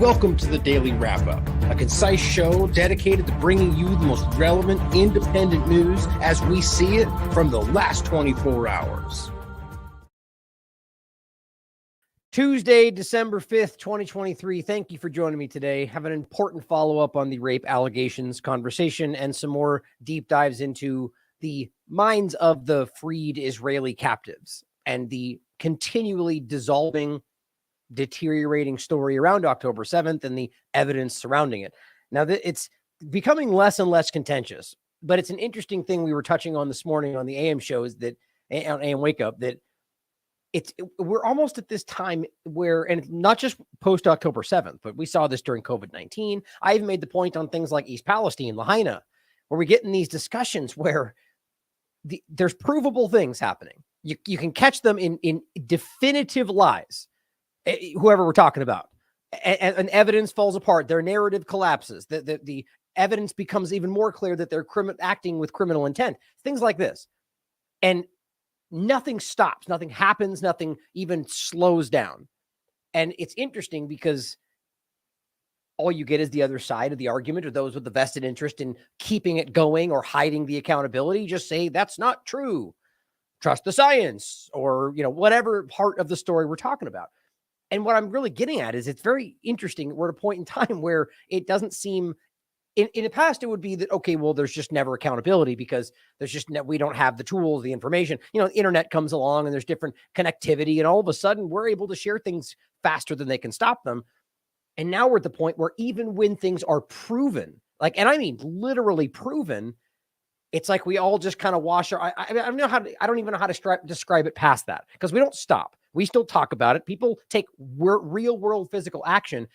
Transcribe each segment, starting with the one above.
Welcome to the Daily Wrap-Up, a concise show dedicated to bringing you the most relevant, independent news as we see it from the last 24 hours. Tuesday, December 5th, 2023. Thank you for joining me today. I have an important follow-up on the rape allegations conversation and some more deep dives into the minds of the freed Israeli captives and the continually dissolving, deteriorating story around October 7th and the evidence surrounding it. Now, it's becoming less and less contentious, but it's an interesting thing we were touching on this morning on the AM shows that on AM Wake Up, that we're almost at this time where, and not just post October 7th, but we saw this during COVID-19. I even made the point on things like East Palestine, Lahaina, where we get in these discussions where there's provable things happening. You can catch them in definitive lies. Whoever we're talking about, and evidence falls apart, their narrative collapses, the evidence becomes even more clear that they're acting with criminal intent, things like this. And nothing stops, nothing happens, nothing even slows down. And it's interesting because all you get is the other side of the argument, or those with the vested interest in keeping it going or hiding the accountability, just say that's not true. Trust the science, or, whatever part of the story we're talking about. And what I'm really getting at is it's very interesting. We're at a point in time where it doesn't seem, in the past, it would be that, okay, well, there's just never accountability because we don't have the tools, the information. The internet comes along and there's different connectivity, and all of a sudden we're able to share things faster than they can stop them. And now we're at the point where even when things are proven, and I mean literally proven, it's like we all just kind of wash our. I don't even know how to describe it past that, because we don't stop. We still talk about it. People take real world physical action.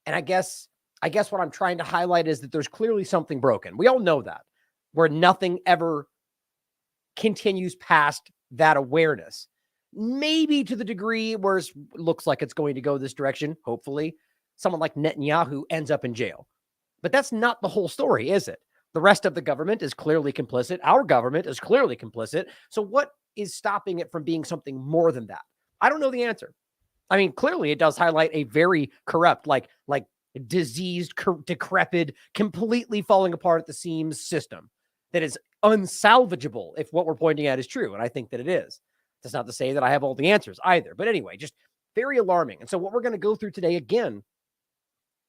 And I guess what I'm trying to highlight is that there's clearly something broken. We all know that, where nothing ever continues past that awareness. Maybe to the degree where it looks like it's going to go this direction. Hopefully someone like Netanyahu ends up in jail. But that's not the whole story, is it? The rest of the government is clearly complicit. Our government is clearly complicit. So what is stopping it from being something more than that? I don't know the answer. I mean, clearly it does highlight a very corrupt, like diseased, decrepit, completely falling apart at the seams system that is unsalvageable if what we're pointing at is true. And I think that it is. That's not to say that I have all the answers either. But anyway, just very alarming. And so what we're going to go through today, again,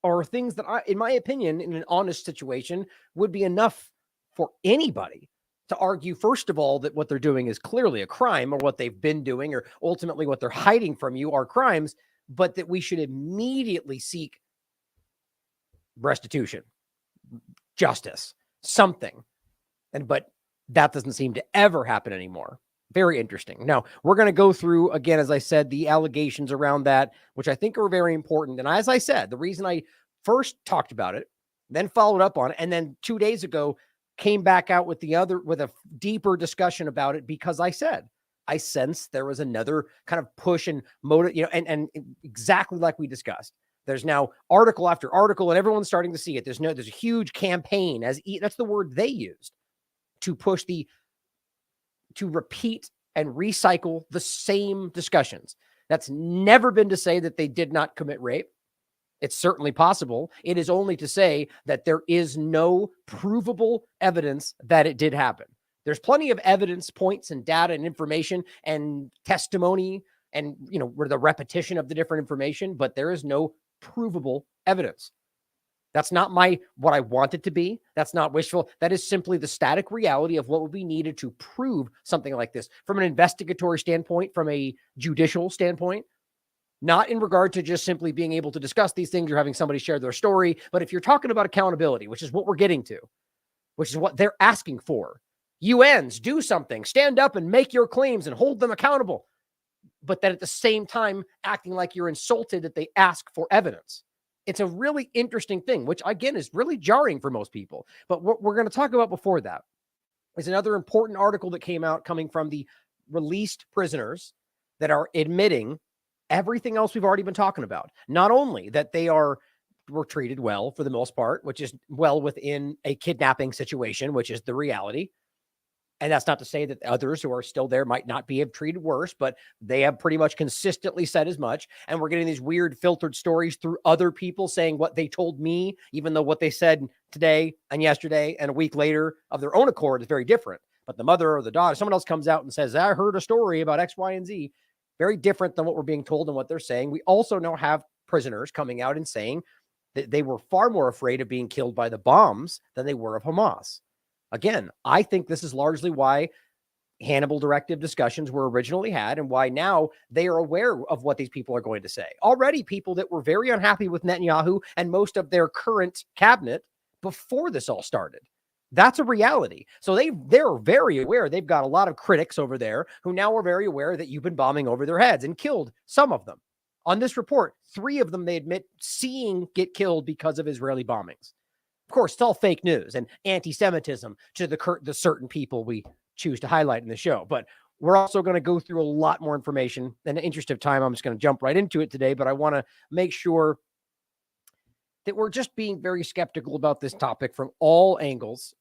are things that, in my opinion, in an honest situation, would be enough for anybody to argue, first of all, that what they're doing is clearly a crime, or what they've been doing, or ultimately what they're hiding from you are crimes, but that we should immediately seek restitution, justice, something. But that doesn't seem to ever happen anymore. Very interesting. Now, we're going to go through, again, as I said, the allegations around that, which I think are very important. And as I said, the reason I first talked about it, then followed up on it, and then 2 days ago came back out with a deeper discussion about it, because I sensed there was another kind of push and motive, and exactly like we discussed. There's now article after article, and everyone's starting to see it. There's a huge campaign, that's the word they used, to push to repeat and recycle the same discussions. That's never been to say that they did not commit rape. It's certainly possible. It is only to say that there is no provable evidence that it did happen. There's plenty of evidence, points, and data and information and testimony, and the repetition of the different information, but there is no provable evidence. That's not what I want it to be. That's not wishful. That is simply the static reality of what would be needed to prove something like this from an investigatory standpoint, from a judicial standpoint, not in regard to just simply being able to discuss these things or having somebody share their story. But if you're talking about accountability, which is what we're getting to, which is what they're asking for, UNs, do something, stand up and make your claims and hold them accountable. But then at the same time, acting like you're insulted that they ask for evidence. It's a really interesting thing, which again is really jarring for most people. But what we're going to talk about before that is another important article that came out coming from the released prisoners that are admitting everything else we've already been talking about. Not only that they were treated well for the most part, which is well within a kidnapping situation, which is the reality, And that's not to say that others who are still there might not have treated worse, but they have pretty much consistently said as much. And we're getting these weird filtered stories through other people saying what they told me, even though what they said today and yesterday and a week later of their own accord is very different. But the mother or the daughter, someone else comes out and says, I heard a story about X, Y, and Z. Very different than what we're being told and what they're saying. We also now have prisoners coming out and saying that they were far more afraid of being killed by the bombs than they were of Hamas. Again, I think this is largely why Hannibal directive discussions were originally had and why now they are aware of what these people are going to say. Already people that were very unhappy with Netanyahu and most of their current cabinet before this all started. That's a reality. So they're very aware. They've got a lot of critics over there who now are very aware that you've been bombing over their heads and killed some of them. On this report, 3 of them they admit seeing get killed because of Israeli bombings. Of course, it's all fake news and anti-Semitism to the certain people we choose to highlight in the show. But we're also going to go through a lot more information. In the interest of time, I'm just going to jump right into it today. But I want to make sure that we're just being very skeptical about this topic from all angles,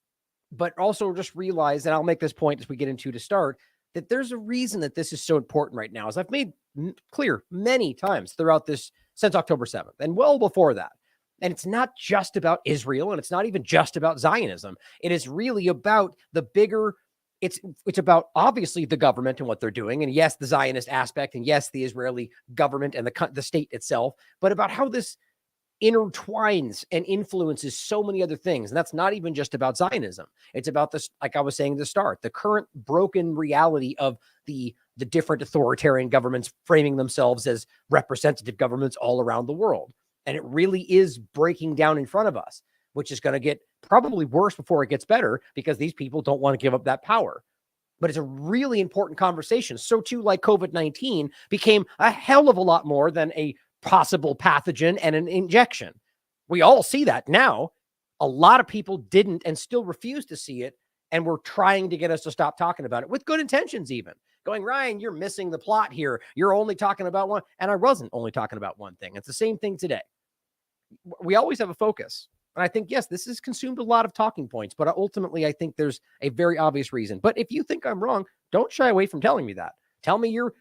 but also just realize, and I'll make this point as we get into to start, that there's a reason that this is so important right now, as I've made clear many times throughout this since October 7th and well before that. And it's not just about Israel, and it's not even just about Zionism. It is really about the bigger, it's about obviously the government and what they're doing. And yes, the Zionist aspect, and yes, the Israeli government and the state itself, but about how this intertwines and influences so many other things. And that's not even just about Zionism. It's about this, like I was saying at the start, the current broken reality of the different authoritarian governments framing themselves as representative governments all around the world. And it really is breaking down in front of us, which is going to get probably worse before it gets better because these people don't want to give up that power. But it's a really important conversation. So too, like COVID-19 became a hell of a lot more than a possible pathogen and an injection. We all see that now. A lot of people didn't and still refuse to see it. And we're trying to get us to stop talking about it with good intentions, even going, Ryan, you're missing the plot here. You're only talking about one. And I wasn't only talking about one thing. It's the same thing today. We always have a focus. And I think, yes, this has consumed a lot of talking points, but ultimately I think there's a very obvious reason. But if you think I'm wrong, don't shy away from telling me that. Tell me you're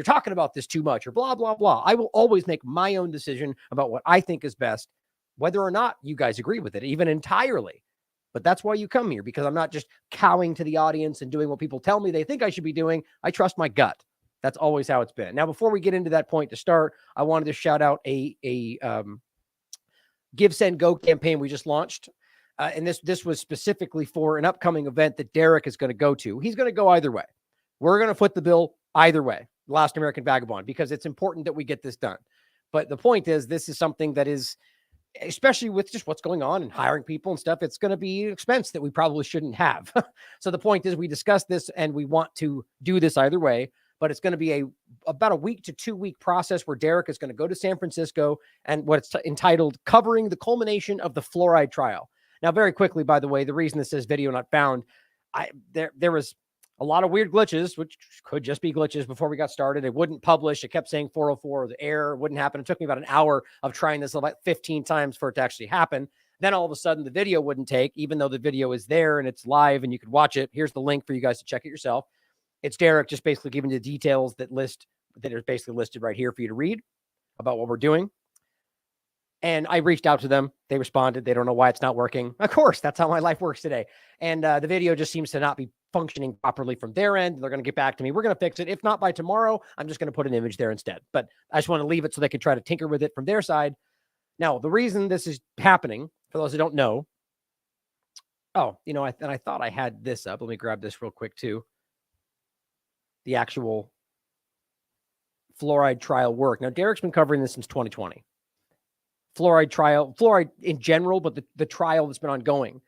talking about this too much or blah, blah, blah. I will always make my own decision about what I think is best, whether or not you guys agree with it, even entirely. But that's why you come here, because I'm not just cowing to the audience and doing what people tell me they think I should be doing. I trust my gut. That's always how it's been. Now, before we get into that point to start, I wanted to shout out a Give, Send, Go campaign we just launched. And this was specifically for an upcoming event that Derek is going to go to. He's going to go either way. We're going to foot the bill either way, Last American Vagabond, because it's important that we get this done. But the point is, this is something that is, especially with just what's going on and hiring people and stuff, it's going to be an expense that we probably shouldn't have. So the point is, we discussed this and we want to do this either way, but it's going to be about a week to 2 week process where Derek is going to go to San Francisco and what's entitled Covering the Culmination of the Fluoride Trial. Now, very quickly, by the way, the reason this says video not found, there was a lot of weird glitches, which could just be glitches before we got started. It wouldn't publish. It kept saying 404, the error wouldn't happen. It took me about an hour of trying this about 15 times for it to actually happen. Then all of a sudden the video wouldn't take, even though the video is there and it's live and you could watch it. Here's the link for you guys to check it yourself. It's Derek just basically giving the details that are basically listed right here for you to read about what we're doing. And I reached out to them. They responded. They don't know why it's not working. Of course, that's how my life works today. And the video just seems to not be functioning properly from their end. They're going to get back to me. We're going to fix it. If not by tomorrow, I'm just going to put an image there instead. But I just want to leave it so they can try to tinker with it from their side. Now, the reason this is happening, for those who don't know, I thought I had this up. Let me grab this real quick too. The actual fluoride trial work. Now, Derek's been covering this since 2020. Fluoride in general, but the trial that's been ongoing.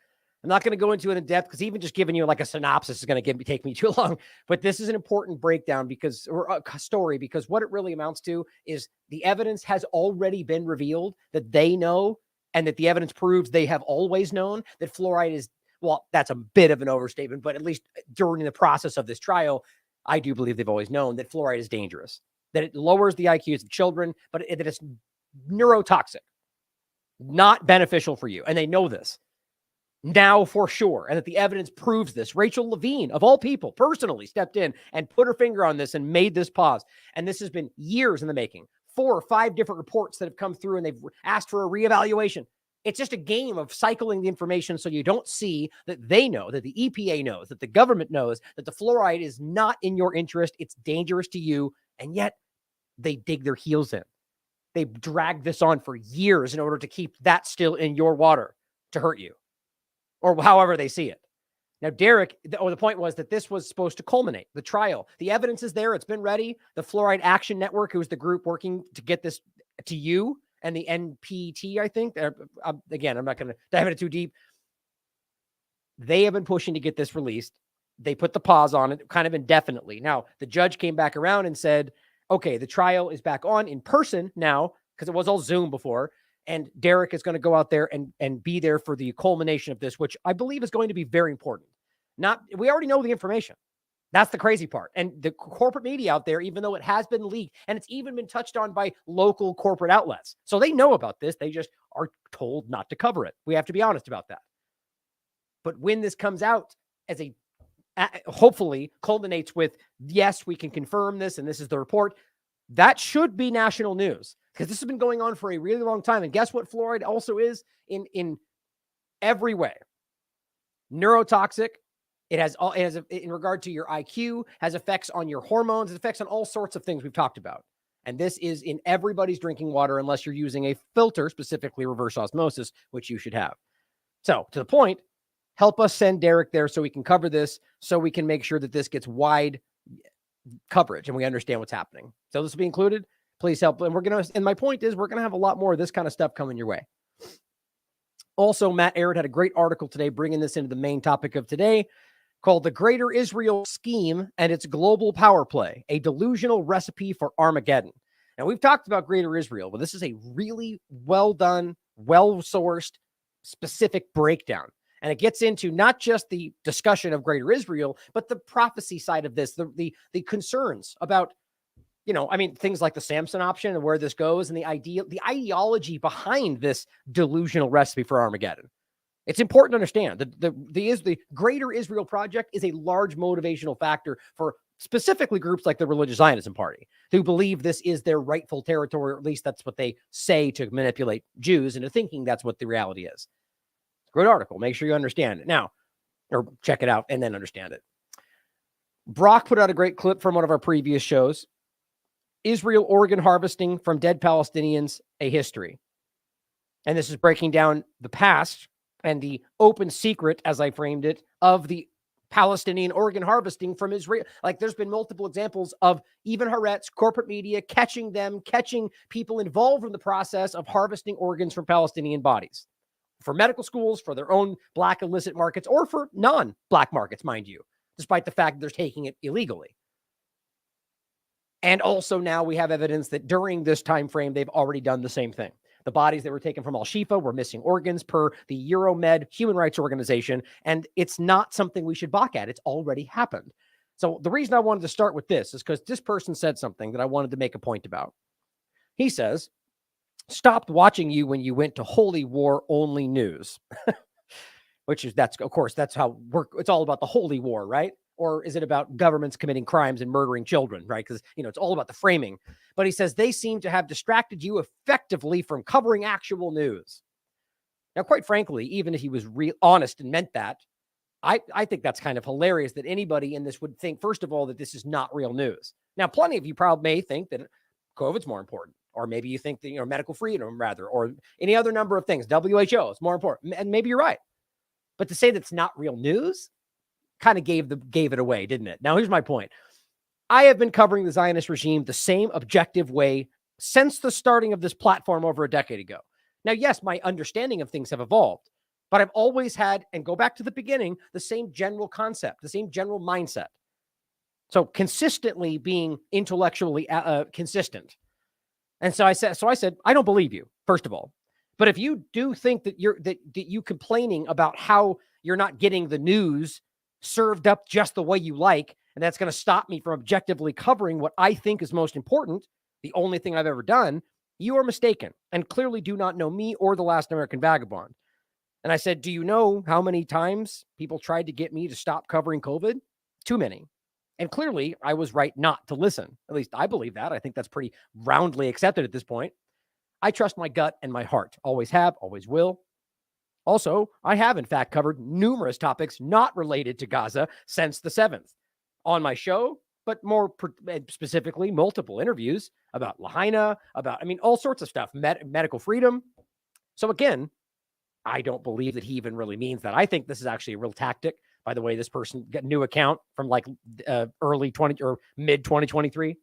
I'm not going to go into it in depth because even just giving you like a synopsis is going to take me too long. But this is an important breakdown or a story, because what it really amounts to is the evidence has already been revealed that they know, and that the evidence proves they have always known that fluoride is, well, that's a bit of an overstatement, but at least during the process of this trial, I do believe they've always known that fluoride is dangerous, that it lowers the IQs of children, but that it's neurotoxic, not beneficial for you. And they know this. now for sure, and that the evidence proves this. Rachel Levine, of all people, personally stepped in and put her finger on this and made this pause. And this has been years in the making. 4 or 5 different reports that have come through, and they've asked for a reevaluation. It's just a game of cycling the information so you don't see that they know, that the EPA knows, that the government knows, that the fluoride is not in your interest. It's dangerous to you. And yet they dig their heels in. They drag this on for years in order to keep that still in your water to hurt you, or however they see it. Now, Derek, the point was that this was supposed to culminate the trial. The evidence is there. It's been ready. The Fluoride Action Network, who's the group working to get this to you, and the NPT, I think. Again, I'm not going to dive into too deep. They have been pushing to get this released. They put the pause on it kind of indefinitely. Now, the judge came back around and said, okay, the trial is back on in person now, because it was all Zoom before. And Derek is going to go out there and be there for the culmination of this, which I believe is going to be very important. We already know the information. That's the crazy part. And the corporate media out there, even though it has been leaked, and it's even been touched on by local corporate outlets. So they know about this. They just are told not to cover it. We have to be honest about that. But when this comes out as hopefully culminates with, yes, we can confirm this, and this is the report, that should be national news, because this has been going on for a really long time. And guess what fluoride also is in every way? Neurotoxic. It has in regard to your IQ, has effects on your hormones, it effects on all sorts of things we've talked about. And this is in everybody's drinking water, unless you're using a filter, specifically reverse osmosis, which you should have. So to the point, help us send Derek there so we can cover this, so we can make sure that this gets wide coverage and we understand what's happening. So this will be included. Please help. And my point is, we're going to have a lot more of this kind of stuff coming your way. Also, Matt Aird had a great article today bringing this into the main topic of today, called The Greater Israel Scheme and Its Global Power Play, a Delusional Recipe for Armageddon. Now, we've talked about Greater Israel, but this is a really well done, well-sourced, specific breakdown. And it gets into not just the discussion of Greater Israel, but the prophecy side of this, the concerns about, things like the Samson option and where this goes, and the ideology behind this delusional recipe for Armageddon. It's important to understand that the Greater Israel Project is a large motivational factor for specifically groups like the Religious Zionism Party, who believe this is their rightful territory, or at least that's what they say, to manipulate Jews into thinking that's what the reality is. Great article. Make sure you understand it now, or check it out and then understand it. Brock put out a great clip from one of our previous shows. Israel organ harvesting from dead Palestinians, a history. And this is breaking down the past and the open secret, as I framed it, of the Palestinian organ harvesting from Israel. Like, there's been multiple examples of even Haaretz, corporate media, catching people involved in the process of harvesting organs from Palestinian bodies for medical schools, for their own black illicit markets, or for non-black markets, mind you, despite the fact that they're taking it illegally. And also now we have evidence that during this time frame, they've already done the same thing. The bodies that were taken from Al-Shifa were missing organs per the Euromed Human Rights Organization, and it's not something we should balk at. It's already happened. So the reason I wanted to start with this is because this person said something that I wanted to make a point about. He says, stopped watching you when you went to Holy War only news, that's how it's all about the Holy War, right? Or is it about governments committing crimes and murdering children, right? Because, it's all about the framing. But he says they seem to have distracted you effectively from covering actual news. Now, quite frankly, even if he was honest and meant that, I think that's kind of hilarious that anybody in this would think, first of all, that this is not real news. Now, plenty of you probably may think that COVID's more important, or maybe you think that, medical freedom rather, or any other number of things, WHO is more important. And maybe you're right. But to say that's not real news kind of gave it away, didn't it? Now, here's my point. I have been covering the Zionist regime the same objective way since the starting of this platform over a decade ago. Now, yes, my understanding of things have evolved, but I've always had, and go back to the beginning, the same general concept, the same general mindset. So consistently being intellectually consistent. And so I said, I don't believe you, first of all. But if you do think that you complaining about how you're not getting the news served up just the way you like, and that's going to stop me from objectively covering what I think is most important, the only thing I've ever done, you are mistaken and clearly do not know me or the Last American Vagabond. And I said, do you know how many times people tried to get me to stop covering COVID? Too many. And clearly, I was right not to listen. At least I believe that. I think that's pretty roundly accepted at this point. I trust my gut and my heart. Always have, always will. Also, I have, in fact, covered numerous topics not related to Gaza since the 7th on my show, but more specifically, multiple interviews about Lahaina, about, all sorts of stuff, medical freedom. So again, I don't believe that he even really means that. I think this is actually a real tactic. By the way, this person got a new account from like early 20 or mid 2023.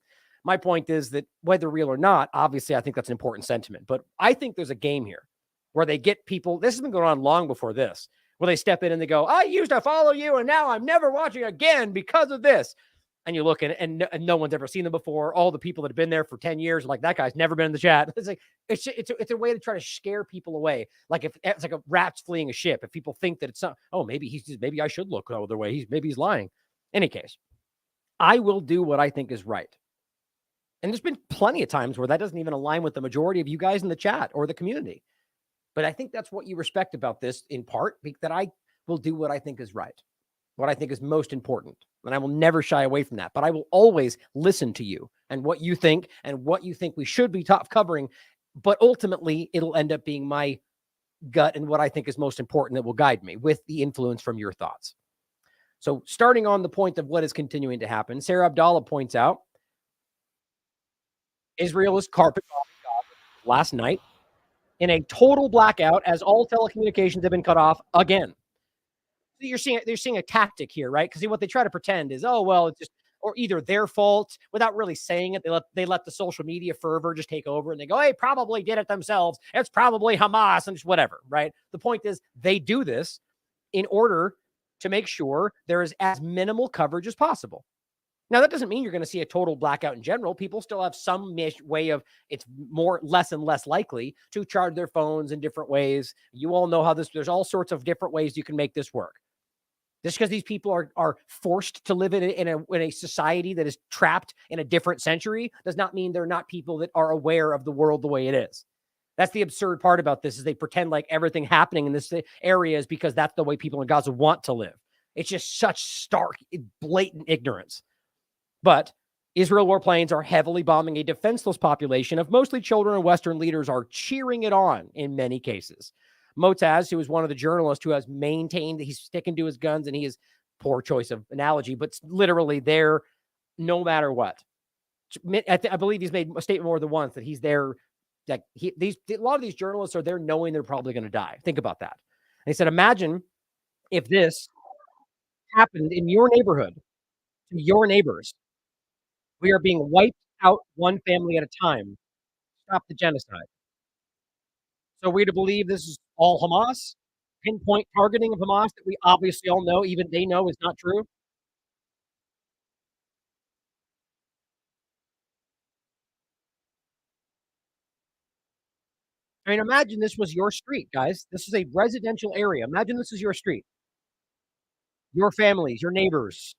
My point is that whether real or not, obviously, I think that's an important sentiment. But I think there's a game here where they get people. This has been going on long before this, where they step in and they go, I used to follow you and now I'm never watching again because of this. And you look and no one's ever seen them before. All the people that have been there for 10 years, like that guy's never been in the chat. It's like, it's a way to try to scare people away. Like if it's like a rat's fleeing a ship. If people think that it's not, oh, maybe I should look the other way. Maybe he's lying. In any case, I will do what I think is right. And there's been plenty of times where that doesn't even align with the majority of you guys in the chat or the community. But I think that's what you respect about this in part, that I will do what I think is right, what I think is most important. And I will never shy away from that. But I will always listen to you and what you think we should be covering. But ultimately, it'll end up being my gut and what I think is most important that will guide me with the influence from your thoughts. So starting on the point of what is continuing to happen, Sarah Abdallah points out, Israel is carpet bombing last night in a total blackout as all telecommunications have been cut off again. They're seeing a tactic here, right? Because what they try to pretend is, oh, well, it's just, or either their fault without really saying it. They let the social media fervor just take over and they go, hey, probably did it themselves. It's probably Hamas and just whatever, right? The point is they do this in order to make sure there is as minimal coverage as possible. Now, that doesn't mean you're going to see a total blackout in general. People still have some way of, it's less and less likely to charge their phones in different ways. You all know how there's all sorts of different ways you can make this work. Just because these people are forced to live in a society that is trapped in a different century does not mean they're not people that are aware of the world the way it is. That's the absurd part about this, is they pretend like everything happening in this area is because that's the way people in Gaza want to live. It's just such stark, blatant ignorance. But Israel warplanes are heavily bombing a defenseless population of mostly children, and Western leaders are cheering it on in many cases. Motaz, who is one of the journalists who has maintained that he's sticking to his guns, and he is, poor choice of analogy, but literally there no matter what. I believe he's made a statement more than once that he's there. Like a lot of these journalists are there knowing they're probably going to die. Think about that. And he said, imagine if this happened in your neighborhood to your neighbors. We are being wiped out one family at a time. Stop the genocide. So we're to believe this is all Hamas? Pinpoint targeting of Hamas that we obviously all know, even they know, is not true? Imagine this was your street, guys. This is a residential area. Imagine this is your street, your families, your neighbors.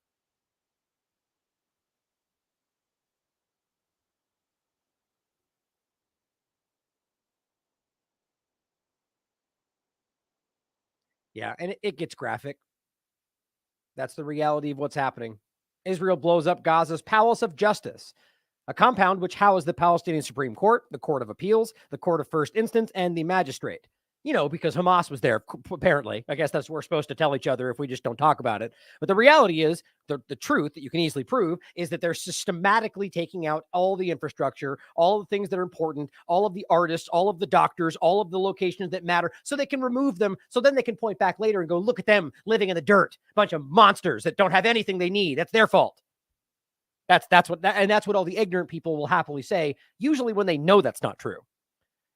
Yeah, and it gets graphic. That's the reality of what's happening. Israel blows up Gaza's Palace of Justice, a compound which housed the Palestinian Supreme Court, the Court of Appeals, the Court of First Instance, and the Magistrate. Because Hamas was there, apparently. I guess that's what we're supposed to tell each other if we just don't talk about it. But the reality is, the truth that you can easily prove is that they're systematically taking out all the infrastructure, all the things that are important, all of the artists, all of the doctors, all of the locations that matter, so they can remove them, so then they can point back later and go, look at them living in the dirt, a bunch of monsters that don't have anything they need. That's their fault. That's what all the ignorant people will happily say, usually when they know that's not true.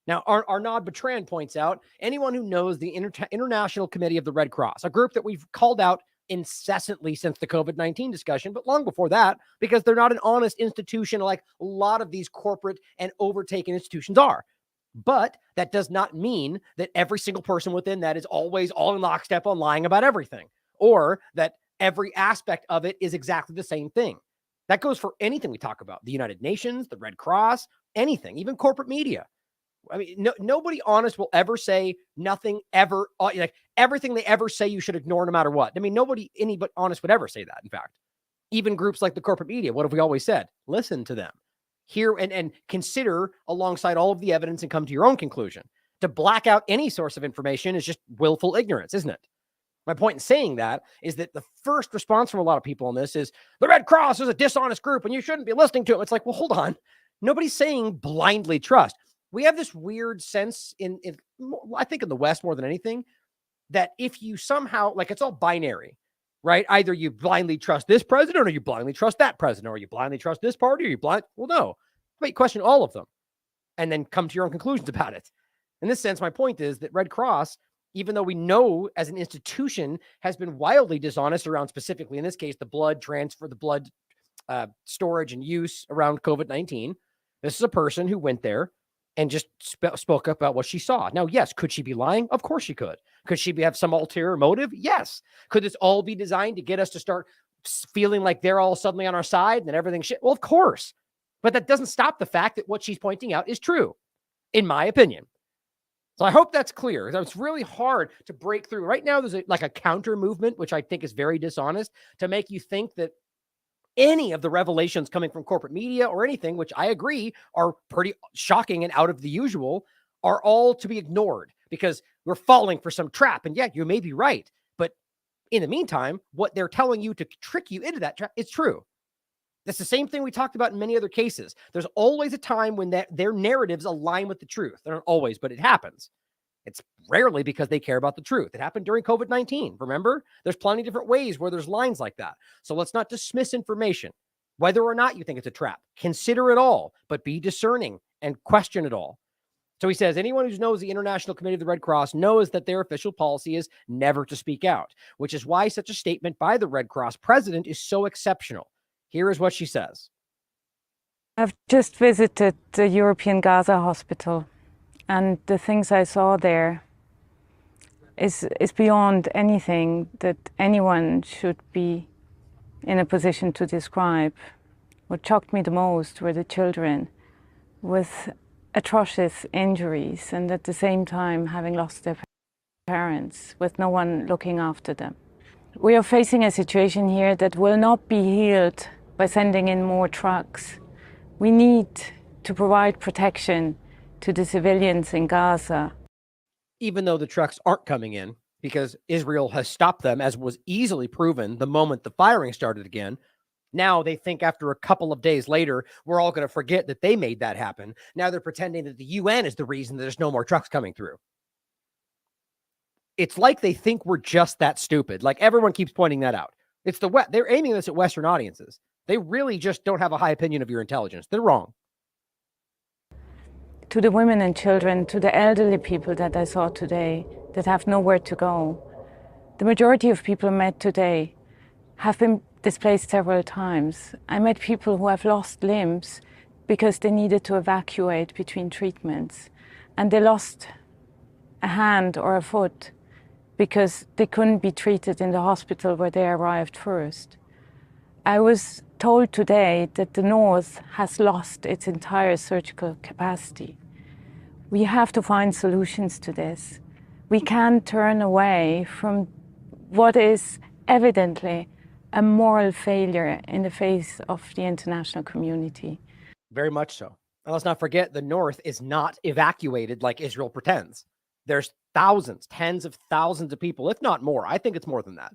Now, Arnaud Bertrand points out, anyone who knows the International Committee of the Red Cross, a group that we've called out incessantly since the COVID-19 discussion, but long before that, because they're not an honest institution like a lot of these corporate and overtaken institutions are. But that does not mean that every single person within that is always all in lockstep on lying about everything, or that every aspect of it is exactly the same thing. That goes for anything we talk about, the United Nations, the Red Cross, anything, even corporate media. I mean, nobody honest will ever say nothing ever, like everything they ever say you should ignore no matter what. I mean, anybody honest would ever say that, in fact. Even groups like the corporate media, what have we always said? Listen to them. Hear and consider alongside all of the evidence and come to your own conclusion. To black out any source of information is just willful ignorance, isn't it? My point in saying that is that the first response from a lot of people on this is the Red Cross is a dishonest group and you shouldn't be listening to them. It's like, well, hold on. Nobody's saying blindly trust. We have this weird sense I think in the West more than anything, that if you somehow, like, it's all binary, right? Either you blindly trust this president or you blindly trust that president, or you blindly trust this party or you well, no. Wait, question all of them and then come to your own conclusions about it. In this sense, my point is that Red Cross, even though we know as an institution has been wildly dishonest around, specifically in this case, the blood transfer, the blood storage and use around COVID-19, this is a person who went there and just spoke up about what she saw. Now, yes, could she be lying? Of course she could. Could she have some ulterior motive? Yes. Could this all be designed to get us to start feeling like they're all suddenly on our side and that everything's shit? Well, of course. But that doesn't stop the fact that what she's pointing out is true, in my opinion. So I hope that's clear. It's really hard to break through. Right now, there's a counter movement, which I think is very dishonest, to make you think that any of the revelations coming from corporate media or anything, which I agree are pretty shocking and out of the usual, are all to be ignored because we're falling for some trap. And yeah, you may be right. But in the meantime, what they're telling you to trick you into that trap is true. That's the same thing we talked about in many other cases. There's always a time when their narratives align with the truth. They don't always, but it happens. It's rarely because they care about the truth. It happened during COVID-19. Remember, there's plenty of different ways where there's lines like that. So let's not dismiss information, whether or not you think it's a trap. Consider it all, but be discerning and question it all. So he says, anyone who knows the International Committee of the Red Cross knows that their official policy is never to speak out, which is why such a statement by the Red Cross president is so exceptional. Here is what she says. I've just visited the European Gaza hospital, and the things I saw there is beyond anything that anyone should be in a position to describe. What shocked me the most were the children with atrocious injuries and at the same time having lost their parents with no one looking after them. We are facing a situation here that will not be healed by sending in more trucks. We need to provide protection to the civilians in Gaza. Even though the trucks aren't coming in because Israel has stopped them, as was easily proven the moment the firing started again, now they think after a couple of days later, we're all going to forget that they made that happen. Now they're pretending that the UN is the reason that there's no more trucks coming through. It's like they think we're just that stupid. Like everyone keeps pointing that out. It's they're aiming this at Western audiences. They really just don't have a high opinion of your intelligence. They're wrong. To the women and children, to the elderly people that I saw today that have nowhere to go, the majority of people I met today have been displaced several times. I met people who have lost limbs because they needed to evacuate between treatments, and they lost a hand or a foot because they couldn't be treated in the hospital where they arrived first. I was told today that the North has lost its entire surgical capacity. We have to find solutions to this. We can't turn away from what is evidently a moral failure in the face of the international community. Very much so. And let's not forget, the North is not evacuated like Israel pretends. There's thousands, tens of thousands of people, if not more. I think it's more than that.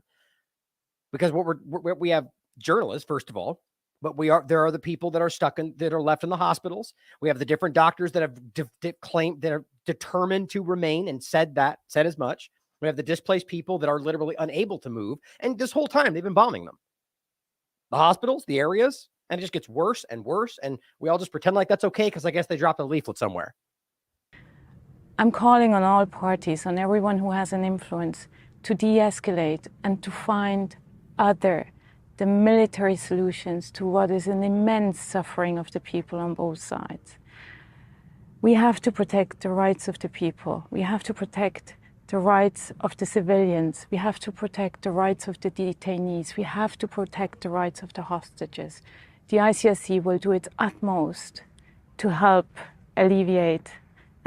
Because we have journalists, first of all, but there are the people that are that are left in the hospitals. We have the different doctors that have claimed, that are determined to remain and said as much. We have the displaced people that are literally unable to move. And this whole time they've been bombing them. The hospitals, the areas, and it just gets worse and worse. And we all just pretend like that's okay because I guess they dropped a leaflet somewhere. I'm calling on all parties, on everyone who has an influence, to de-escalate and to find the military solutions to what is an immense suffering of the people on both sides. We have to protect the rights of the people. We have to protect the rights of the civilians. We have to protect the rights of the detainees. We have to protect the rights of the hostages. The ICRC will do its utmost to help alleviate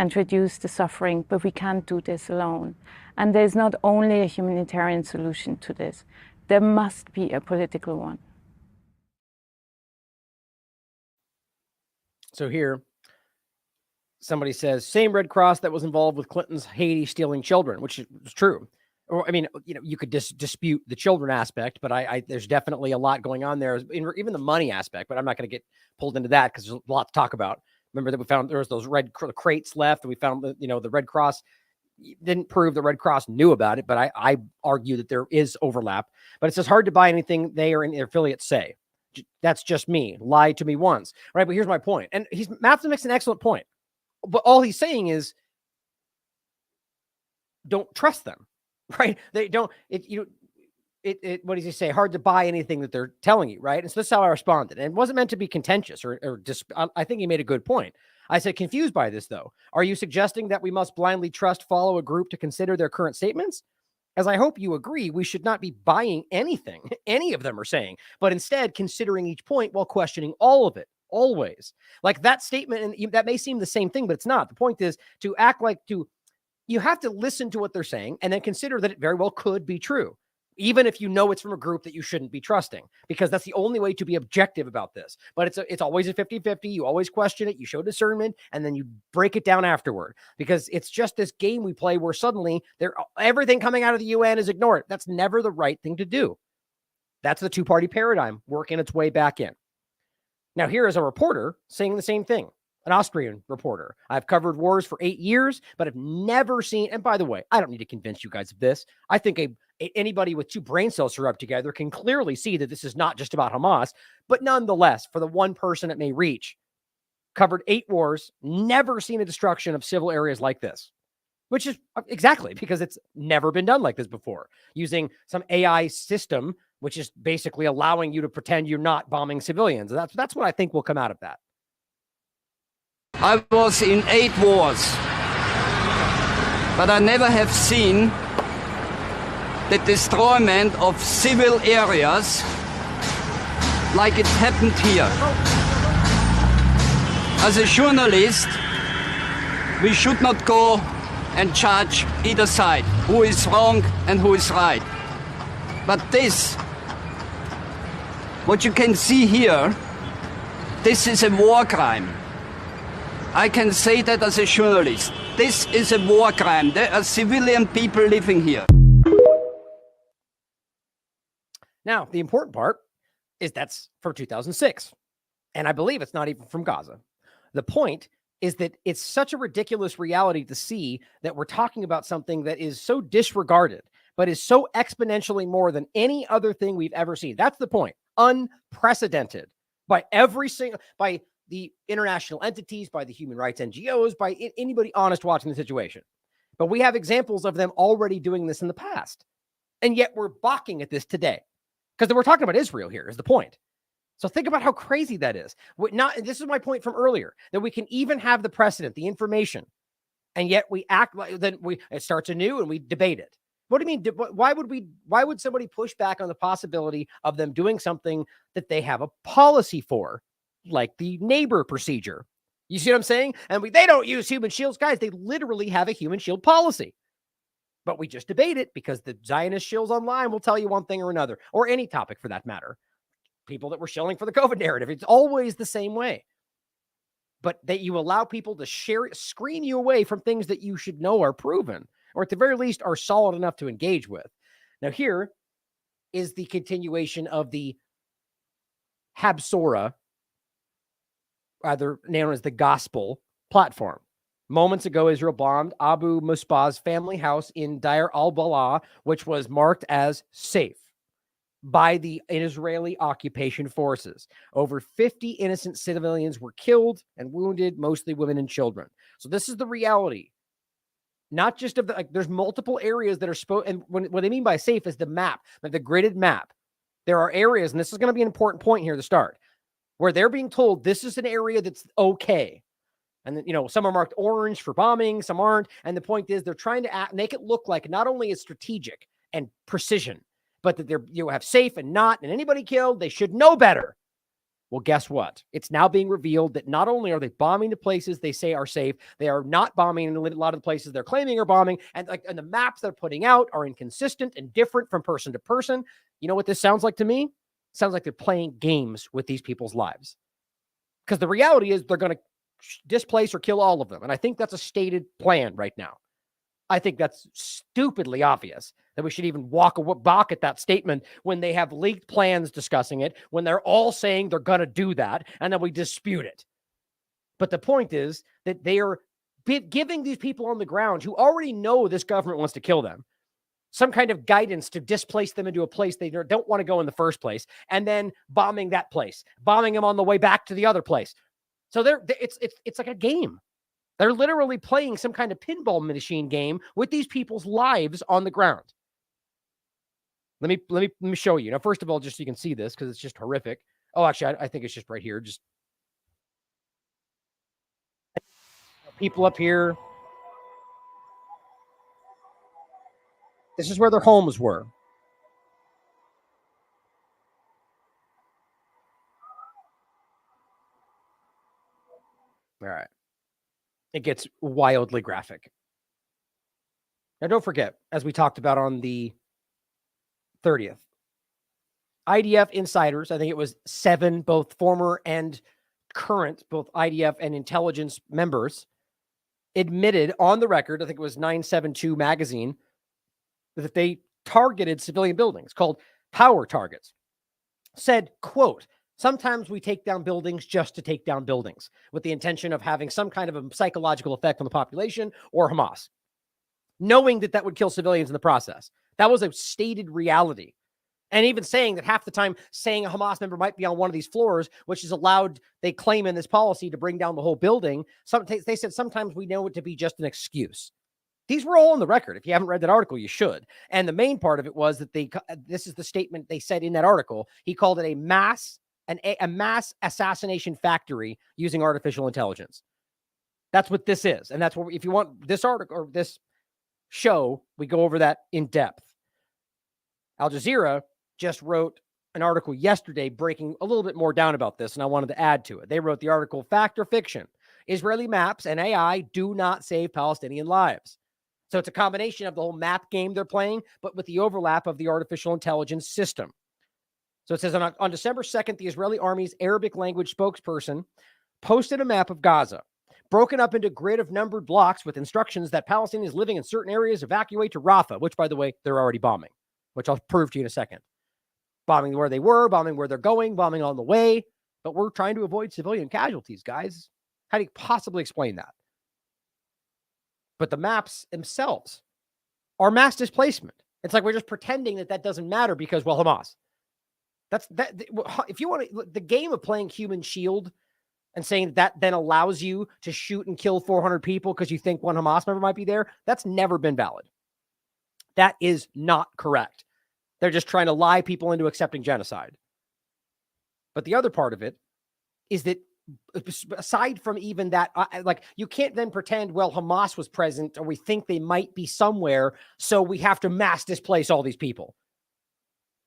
and reduce the suffering, but we can't do this alone. And there's not only a humanitarian solution to this, there must be a political one. So here, somebody says, same Red Cross that was involved with Clinton's Haiti stealing children, which is true. Or, I mean, you could dispute the children aspect, but there's definitely a lot going on there, even the money aspect, but I'm not going to get pulled into that because there's a lot to talk about. Remember that we found there was those red crates left, and we found that, the Red Cross didn't prove the Red Cross knew about it, but I argue that there is overlap. But it's just hard to buy anything they or their affiliates say. That's just me. Lie to me once, right? But here's my point. And Matthew makes an excellent point. But all he's saying is, don't trust them, right? They don't. What does he say? Hard to buy anything that they're telling you, right? And so that's how I responded. And it wasn't meant to be contentious or just. I think he made a good point. I said, confused by this though. Are you suggesting that we must blindly follow a group to consider their current statements? As I hope you agree, we should not be buying anything any of them are saying, but instead considering each point while questioning all of it. Always. Like that statement, and that may seem the same thing, but it's not. The point is to act like you have to listen to what they're saying and then consider that it very well could be true, even if you know it's from a group that you shouldn't be trusting, because that's the only way to be objective about this. But it's always a 50-50. You always question it. You show discernment and then you break it down afterward, because it's just this game we play where suddenly everything coming out of the UN is ignored. That's never the right thing to do. That's the two-party paradigm working its way back in. Now, here is a reporter saying the same thing, an Austrian reporter. I've covered wars for 8 years, but I've never seen, and by the way, I don't need to convince you guys of this. I think anybody with two brain cells rubbed together can clearly see that this is not just about Hamas, but nonetheless, for the one person it may reach, covered 8 wars, never seen a destruction of civil areas like this, which is exactly because it's never been done like this before, using some AI system, which is basically allowing you to pretend you're not bombing civilians. That's what I think will come out of that. I was in 8 wars, but I never have seen the destroyment of civil areas like it happened here. As a journalist, we should not go and judge either side, who is wrong and who is right. But this, what you can see here, this is a war crime. I can say that as a journalist. This is a war crime. There are civilian people living here. Now, the important part is that's from 2006. And I believe it's not even from Gaza. The point is that it's such a ridiculous reality to see that we're talking about something that is so disregarded, but is so exponentially more than any other thing we've ever seen. That's the point. Unprecedented by by the international entities, by the human rights NGOs, by anybody honest watching the situation. But we have examples of them already doing this in the past. And yet we're balking at this today. Because we're talking about Israel here is the point. So think about how crazy that is. This is my point from earlier, that we can even have the precedent, the information, and yet we act like it starts anew and we debate it. What do you mean? Why would somebody push back on the possibility of them doing something that they have a policy for, like the neighbor procedure? You see what I'm saying? And they don't use human shields. Guys, they literally have a human shield policy. But we just debate it because the Zionist shills online will tell you one thing or another, or any topic for that matter. People that were shilling for the COVID narrative. It's always the same way. But that you allow people to screen you away from things that you should know are proven, or at the very least are solid enough to engage with. Now, here is the continuation of the Habsora, rather known as the Gospel platform. Moments ago, Israel bombed Abu Musbah's family house in Deir al-Balah, which was marked as safe by the Israeli occupation forces. Over 50 innocent civilians were killed and wounded, mostly women and children. So this is the reality. Not just of there's multiple areas that are and what they mean by safe is the map, like the gridded map. There are areas, and this is going to be an important point here to start, where they're being told this is an area that's okay. And then, some are marked orange for bombing, some aren't. And the point is they're trying to make it look like not only is strategic and precision, but that they're have safe and not, and anybody killed, they should know better. Well, guess what? It's now being revealed that not only are they bombing the places they say are safe, they are not bombing in a lot of the places they're claiming are bombing. And the maps they're putting out are inconsistent and different from person to person. You know what this sounds like to me? It sounds like they're playing games with these people's lives. Because the reality is they're going to displace or kill all of them. And I think that's a stated plan right now. I think that's stupidly obvious that we should even balk at that statement when they have leaked plans discussing it, when they're all saying they're going to do that, and then we dispute it. But the point is that they are giving these people on the ground who already know this government wants to kill them some kind of guidance to displace them into a place they don't want to go in the first place, and then bombing that place, bombing them on the way back to the other place. So it's like a game. They're literally playing some kind of pinball machine game with these people's lives on the ground. Let me show you. Now, first of all, just so you can see this, because it's just horrific. Oh, actually, I think it's just right here. Just people up here. This is where their homes were. All right. It gets wildly graphic. Now, don't forget, as we talked about on the 30th, IDF insiders, I think it was 7, both former and current, both IDF and intelligence members, admitted on the record, I think it was 972 magazine, that they targeted civilian buildings called power targets. Said, quote, sometimes we take down buildings just to take down buildings with the intention of having some kind of a psychological effect on the population or Hamas, knowing that that would kill civilians in the process. That was a stated reality. And even saying that half the time saying a Hamas member might be on one of these floors, which is allowed, they claim in this policy, to bring down the whole building. They said sometimes we know it to be just an excuse. These were all on the record. If you haven't read that article, you should. And the main part of it was that this is the statement they said in that article. He called it a mass assassination factory using artificial intelligence. That's what this is. And that's what, if you want this article or this show, we go over that in depth. Al Jazeera just wrote an article yesterday breaking a little bit more down about this, and I wanted to add to it. They wrote the article, Fact or Fiction? Israeli maps and AI do not save Palestinian lives. So it's a combination of the whole map game they're playing, but with the overlap of the artificial intelligence system. So it says on December 2nd, the Israeli army's Arabic language spokesperson posted a map of Gaza, broken up into grid of numbered blocks with instructions that Palestinians living in certain areas evacuate to Rafah, which, by the way, they're already bombing, which I'll prove to you in a second. Bombing where they were, bombing where they're going, bombing on the way. But we're trying to avoid civilian casualties, guys. How do you possibly explain that? But the maps themselves are mass displacement. It's like we're just pretending that that doesn't matter because, well, Hamas. That's that. If you want to, the game of playing human shield and saying that then allows you to shoot and kill 400 people because you think one Hamas member might be there, that's never been valid. That is not correct. They're just trying to lie people into accepting genocide. But the other part of it is that aside from even that, like, you can't then pretend, well, Hamas was present or we think they might be somewhere, so we have to mass displace all these people.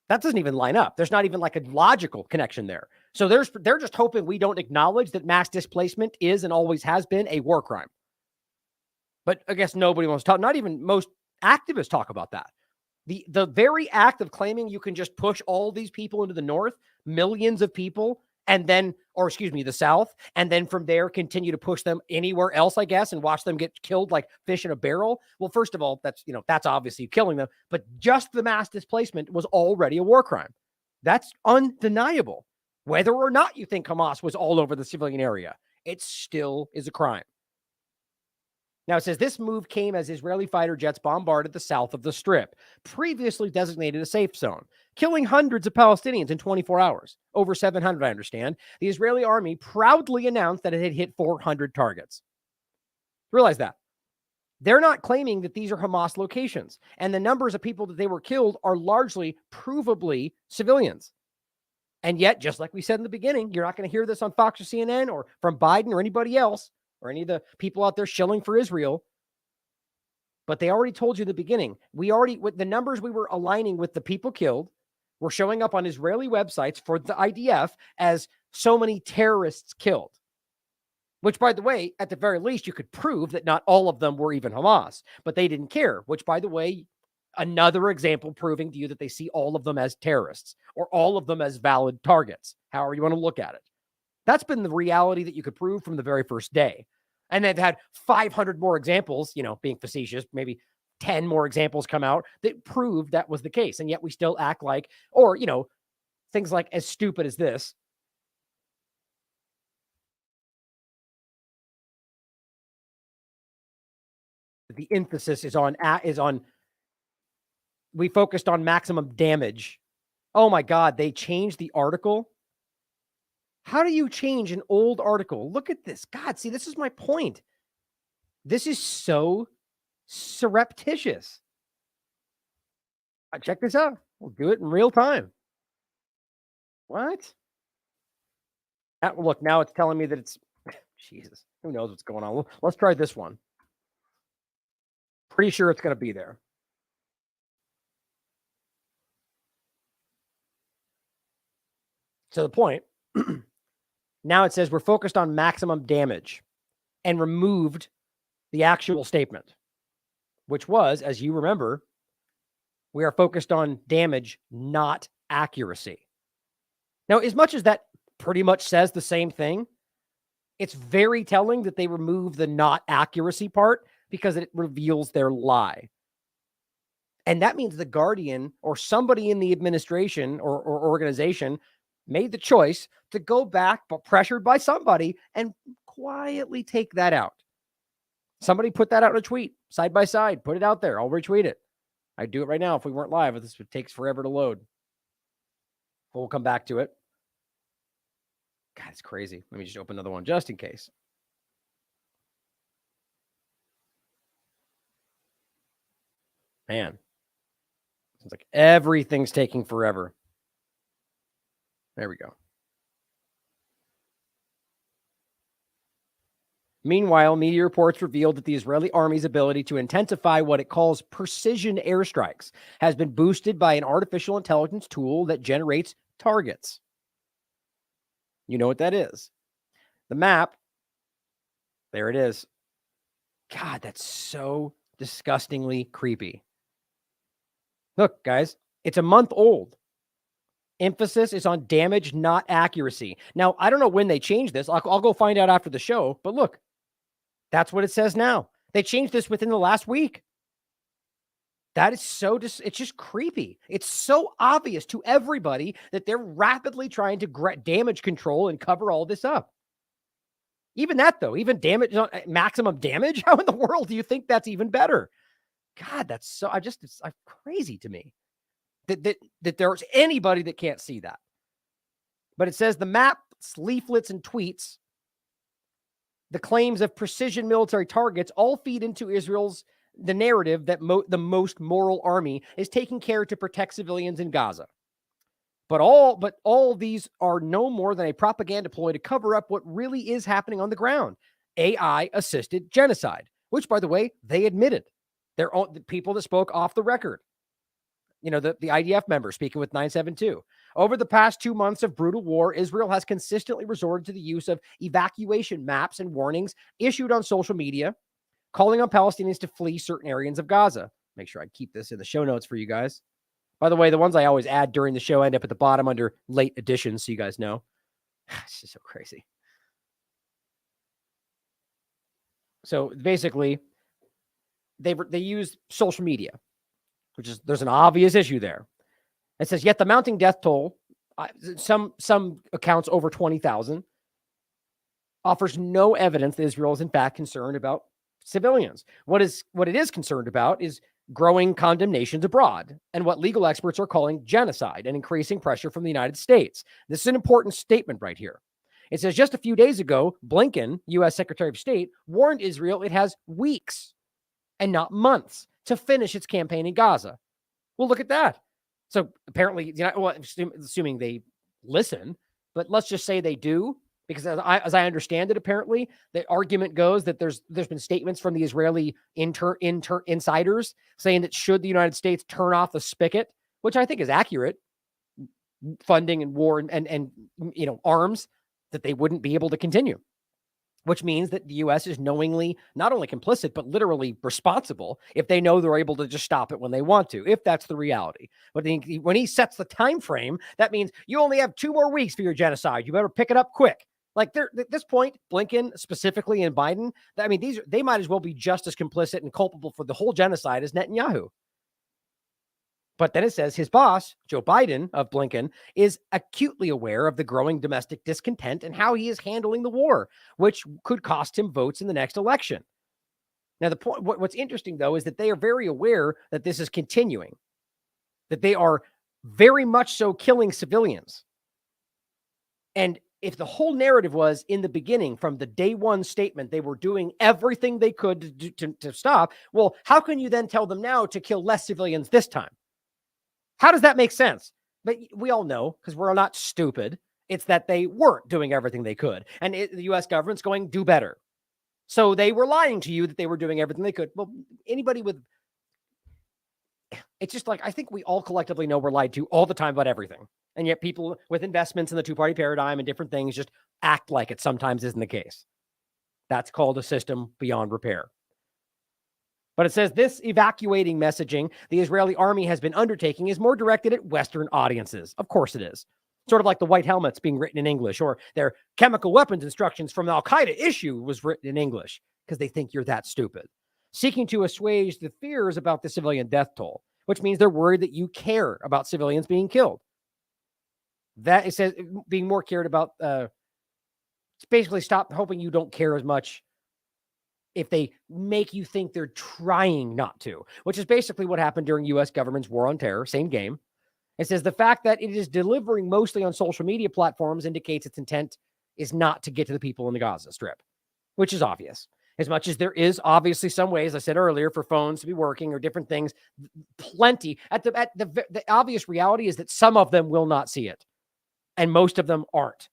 That doesn't even line up. There's not even like a logical connection there. So they're just hoping we don't acknowledge that mass displacement is and always has been a war crime. But I guess nobody wants to talk, not even most activists talk about that. The very act of claiming you can just push all these people into the north, millions of people, and then, or excuse me, the south, and then from there continue to push them anywhere else, I guess, and watch them get killed like fish in a barrel. Well, first of all, that's obviously killing them, but just the mass displacement was already a war crime. That's undeniable. Whether or not you think Hamas was all over the civilian area, it still is a crime. Now, it says this move came as Israeli fighter jets bombarded the south of the Strip, previously designated a safe zone, killing hundreds of Palestinians in 24 hours. Over 700, I understand. The Israeli army proudly announced that it had hit 400 targets. Realize that. They're not claiming that these are Hamas locations, and the numbers of people that they were killed are largely provably civilians. And yet, just like we said in the beginning, you're not going to hear this on Fox or CNN or from Biden or anybody else, or any of the people out there shilling for Israel. But they already told you at the beginning. With the numbers we were aligning with the people killed, were showing up on Israeli websites for the IDF as so many terrorists killed. Which, by the way, at the very least, you could prove that not all of them were even Hamas, but they didn't care, which, by the way, another example proving to you that they see all of them as terrorists or all of them as valid targets, however you want to look at it. That's been the reality that you could prove from the very first day. And they've had 500 more examples, being facetious, maybe 10 more examples come out that proved that was the case. And yet we still act like, or, things like as stupid as this. The emphasis is on we focused on maximum damage. Oh my God, they changed the article. How do you change an old article? Look at this. God, see, this is my point. This is so surreptitious. Check this out. We'll do it in real time. What? Look, now it's telling me that it's Jesus. Who knows what's going on? Let's try this one. Pretty sure it's going to be there. So the point, now it says we're focused on maximum damage and removed the actual statement, which was, as you remember, we are focused on damage, not accuracy. Now, as much as that pretty much says the same thing, it's very telling that they remove the not accuracy part because it reveals their lie. And that means the Guardian or somebody in the administration or organization made the choice to go back, but pressured by somebody, and quietly take that out. Somebody put that out in a tweet, side by side, put it out there. I'll retweet it. I'd do it right now if we weren't live. This takes forever to load. But we'll come back to it. God, it's crazy. Let me just open another one just in case. Man, seems like everything's taking forever. There we go. Meanwhile, media reports revealed that the Israeli army's ability to intensify what it calls precision airstrikes has been boosted by an artificial intelligence tool that generates targets. You know what that is. The map, there it is. God, that's so disgustingly creepy. Look, guys, it's a month old. Emphasis is on damage, not accuracy. Now, I don't know when they changed this. I'll go find out after the show. But look, that's what it says now. They changed this within the last week. That is so it's just creepy. It's so obvious to everybody that they're rapidly trying to damage control and cover all this up. Even that, though, even damage, maximum damage. How in the world do you think that's even better? God, that's so, it's crazy to me that there's anybody that can't see that. But it says the maps, leaflets, and tweets, the claims of precision military targets all feed into the narrative that the most moral army is taking care to protect civilians in Gaza. But all these are no more than a propaganda ploy to cover up what really is happening on the ground. AI-assisted genocide, which, by the way, they admitted. They're the people that spoke off the record. The IDF member speaking with 972. Over the past 2 months of brutal war, Israel has consistently resorted to the use of evacuation maps and warnings issued on social media, calling on Palestinians to flee certain areas of Gaza. Make sure I keep this in the show notes for you guys. By the way, the ones I always add during the show end up at the bottom under late editions, so you guys know. It's just so crazy. So basically, they use social media, which is, there's an obvious issue there. It says, yet the mounting death toll, some accounts over 20,000, offers no evidence that Israel is in fact concerned about civilians. What it is concerned about is growing condemnations abroad and what legal experts are calling genocide and increasing pressure from the United States. This is an important statement right here. It says just a few days ago, Blinken, U.S. Secretary of State, warned Israel it has weeks and not months to finish its campaign in Gaza. Well, look at that. So apparently, assuming they listen, but let's just say they do, because as I understand it, apparently the argument goes that there's been statements from the Israeli insiders saying that should the United States turn off the spigot, which I think is accurate, funding and war and arms that they wouldn't be able to continue, which means that the U.S. is knowingly not only complicit, but literally responsible if they know they're able to just stop it when they want to, if that's the reality. But when he sets the time frame, that means you only have 2 more weeks for your genocide. You better pick it up quick. Like at this point, Blinken specifically and Biden, I mean, they might as well be just as complicit and culpable for the whole genocide as Netanyahu. But then it says his boss, Joe Biden of Blinken, is acutely aware of the growing domestic discontent and how he is handling the war, which could cost him votes in the next election. Now, the point, what's interesting, though, is that they are very aware that this is continuing, that they are very much so killing civilians. And if the whole narrative was in the beginning, from the day one statement, they were doing everything they could to stop, well, how can you then tell them now to kill less civilians this time? How does that make sense? But we all know, because we're not stupid, it's that they weren't doing everything they could. And the U.S. government's going, do better. So they were lying to you that they were doing everything they could. Well, anybody with... It's just like, I think we all collectively know we're lied to all the time about everything. And yet people with investments in the two-party paradigm and different things just act like it sometimes isn't the case. That's called a system beyond repair. But it says this evacuating messaging the Israeli army has been undertaking is more directed at Western audiences. Of course it is. Sort of like the white helmets being written in English, or their chemical weapons instructions from the Al-Qaeda issue was written in English because they think you're that stupid. Seeking to assuage the fears about the civilian death toll, which means they're worried that you care about civilians being killed. That it says being more cared about, basically stop hoping you don't care as much if they make you think they're trying not to, which is basically what happened during U.S. government's war on terror. Same game. It says the fact that it is delivering mostly on social media platforms indicates its intent is not to get to the people in the Gaza Strip, which is obvious. As much as there is obviously some ways, I said earlier, for phones to be working or different things, plenty. The obvious reality is that some of them will not see it, and most of them aren't.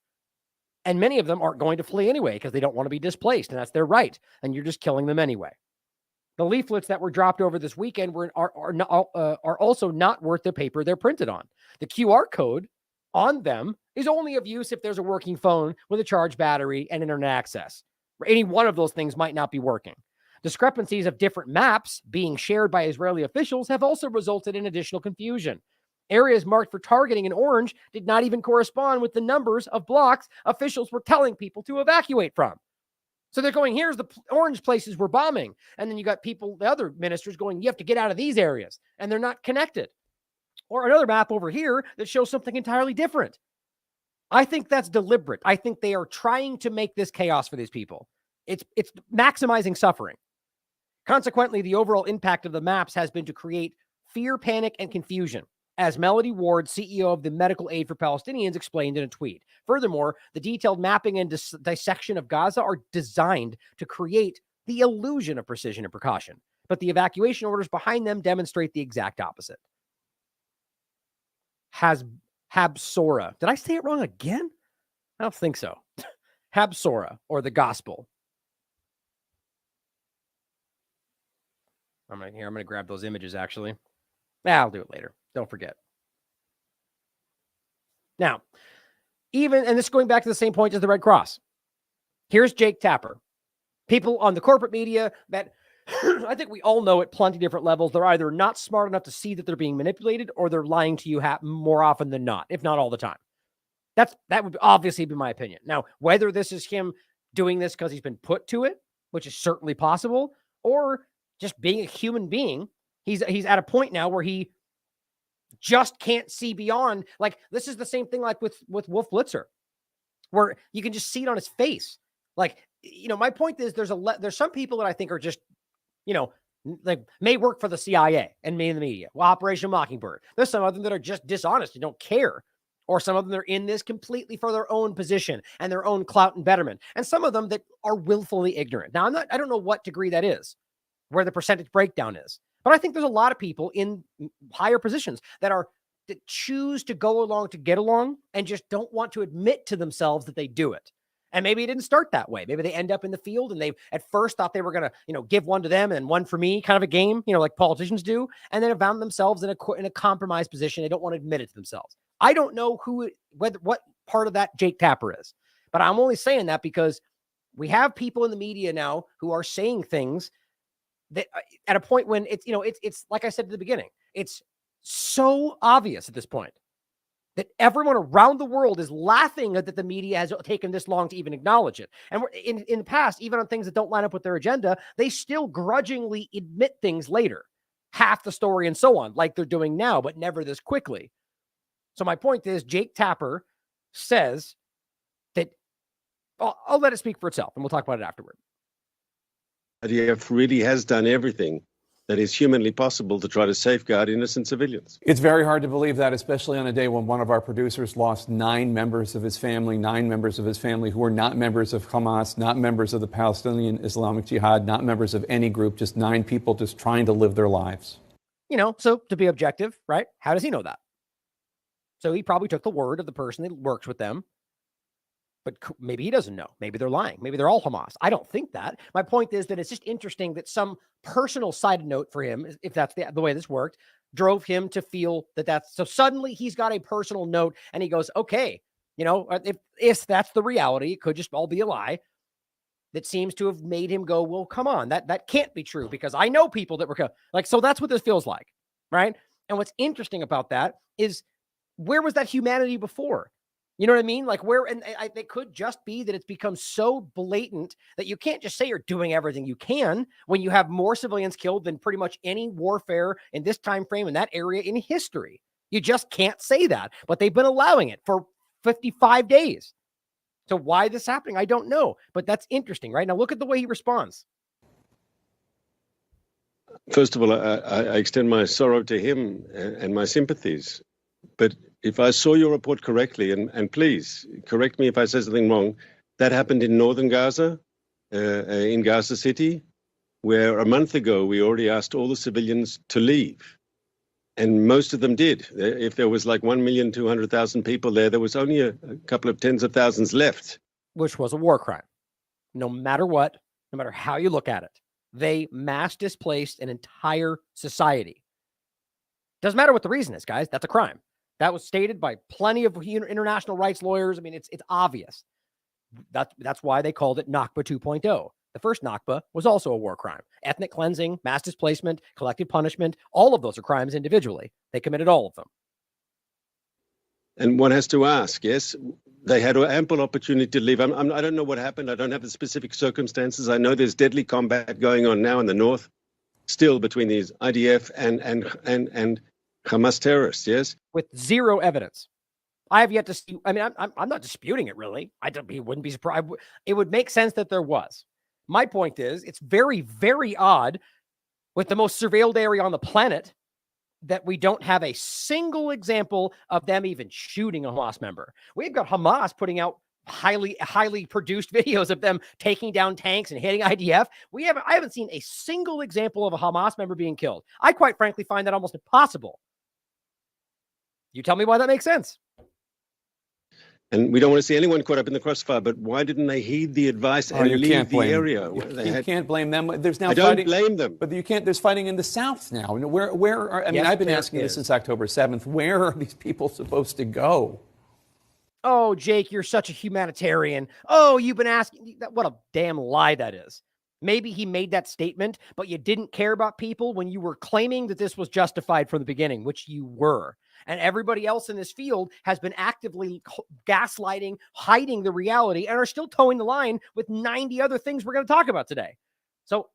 And many of them aren't going to flee anyway because they don't want to be displaced, and that's their right. And you're just killing them anyway. The leaflets that were dropped over this weekend are also not worth the paper they're printed on. The QR code on them is only of use if there's a working phone with a charged battery and internet access. Any one of those things might not be working. Discrepancies of different maps being shared by Israeli officials have also resulted in additional confusion. Areas marked for targeting in orange did not even correspond with the numbers of blocks officials were telling people to evacuate from. So they're going, here's the orange places we're bombing. And then you got people, the other ministers going, you have to get out of these areas. And they're not connected. Or another map over here that shows something entirely different. I think that's deliberate. I think they are trying to make this chaos for these people. It's maximizing suffering. Consequently, the overall impact of the maps has been to create fear, panic, and confusion, as Melody Ward, CEO of the Medical Aid for Palestinians, explained in a tweet. Furthermore, the detailed mapping and dissection of Gaza are designed to create the illusion of precision and precaution, but the evacuation orders behind them demonstrate the exact opposite. Habsora. Did I say it wrong again? I don't think so. Habsora, or the gospel. I'm going to grab those images, actually. I'll do it later. Don't forget. Now, and this is going back to the same point as the Red Cross. Here's Jake Tapper. People on the corporate media that I think we all know at plenty different levels, they're either not smart enough to see that they're being manipulated, or they're lying to you more often than not, if not all the time. That would obviously be my opinion. Now, whether this is him doing this because he's been put to it, which is certainly possible, or just being a human being, he's at a point now where he just can't see beyond. Like, this is the same thing like with Wolf Blitzer, where you can just see it on his face. Like, my point is there's some people that I think are just, like may work for the CIA and me in the media. Well, Operation Mockingbird. There's some of them that are just dishonest and don't care. Or some of them are in this completely for their own position and their own clout and betterment. And some of them that are willfully ignorant. Now, I don't know what degree that is, where the percentage breakdown is. But I think there's a lot of people in higher positions that choose to go along to get along and just don't want to admit to themselves that they do it. And maybe it didn't start that way. Maybe they end up in the field and they at first thought they were going to, give one to them and one for me, kind of a game, like politicians do. And then have found themselves in a compromised position. They don't want to admit it to themselves. I don't know what part of that Jake Tapper is, But I'm only saying that because we have people in the media now who are saying things that at a point when it's, it's like I said at the beginning, it's so obvious at this point that everyone around the world is laughing that the media has taken this long to even acknowledge it. And we're in the past, even on things that don't line up with their agenda, they still grudgingly admit things later, half the story and so on, like they're doing now, but never this quickly. So my point is, Jake Tapper says that, I'll let it speak for itself and we'll talk about it afterward. IDF really has done everything that is humanly possible to try to safeguard innocent civilians. It's very hard to believe that, especially on a day when one of our producers lost 9 members of his family who were not members of Hamas, not members of the Palestinian Islamic Jihad, not members of any group, just 9 people just trying to live their lives. So to be objective, right? How does he know that? So he probably took the word of the person that works with them. But maybe he doesn't know. Maybe they're lying. Maybe they're all Hamas. I don't think that. My point is that it's just interesting that some personal side note for him, if that's the way this worked, drove him to feel that's so suddenly he's got a personal note and he goes, okay, if that's the reality, it could just all be a lie. That seems to have made him go, well, come on, that can't be true because I know people that were like, so that's what this feels like, right? And what's interesting about that is, where was that humanity before? You know what I mean? Like it could just be that it's become so blatant that you can't just say you're doing everything you can when you have more civilians killed than pretty much any warfare in this time frame in that area in history. You just can't say that, but they've been allowing it for 55 days. So why this happening? I don't know, but that's interesting, right? Now look at the way he responds. First of all, I extend my sorrow to him and my sympathies. But if I saw your report correctly, and please correct me if I say something wrong, that happened in northern Gaza, in Gaza City, where a month ago we already asked all the civilians to leave. And most of them did. If there was like 1,200,000 people there was only a couple of tens of thousands left. Which was a war crime. No matter what, no matter how you look at it, they mass displaced an entire society. Doesn't matter what the reason is, guys. That's a crime. That was stated by plenty of international rights lawyers. I mean, it's obvious. That's why they called it Nakba 2.0. The first Nakba was also a war crime. Ethnic cleansing, mass displacement, collective punishment, all of those are crimes individually. They committed all of them. And one has to ask, yes, they had ample opportunity to leave. I don't know what happened. I don't have the specific circumstances. I know there's deadly combat going on now in the north, still between these IDF and Hamas terrorists, yes? With zero evidence. I have yet to see. I mean, I'm not disputing it, really. He wouldn't be surprised. It would make sense that there was. My point is, it's very, very odd with the most surveilled area on the planet that we don't have a single example of them even shooting a Hamas member. We've got Hamas putting out highly produced videos of them taking down tanks and hitting IDF. I haven't seen a single example of a Hamas member being killed. I quite frankly find that almost impossible. You tell me why that makes sense. And we don't want to see anyone caught up in the crossfire, but why didn't they heed the advice and leave the area? You can't blame them. There's now I don't blame them. But you can't. There's fighting in the South now. I've been asking this since October 7th. Where are these people supposed to go? Oh, Jake, you're such a humanitarian. Oh, you've been asking. What a damn lie that is. Maybe he made that statement, but you didn't care about people when you were claiming that this was justified from the beginning, which you were. And everybody else in this field has been actively gaslighting, hiding the reality, and are still towing the line with 90 other things we're going to talk about today. So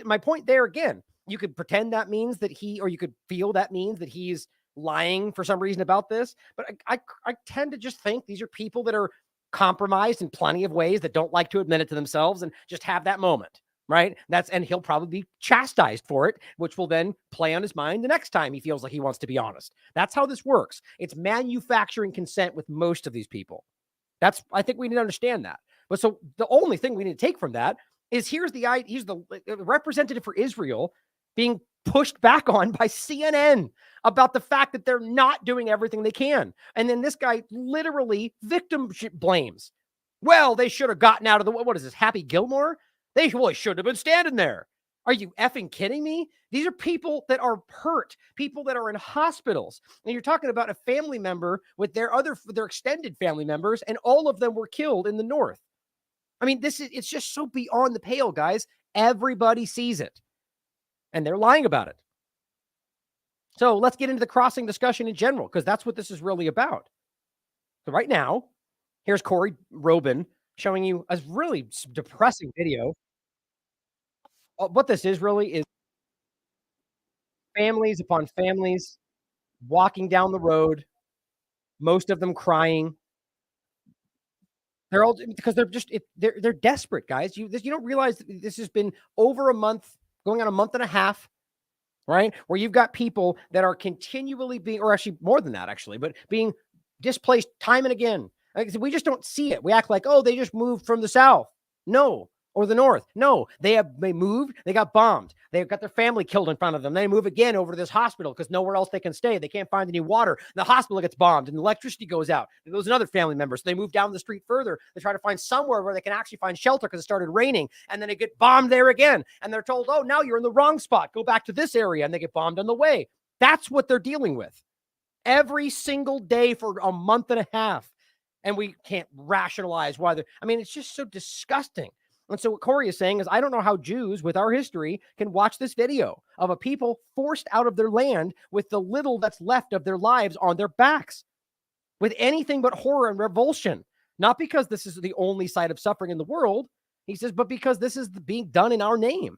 my point there again, you could pretend that means that or you could feel that means that he's lying for some reason about this. But I tend to just think these are people that are compromised in plenty of ways that don't like to admit it to themselves and just have that moment. Right. And he'll probably be chastised for it, which will then play on his mind the next time he feels like he wants to be honest. That's how this works. It's manufacturing consent with most of these people. I think we need to understand that. But so the only thing we need to take from that is here's the representative for Israel being pushed back on by CNN about the fact that they're not doing everything they can. And then this guy literally victim blames. Well, they should have gotten out of what is this, Happy Gilmore? They should have been standing there. Are you effing kidding me? These are people that are hurt, people that are in hospitals. And you're talking about a family member with their extended family members, and all of them were killed in the north. I mean, it's just so beyond the pale, guys. Everybody sees it. And they're lying about it. So let's get into the crossing discussion in general, because that's what this is really about. So right now, here's Corey Robin showing you a really depressing video. What this is really is families upon families walking down the road, most of them crying. They're all because they're desperate, guys. You don't realize this has been over a month, going on a month and a half, right? Where you've got people that are continually being, or actually more than that, actually, but being displaced time and again. Like, we just don't see it. We act like, oh, they just moved from the south. No. Or the north. No, they moved. They got bombed. They got their family killed in front of them. They move again over to this hospital because nowhere else they can stay. They can't find any water. The hospital gets bombed and the electricity goes out. There goes another family member. So they move down the street further. They try to find somewhere where they can actually find shelter because it started raining. And then they get bombed there again. And they're told, oh, now you're in the wrong spot. Go back to this area. And they get bombed on the way. That's what they're dealing with every single day for a month and a half. And we can't rationalize why it's just so disgusting. And so what Corey is saying is, I don't know how Jews with our history can watch this video of a people forced out of their land with the little that's left of their lives on their backs, with anything but horror and revulsion. Not because this is the only side of suffering in the world, he says, but because this is being done in our name.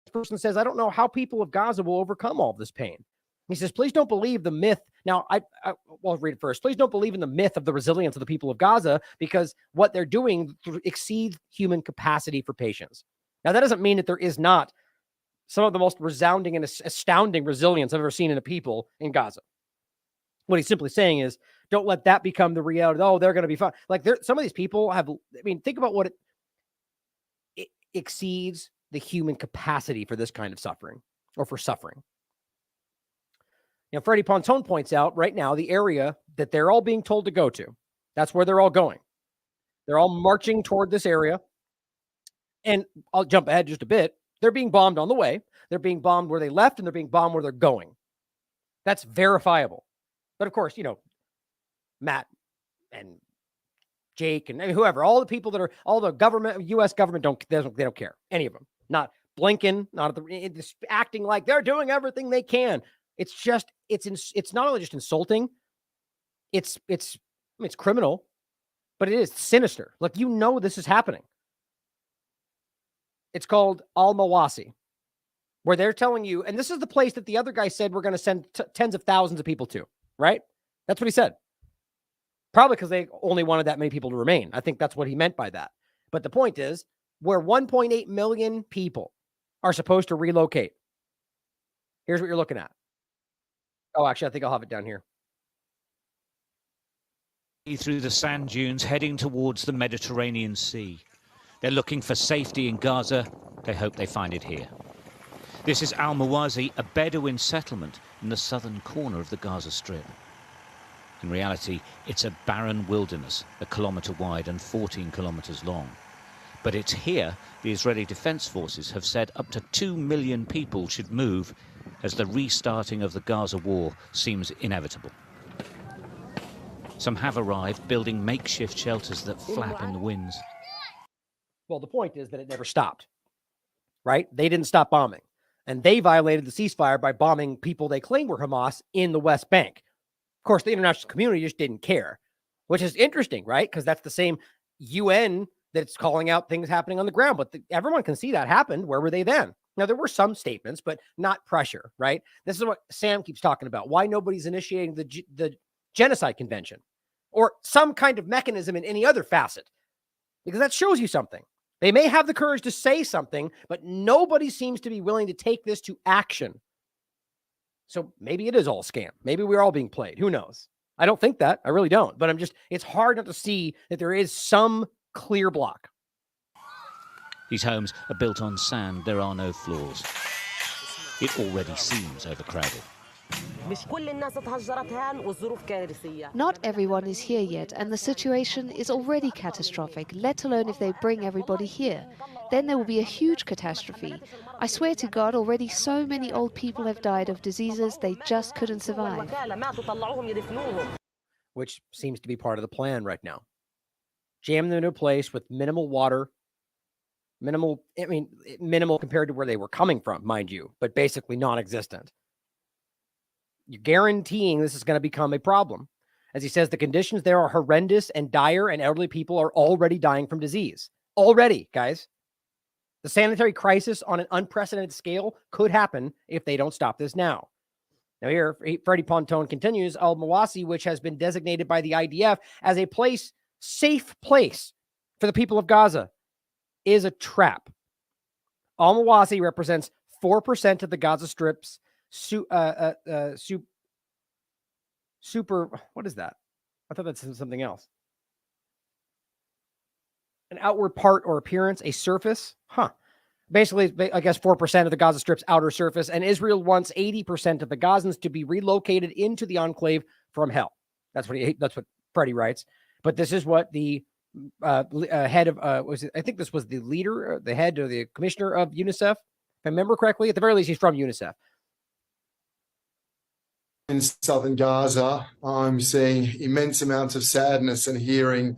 This person says, I don't know how people of Gaza will overcome all of this pain. He says, please don't believe the myth. Now, I'll read it first. Please don't believe in the myth of the resilience of the people of Gaza, because what they're doing exceeds human capacity for patience. Now, that doesn't mean that there is not some of the most resounding and astounding resilience I've ever seen in a people in Gaza. What he's simply saying is, don't let that become the reality. Oh, they're going to be fine. Like, some of these people have, think about what it exceeds the human capacity for this kind of suffering, or for suffering. Freddie Pontone points out right now the area that they're all being told to go to. That's where they're all going. They're all marching toward this area. And I'll jump ahead just a bit. They're being bombed on the way. They're being bombed where they left, and they're being bombed where they're going. That's verifiable. But of course, Matt and Jake and whoever, all the people that are, all the government, U.S. government, they don't care. Any of them. Not Blinken, not acting like they're doing everything they can. It's just, it's not only just insulting, it's criminal, but it is sinister. Like, this is happening. It's called Al-Mawasi, where they're telling you, and this is the place that the other guy said we're going to send tens of thousands of people to, right? That's what he said. Probably because they only wanted that many people to remain. I think that's what he meant by that. But the point is, where 1.8 million people are supposed to relocate. Here's what you're looking at. Oh, actually, I think I'll have it down here. Through the sand dunes heading towards the Mediterranean Sea. They're looking for safety in Gaza. They hope they find it here. This is Al-Mawasi, a Bedouin settlement in the southern corner of the Gaza Strip. In reality, it's a barren wilderness, a kilometre wide and 14 kilometres long. But it's here the Israeli Defence Forces have said up to 2 million people should move, as the restarting of the Gaza war seems inevitable. Some have arrived, building makeshift shelters that flap in the winds. Well, the point is that it never stopped, right? They didn't stop bombing. And they violated the ceasefire by bombing people they claim were Hamas in the West Bank. Of course, the international community just didn't care, which is interesting, right? Because that's the same UN that's calling out things happening on the ground. But everyone can see that happened. Where were they then? Now, there were some statements, but not pressure, right? This is what Sam keeps talking about. Why nobody's initiating the Genocide Convention or some kind of mechanism in any other facet, because that shows you something. They may have the courage to say something, but nobody seems to be willing to take this to action. So maybe it is all scam. Maybe we're all being played. Who knows? I don't think that. I really don't. But it's hard not to see that there is some clear block. These homes are built on sand. There are no floors. It already seems overcrowded. Not everyone is here yet, and the situation is already catastrophic, let alone if they bring everybody here. Then there will be a huge catastrophe. I swear to God, already so many old people have died of diseases they just couldn't survive. Which seems to be part of the plan right now. Jam them into a place with minimal water, minimal compared to where they were coming from, mind you, but basically non-existent. You're guaranteeing this is going to become a problem. As he says, the conditions there are horrendous and dire, and elderly people are already dying from disease. Already, guys. The sanitary crisis on an unprecedented scale could happen if they don't stop this now. Now here, Freddie Pontone continues, Al-Mawasi, which has been designated by the IDF as a safe place for the people of Gaza, is a trap. Al-Mawasi represents 4% of the Gaza Strip's super, what is that? I thought that's something else. An outward part or appearance, a surface. Basically, I guess 4% of the Gaza Strip's outer surface, and Israel wants 80% of the Gazans to be relocated into the enclave from hell. That's what Freddie writes. But this is what the head of I think this was the leader, the head or the commissioner of UNICEF, if I remember correctly. At the very least, he's from UNICEF. In southern Gaza, I'm seeing immense amounts of sadness and hearing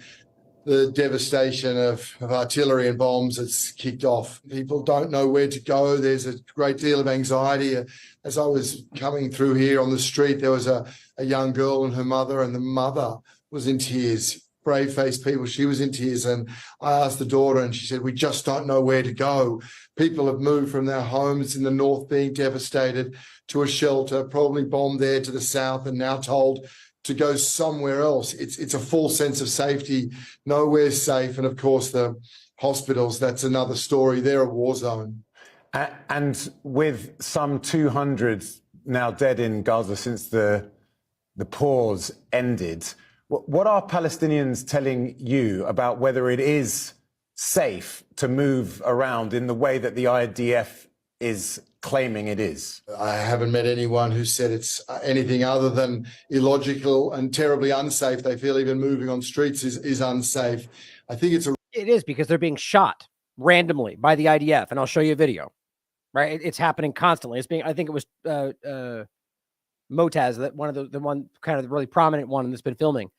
the devastation of artillery and bombs that's kicked off. People don't know where to go. There's a great deal of anxiety. As I was coming through here on the street, there was a young girl and her mother, and the mother was in tears. Brave-faced people, she was in tears. And I asked the daughter, and she said, we just don't know where to go. People have moved from their homes in the north being devastated to a shelter, probably bombed there to the south, and now told to go somewhere else. It's a false sense of safety. Nowhere's safe. And of course, the hospitals, that's another story. They're a war zone. And with some 200 now dead in Gaza since the pause ended, what are Palestinians telling you about whether it is safe to move around in the way that the IDF is claiming it is? I haven't met anyone who said it's anything other than illogical and terribly unsafe. They feel even moving on streets is unsafe. I think it is because they're being shot randomly by the IDF, and I'll show you a video. Right, it's happening constantly. I think it was Motaz, that one of the one kind of the really prominent one that's been filming.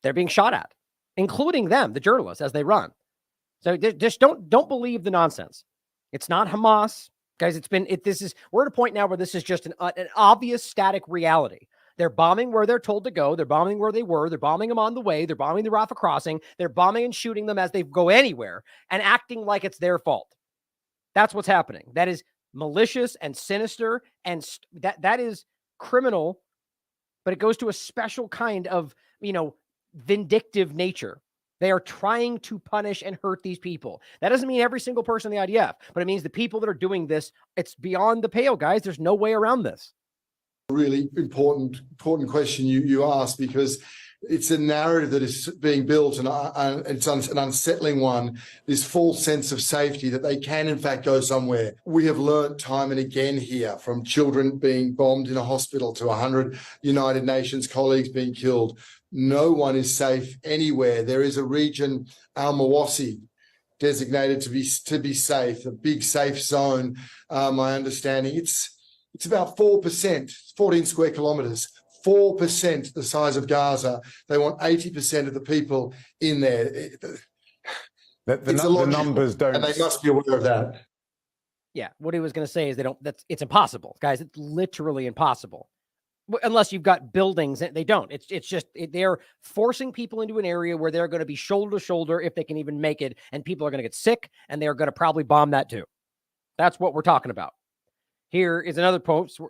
They're being shot at, including them, the journalists, as they run. So just don't believe the nonsense. It's not Hamas. Guys, we're at a point now where this is just an obvious static reality. They're bombing where they're told to go. They're bombing where they were. They're bombing them on the way. They're bombing the Rafah crossing. They're bombing and shooting them as they go anywhere and acting like it's their fault. That's what's happening. That is malicious and sinister, and that is criminal, but it goes to a special kind of, vindictive nature. They are trying to punish and hurt these people. That doesn't mean every single person in the IDF, but it means the people that are doing this, it's beyond the pale, guys. There's no way around this. Really important question you asked, because it's a narrative that is being built, and it's an unsettling one, this false sense of safety that they can, in fact, go somewhere. We have learnt time and again here, from children being bombed in a hospital to 100 United Nations colleagues being killed. No one is safe anywhere. There is a region, Al-Mawasi, designated to be safe, a big safe zone. My understanding, it's about 4%, 14 square kilometres. 4% the size of Gaza. They want 80% of the people in there. The numbers don't, and they must be aware of that. Yeah, what he was going to say is it's impossible, guys. It's literally impossible, unless you've got buildings. They don't. They're forcing people into an area where they're going to be shoulder to shoulder if they can even make it, and people are going to get sick, and they are going to probably bomb that too. That's what we're talking about. Here is another post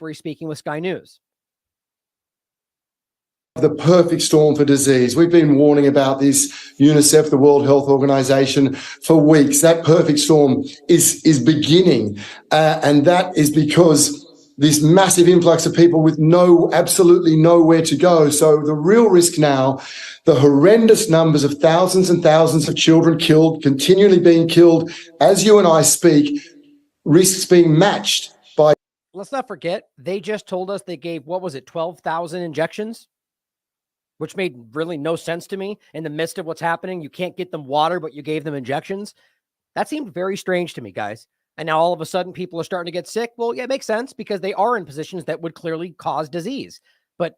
where he's speaking with Sky News. The perfect storm for disease. We've been warning about this, UNICEF, the World Health Organization, for weeks. That perfect storm is beginning, and that is because this massive influx of people with absolutely nowhere to go. So the real risk now, the horrendous numbers of thousands and thousands of children killed, continually being killed as you and I speak, risks being matched by. let's not forget, they just told us they gave, what was it, 12,000 injections, which made really no sense to me in the midst of what's happening. You can't get them water, but you gave them injections. That seemed very strange to me, guys. And now all of a sudden people are starting to get sick. Well, yeah, it makes sense because they are in positions that would clearly cause disease. But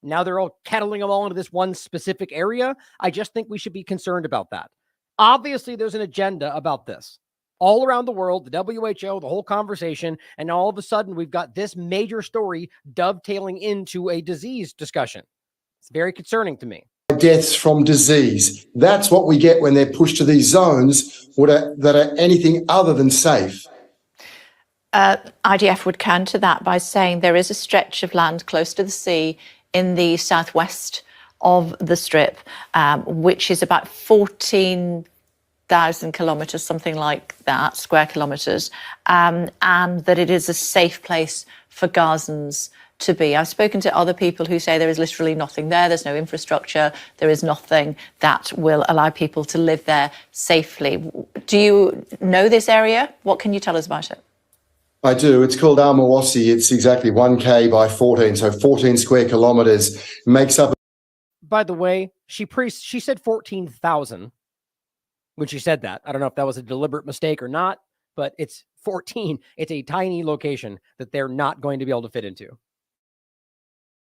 now they're all kettling them all into this one specific area. I just think we should be concerned about that. Obviously, there's an agenda about this all around the world, the WHO, the whole conversation. And all of a sudden, we've got this major story dovetailing into a disease discussion. It's very concerning to me. Deaths from disease. That's what we get when they're pushed to these zones that are anything other than safe. IDF would counter that by saying there is a stretch of land close to the sea in the southwest of the Strip, which is about 14,000 kilometres, something like that, square kilometres, and that it is a safe place for Gazans to be. I've spoken to other people who say there is literally nothing there. There's no infrastructure. There is nothing that will allow people to live there safely. Do you know this area? What can you tell us about it? I do. It's called Al Mawassi. It's exactly 1K by 14, so 14 square kilometres. Makes up. By the way, she said 14,000 when she said that. I don't know if that was a deliberate mistake or not, but it's 14. It's a tiny location that they're not going to be able to fit into.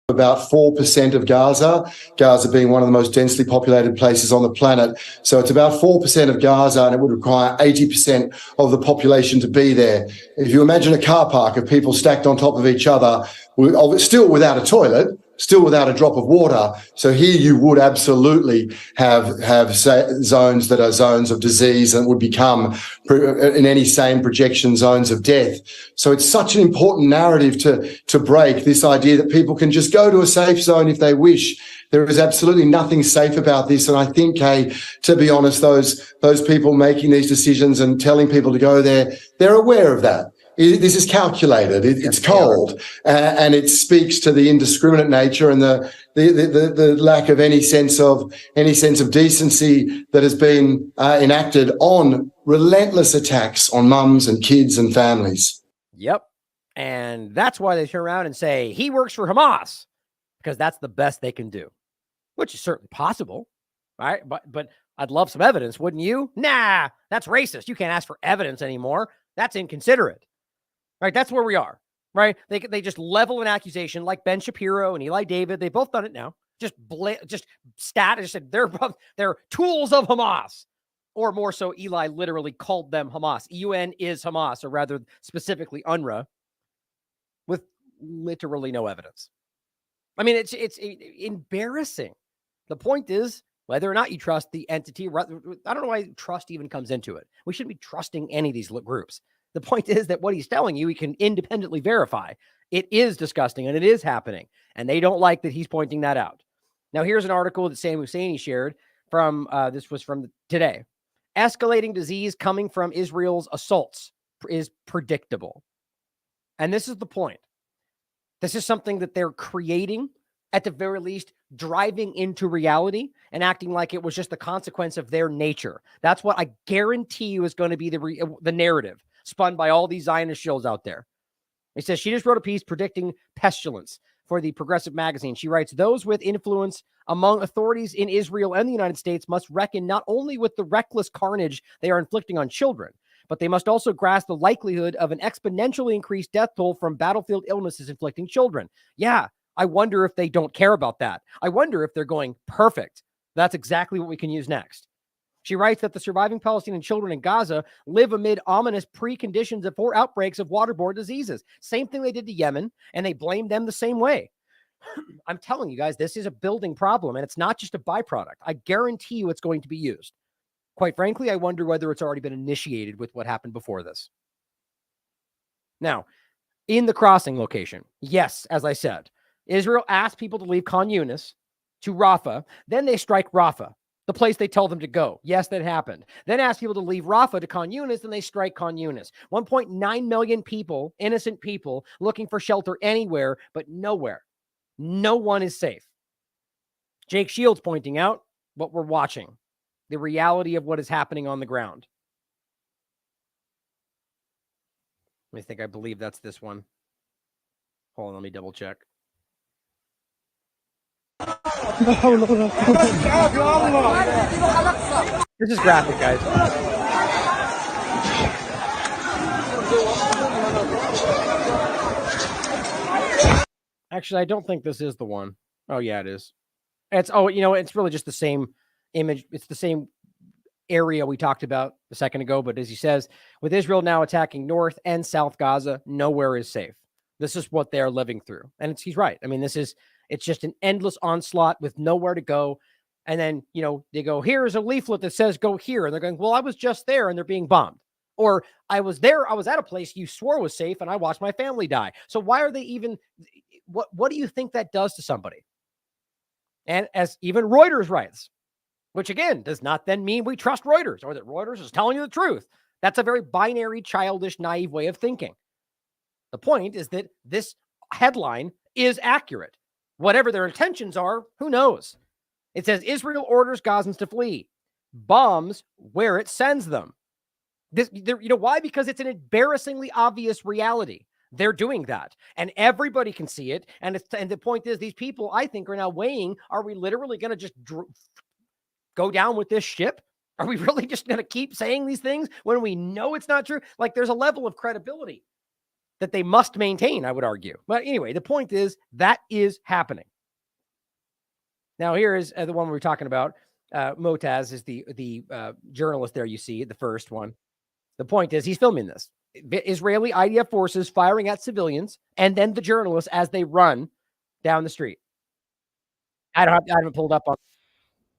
About 4% of Gaza, Gaza being one of the most densely populated places on the planet. So it's about 4% of Gaza, and it would require 80% of the population to be there. If you imagine a car park of people stacked on top of each other, still without a toilet, still without a drop of water. So here you would absolutely have zones that are zones of disease and would become, in any sane projection, zones of death. So it's such an important narrative to break, this idea that people can just go to a safe zone if they wish. There is absolutely nothing safe about this. And I think, Kay, to be honest, those people making these decisions and telling people to go there, they're aware of that. This is calculated. It's cold, and it speaks to the indiscriminate nature and the lack of any sense of decency that has been enacted on relentless attacks on mums and kids and families. Yep, and that's why they turn around and say he works for Hamas, because that's the best they can do, which is certainly possible, right? But I'd love some evidence, wouldn't you? Nah, that's racist. You can't ask for evidence anymore. That's inconsiderate. Right, that's where we are, right? They just level an accusation like Ben Shapiro and Eli David. They've both done it now. Just said they're tools of Hamas, or more so, Eli literally called them Hamas. UN is Hamas, or rather specifically UNRWA, with literally no evidence. I mean, it's embarrassing. The point is whether or not you trust the entity. I don't know why trust even comes into it. We shouldn't be trusting any of these groups. The point is that what he's telling you, he can independently verify. It is disgusting and it is happening. And they don't like that he's pointing that out. Now, here's an article that Sam Husseini shared from, this was from today. Escalating disease coming from Israel's assaults is predictable. And this is the point. This is something that they're creating, at the very least, driving into reality and acting like it was just the consequence of their nature. That's what I guarantee you is going to be the narrative spun by all these Zionist shills out there. He says she just wrote a piece predicting pestilence for the Progressive magazine. She writes, those with influence among authorities in Israel and the United States must reckon not only with the reckless carnage they are inflicting on children, but they must also grasp the likelihood of an exponentially increased death toll from battlefield illnesses inflicting children. Yeah, I wonder if they don't care about that. I wonder if they're going, perfect. That's exactly what we can use next. She writes that the surviving Palestinian children in Gaza live amid ominous preconditions for outbreaks of waterborne diseases. Same thing they did to Yemen, and they blame them the same way. I'm telling you guys, this is a building problem, and it's not just a byproduct. I guarantee you it's going to be used. Quite frankly, I wonder whether it's already been initiated with what happened before this. Now, in the crossing location, yes, as I said, Israel asked people to leave Khan Yunis to Rafah. Then they strike Rafah, the place they tell them to go. Yes, that happened. Then asked people to leave Rafah to Khan Yunis, and they strike Khan Yunis. 1.9 million people, innocent people, looking for shelter anywhere, but nowhere. No one is safe. Jake Shields pointing out what we're watching, the reality of what is happening on the ground. Let me think. I believe that's this one. Hold on, let me double check. This is graphic, guys. Actually, I don't think this is the one. Oh, yeah, it is. It's it's really just the same image. It's the same area we talked about a second ago. But as he says, with Israel now attacking North and South Gaza, nowhere is safe. This is what they're living through. And he's right. I mean, it's just an endless onslaught with nowhere to go. And then, they go, here's a leaflet that says go here. And they're going, well, I was just there and they're being bombed. Or I was there. I was at a place you swore was safe and I watched my family die. So why are they even, what do you think that does to somebody? And as even Reuters writes, which again does not then mean we trust Reuters or that Reuters is telling you the truth. That's a very binary, childish, naive way of thinking. The point is that this headline is accurate. Whatever their intentions are, who knows? It says Israel orders Gazans to flee, bombs where it sends them. Why? Because it's an embarrassingly obvious reality. They're doing that, and everybody can see it. And the point is, these people, I think, are now weighing: are we literally going to just go down with this ship? Are we really just going to keep saying these things when we know it's not true? Like, there's a level of credibility that they must maintain, I would argue. But anyway, the point is that is happening. Now, here is the one we were talking about. Motaz is the journalist there. You see the first one. The point is he's filming this. Israeli IDF forces firing at civilians, and then the journalists as they run down the street. I haven't pulled up on.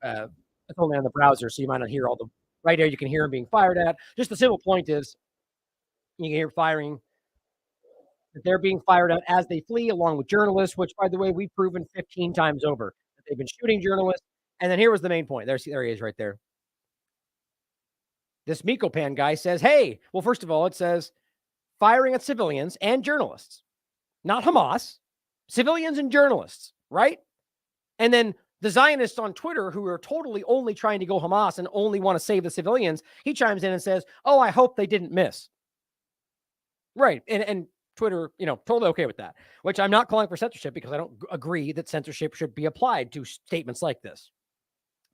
It's only on the browser, so you might not hear all the. Right there, you can hear them being fired at. Just the simple point is, you can hear firing. That they're being fired at as they flee, along with journalists. Which, by the way, we've proven 15 times over that they've been shooting journalists. And then here was the main point. There he is, right there. This Mikopan guy says, hey, well, first of all, it says firing at civilians and journalists, not Hamas, civilians and journalists, right? And then the Zionists on Twitter, who are totally only trying to go Hamas and only want to save the civilians, he chimes in and says, oh, I hope they didn't miss. Right. And Twitter, totally okay with that, which I'm not calling for censorship because I don't agree that censorship should be applied to statements like this.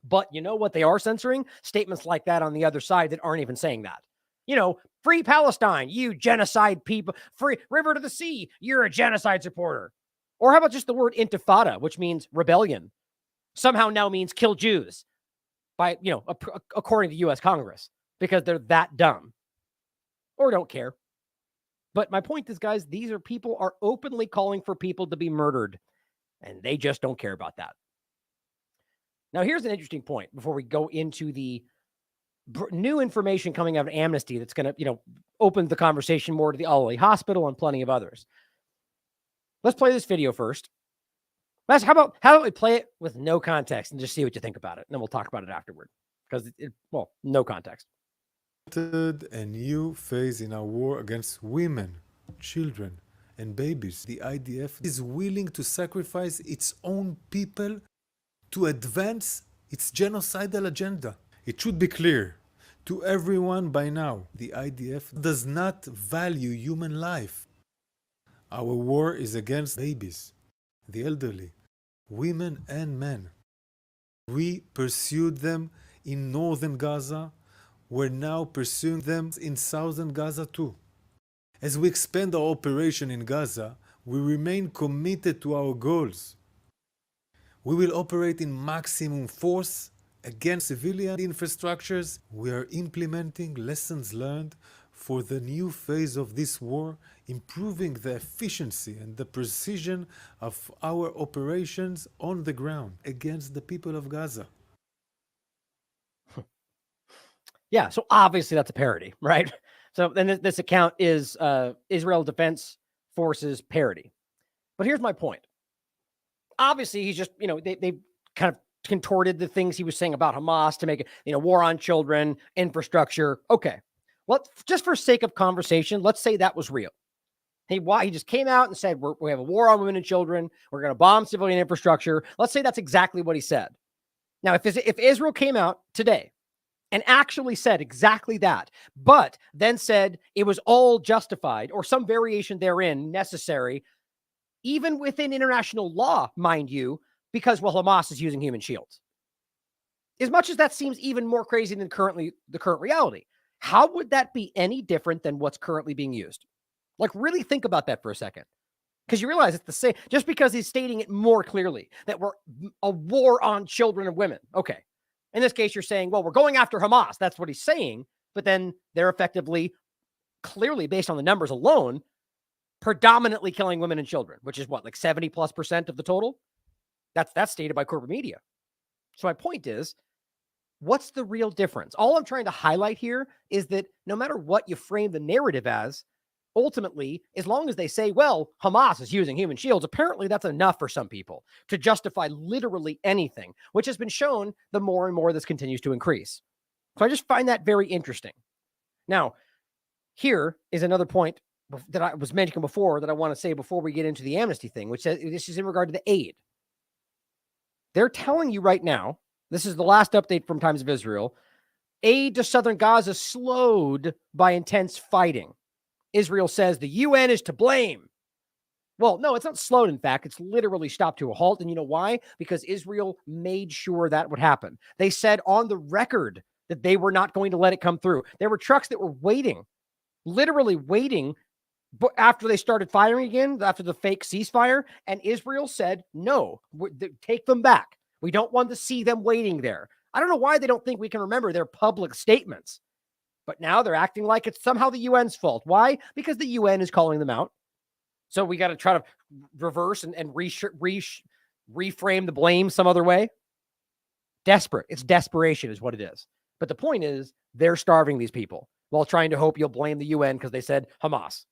But you know what they are censoring? Statements like that on the other side that aren't even saying that. Free Palestine, you genocide people. Free River to the Sea, you're a genocide supporter. Or how about just the word intifada, which means rebellion, somehow now means kill Jews by, according to U.S. Congress, because they're that dumb or don't care. But my point is, guys, these are people are openly calling for people to be murdered, and they just don't care about that. Now, here's an interesting point before we go into the new information coming out of Amnesty that's going to, open the conversation more to the Al-Ali Hospital and plenty of others. Let's play this video first. How about we play it with no context and just see what you think about it, and then we'll talk about it afterward because no context. A new phase in our war against women, children, and babies. The IDF is willing to sacrifice its own people to advance its genocidal agenda. It should be clear to everyone by now, the IDF does not value human life. Our war is against babies, the elderly, women and men. We pursued them in northern Gaza. We're now pursuing them in southern Gaza too. As we expand our operation in Gaza, we remain committed to our goals. We will operate in maximum force against civilian infrastructures. We are implementing lessons learned for the new phase of this war, improving the efficiency and the precision of our operations on the ground against the people of Gaza. Yeah, so obviously that's a parody, right? So then this account is Israel Defense Forces parody. But here's my point. Obviously, he's just, they kind of contorted the things he was saying about Hamas to make it, war on children, infrastructure. Okay, just for sake of conversation, let's say that was real. He just came out and said, we have a war on women and children. We're going to bomb civilian infrastructure. Let's say that's exactly what he said. Now, if Israel came out today and actually said exactly that, but then said it was all justified or some variation therein necessary even within international law, mind you, because, well, Hamas is using human shields. As much as that seems even more crazy than the current reality, how would that be any different than what's currently being used? Like, really think about that for a second. Because you realize it's the same, just because he's stating it more clearly that we're a war on children and women. Okay. In this case, you're saying, well, we're going after Hamas. That's what he's saying. But then they're effectively, clearly, based on the numbers alone, predominantly killing women and children, which is what, like 70+% of the total? That's stated by corporate media. So my point is, what's the real difference? All I'm trying to highlight here is that no matter what you frame the narrative as, ultimately, as long as they say, well, Hamas is using human shields, apparently that's enough for some people to justify literally anything, which has been shown the more and more this continues to increase. So I just find that very interesting. Now, here is another point that I was mentioning before that I want to say before we get into the amnesty thing, which says this is in regard to the aid. They're telling you right now, this is the last update from Times of Israel, aid to southern Gaza slowed by intense fighting. Israel says the UN is to blame. Well, no, it's not slowed. In fact, it's literally stopped to a halt. And you know why? Because Israel made sure that would happen. They said on the record that they were not going to let it come through. There were trucks that were waiting, literally waiting after they started firing again, after the fake ceasefire. And Israel said, no, take them back. We don't want to see them waiting there. I don't know why they don't think we can remember their public statements. But now they're acting like it's somehow the UN's fault. Why? Because the UN is calling them out. So we got to try to reverse and reframe the blame some other way. Desperate. It's desperation is what it is. But the point is, they're starving these people while trying to hope you'll blame the UN because they said Hamas.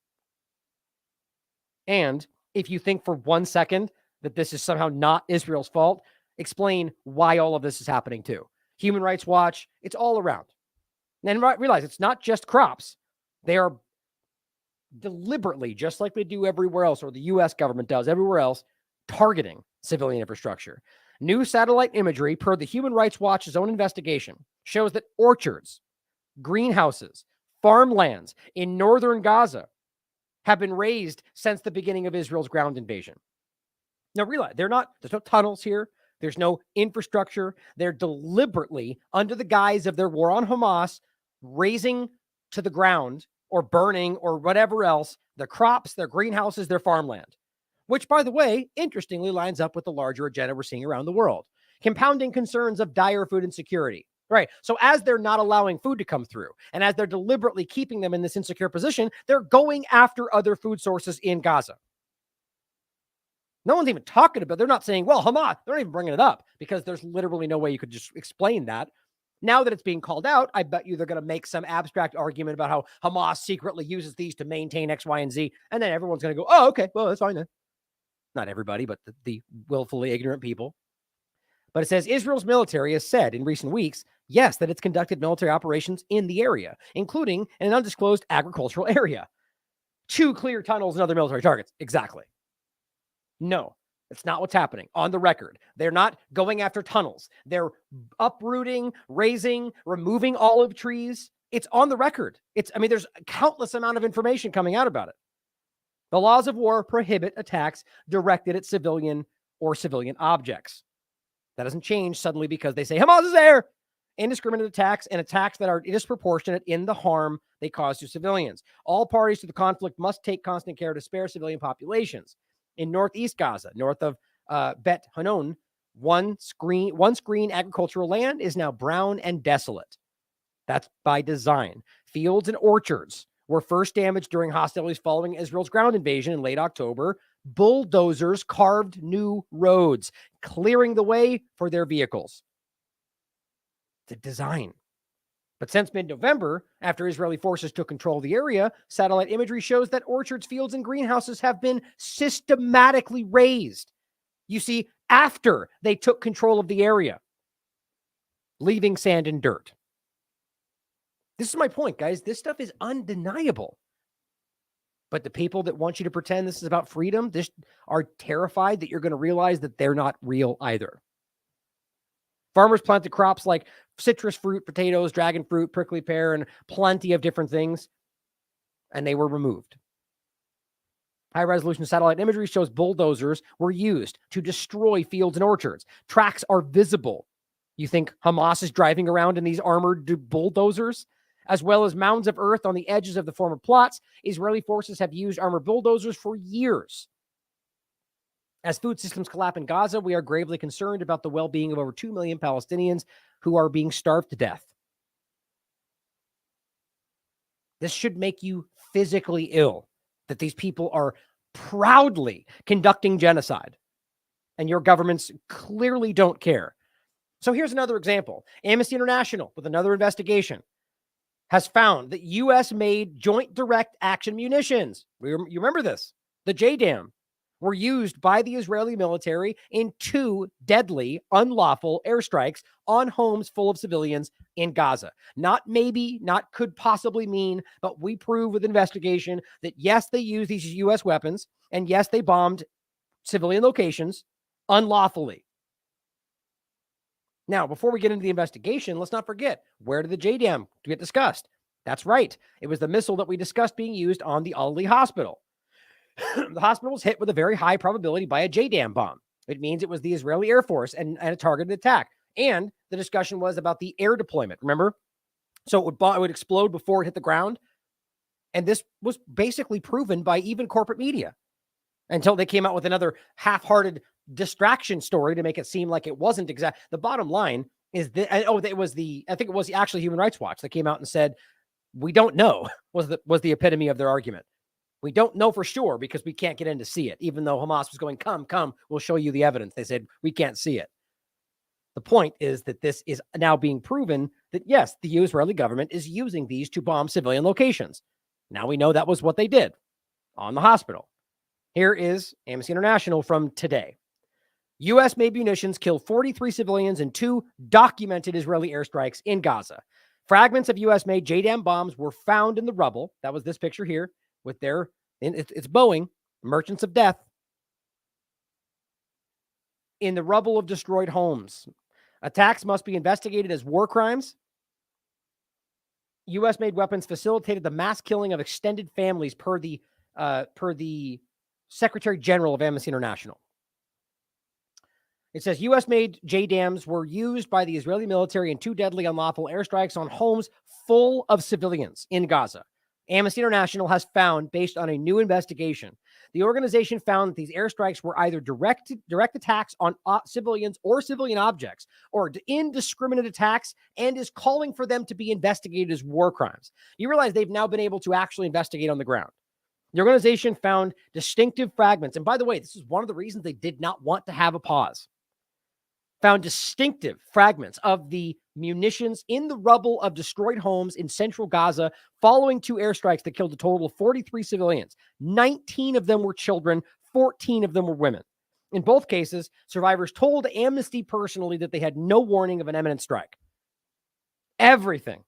And if you think for 1 second that this is somehow not Israel's fault, explain why all of this is happening too. Human Rights Watch, it's all around. And realize it's not just crops. They are deliberately, just like they do everywhere else, or the U.S. government does everywhere else, targeting civilian infrastructure. New satellite imagery, per the Human Rights Watch's own investigation, shows that orchards, greenhouses, farmlands in northern Gaza have been razed since the beginning of Israel's ground invasion. Now realize there's no tunnels here. There's no infrastructure. They're deliberately, under the guise of their war on Hamas, razing to the ground or burning or whatever else their crops, their greenhouses, their farmland, which, by the way, interestingly lines up with the larger agenda we're seeing around the world, compounding concerns of dire food insecurity. Right. So as they're not allowing food to come through and as they're deliberately keeping them in this insecure position, they're going after other food sources in Gaza. No one's even talking about, they're not saying, well, Hamas, they're not even bringing it up because there's literally no way you could just explain that. Now that it's being called out, I bet you they're going to make some abstract argument about how Hamas secretly uses these to maintain X, Y, and Z. And then everyone's going to go, oh, okay, well, that's fine then. Not everybody, but the willfully ignorant people. But it says Israel's military has said in recent weeks, yes, that it's conducted military operations in the area, including in an undisclosed agricultural area. 2 clear tunnels and other military targets. Exactly. No, that's not what's happening. On the record, they're not going after tunnels. They're uprooting, razing, removing olive trees. It's on the record. There's a countless amount of information coming out about it. The laws of war prohibit attacks directed at civilian or civilian objects. That doesn't change suddenly because they say Hamas is there. Indiscriminate attacks and attacks that are disproportionate in the harm they cause to civilians. All parties to the conflict must take constant care to spare civilian populations. In northeast Gaza, north of Bet Hanon, one screen agricultural land is now brown and desolate. That's by design. Fields and orchards were first damaged during hostilities following Israel's ground invasion in late October. Bulldozers carved new roads, clearing the way for their vehicles. The design. But since mid-November, after Israeli forces took control of the area, satellite imagery shows that orchards, fields, and greenhouses have been systematically razed. You see, after they took control of the area, leaving sand and dirt. This is my point, guys. This stuff is undeniable. But the people that want you to pretend this is about freedom, are terrified that you're going to realize that they're not real either. Farmers planted crops like citrus fruit, potatoes, dragon fruit, prickly pear, and plenty of different things, and they were removed. High-resolution satellite imagery shows bulldozers were used to destroy fields and orchards. Tracks are visible. You think Hamas is driving around in these armored bulldozers? As well as mounds of earth on the edges of the former plots, Israeli forces have used armored bulldozers for years. As food systems collapse in Gaza, we are gravely concerned about the well-being of over 2 million Palestinians who are being starved to death. This should make you physically ill, that these people are proudly conducting genocide, and your governments clearly don't care. So here's another example. Amnesty International, with another investigation, has found that U.S.-made Joint Direct Action munitions, you remember this, the JDAM, were used by the Israeli military in 2 deadly, unlawful airstrikes on homes full of civilians in Gaza. Not maybe, not could possibly mean, but we prove with investigation that yes, they used these U.S. weapons, and yes, they bombed civilian locations unlawfully. Now, before we get into the investigation, let's not forget, where did the JDAM get discussed? That's right. It was the missile that we discussed being used on the Al-Ali hospital. The hospital was hit with a very high probability by a JDAM bomb. It means it was the Israeli Air Force and a targeted attack. And the discussion was about the air deployment, remember? So it would explode before it hit the ground. And this was basically proven by even corporate media until they came out with another half-hearted distraction story to make it seem like it wasn't exact. The bottom line is that, I think it was actually Human Rights Watch that came out and said, we don't know, was the epitome of their argument. We don't know for sure because we can't get in to see it, even though Hamas was going, come, we'll show you the evidence. They said, we can't see it. The point is that this is now being proven that, yes, the Israeli government is using these to bomb civilian locations. Now we know that was what they did on the hospital. Here is Amnesty International from today. U.S.-made munitions killed 43 civilians in 2 documented Israeli airstrikes in Gaza. Fragments of U.S.-made JDAM bombs were found in the rubble. That was this picture here with it's Boeing, Merchants of Death, in the rubble of destroyed homes. Attacks must be investigated as war crimes. U.S.-made weapons facilitated the mass killing of extended families per the Secretary General of Amnesty International. It says U.S.-made JDAMs were used by the Israeli military in 2 deadly unlawful airstrikes on homes full of civilians in Gaza. Amnesty International has found, based on a new investigation, the organization found that these airstrikes were either direct attacks on civilians or civilian objects, or indiscriminate attacks, and is calling for them to be investigated as war crimes. You realize they've now been able to actually investigate on the ground. The organization found distinctive fragments. And by the way, this is one of the reasons they did not want to have a pause. Found distinctive fragments of the munitions in the rubble of destroyed homes in central Gaza following 2 airstrikes that killed a total of 43 civilians. 19 of them were children, 14 of them were women. In both cases, survivors told Amnesty personally that they had no warning of an imminent strike. Everything.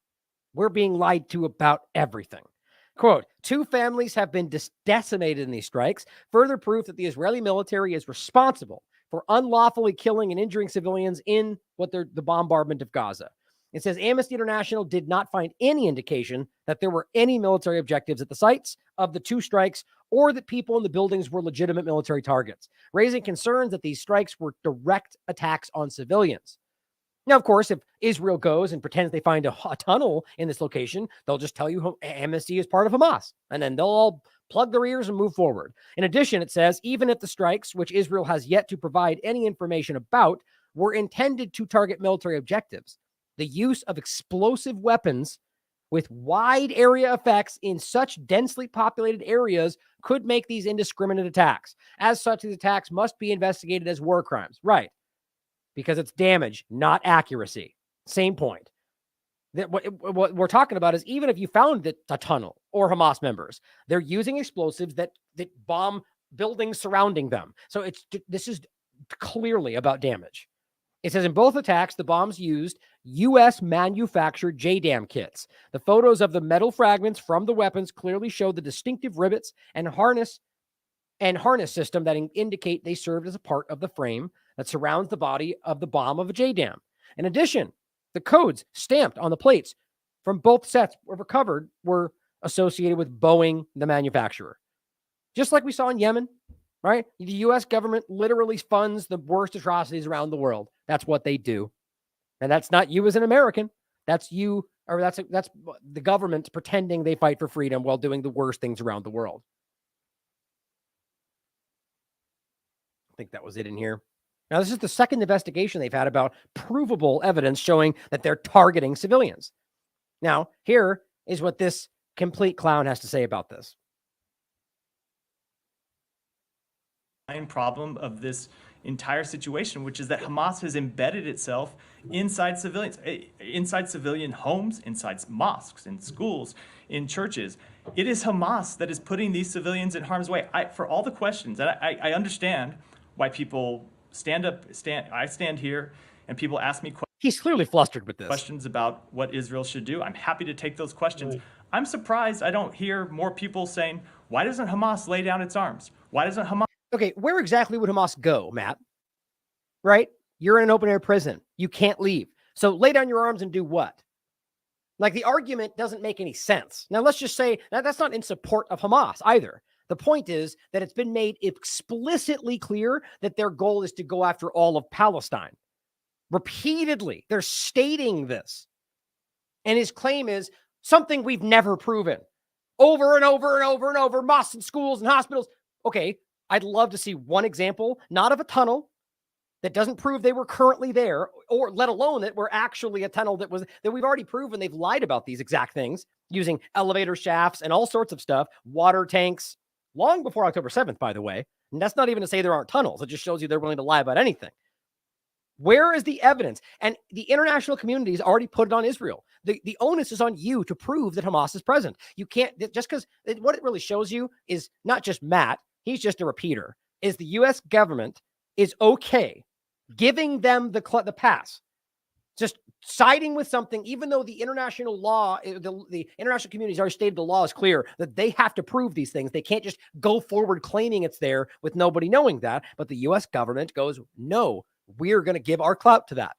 We're being lied to about everything. Quote, 2 families have been decimated in these strikes, further proof that the Israeli military is responsible for unlawfully killing and injuring civilians in the bombardment of Gaza. It says Amnesty International did not find any indication that there were any military objectives at the sites of the 2 strikes or that people in the buildings were legitimate military targets, raising concerns that these strikes were direct attacks on civilians. Now, of course, if Israel goes and pretends they find a tunnel in this location, they'll just tell you Amnesty is part of Hamas, and then they'll all plug their ears and move forward. In addition, it says, even if the strikes, which Israel has yet to provide any information about, were intended to target military objectives, the use of explosive weapons with wide area effects in such densely populated areas could make these indiscriminate attacks. As such, these attacks must be investigated as war crimes. Right. Because it's damage, not accuracy. Same point. That what we're talking about is even if you found a tunnel or Hamas members, they're using explosives that bomb buildings surrounding them. So this is clearly about damage. It says in both attacks, the bombs used U.S. manufactured JDAM kits. The photos of the metal fragments from the weapons clearly show the distinctive rivets and harness system that indicate they served as a part of the frame that surrounds the body of the bomb of a JDAM. In addition, the codes stamped on the plates from both sets were recovered were associated with Boeing, the manufacturer. Just like we saw in Yemen, right? The U.S. government literally funds the worst atrocities around the world. That's what they do. And that's not you as an American. That's you, or that's the government pretending they fight for freedom while doing the worst things around the world. I think that was it in here. Now, this is the second investigation they've had about provable evidence showing that they're targeting civilians. Now, here is what this complete clown has to say about this. Problem of this entire situation, which is that Hamas has embedded itself inside civilians, inside civilian homes, inside mosques, in schools, in churches. It is Hamas that is putting these civilians in harm's way. For all the questions, and I understand why people I stand here and people ask me questions. He's clearly flustered with this. Questions about what Israel should do. I'm happy to take those questions. Right. I'm surprised I don't hear more people saying, why doesn't Hamas lay down its arms? Why doesn't Hamas? Okay, where exactly would Hamas go, Matt? Right? You're in an open air prison. You can't leave. So lay down your arms and do what? Like, the argument doesn't make any sense. Now, let's just say that that's not in support of Hamas either. The point is that it's been made explicitly clear that their goal is to go after all of Palestine. Repeatedly, they're stating this. And his claim is something we've never proven. Over and over and over and over, mosques and schools and hospitals. Okay, I'd love to see one example, not of a tunnel that doesn't prove they were currently there, or let alone that were actually a tunnel that we've already proven they've lied about these exact things using elevator shafts and all sorts of stuff, water tanks, long before October 7th, by the way. And that's not even to say there aren't tunnels. It just shows you they're willing to lie about anything. Where is the evidence? And the international community has already put it on Israel. The onus is on you to prove that Hamas is present. You can't, just because what it really shows you is not just Matt, he's just a repeater, is the U.S. government is okay giving them the pass, just siding with something, even though the international law, the international community has already stated the law is clear that they have to prove these things. They can't just go forward claiming it's there with nobody knowing that. But the U.S. government goes, no, we're going to give our clout to that.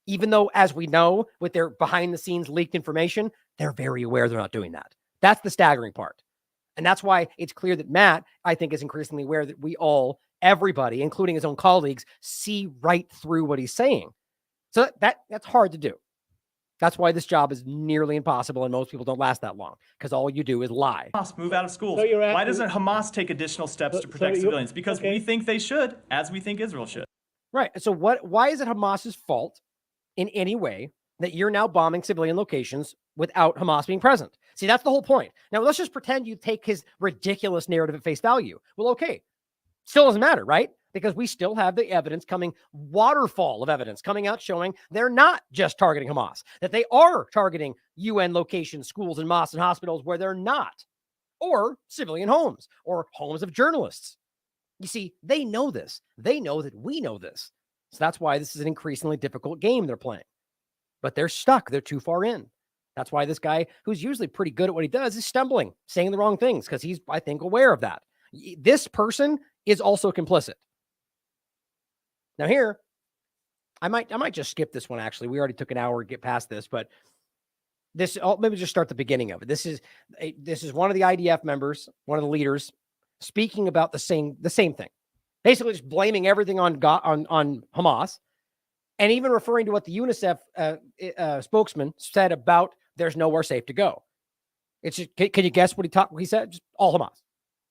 Even though, as we know, with their behind the scenes leaked information, they're very aware they're not doing that. That's the staggering part. And that's why it's clear that Matt, I think, is increasingly aware that we all, everybody, including his own colleagues, see right through what he's saying. So that's hard to do. That's why this job is nearly impossible, and most people don't last that long, because all you do is lie. Hamas move out of schools. So why doesn't Hamas take additional steps to protect civilians? Because we think they should, as we think Israel should. Right. So why is it Hamas's fault in any way that you're now bombing civilian locations without Hamas being present? See, that's the whole point. Now, let's just pretend you take his ridiculous narrative at face value. Well, okay. Still doesn't matter, right? Because we still have the evidence coming, waterfall of evidence coming out showing they're not just targeting Hamas, that they are targeting UN locations, schools and mosques and hospitals where they're not, or civilian homes, or homes of journalists. You see, they know this. They know that we know this. So that's why this is an increasingly difficult game they're playing. But they're stuck. They're too far in. That's why this guy, who's usually pretty good at what he does, is stumbling, saying the wrong things, because he's, I think, aware of that. This person is also complicit. Now here, I might just skip this one, actually. We already took an hour to get past this, but this, maybe just start the beginning of it. This is one of the IDF members, one of the leaders, speaking about the same thing, basically just blaming everything on Hamas, and even referring to what the UNICEF spokesman said about there's nowhere safe to go. It's just, can you guess what he said? Just all Hamas.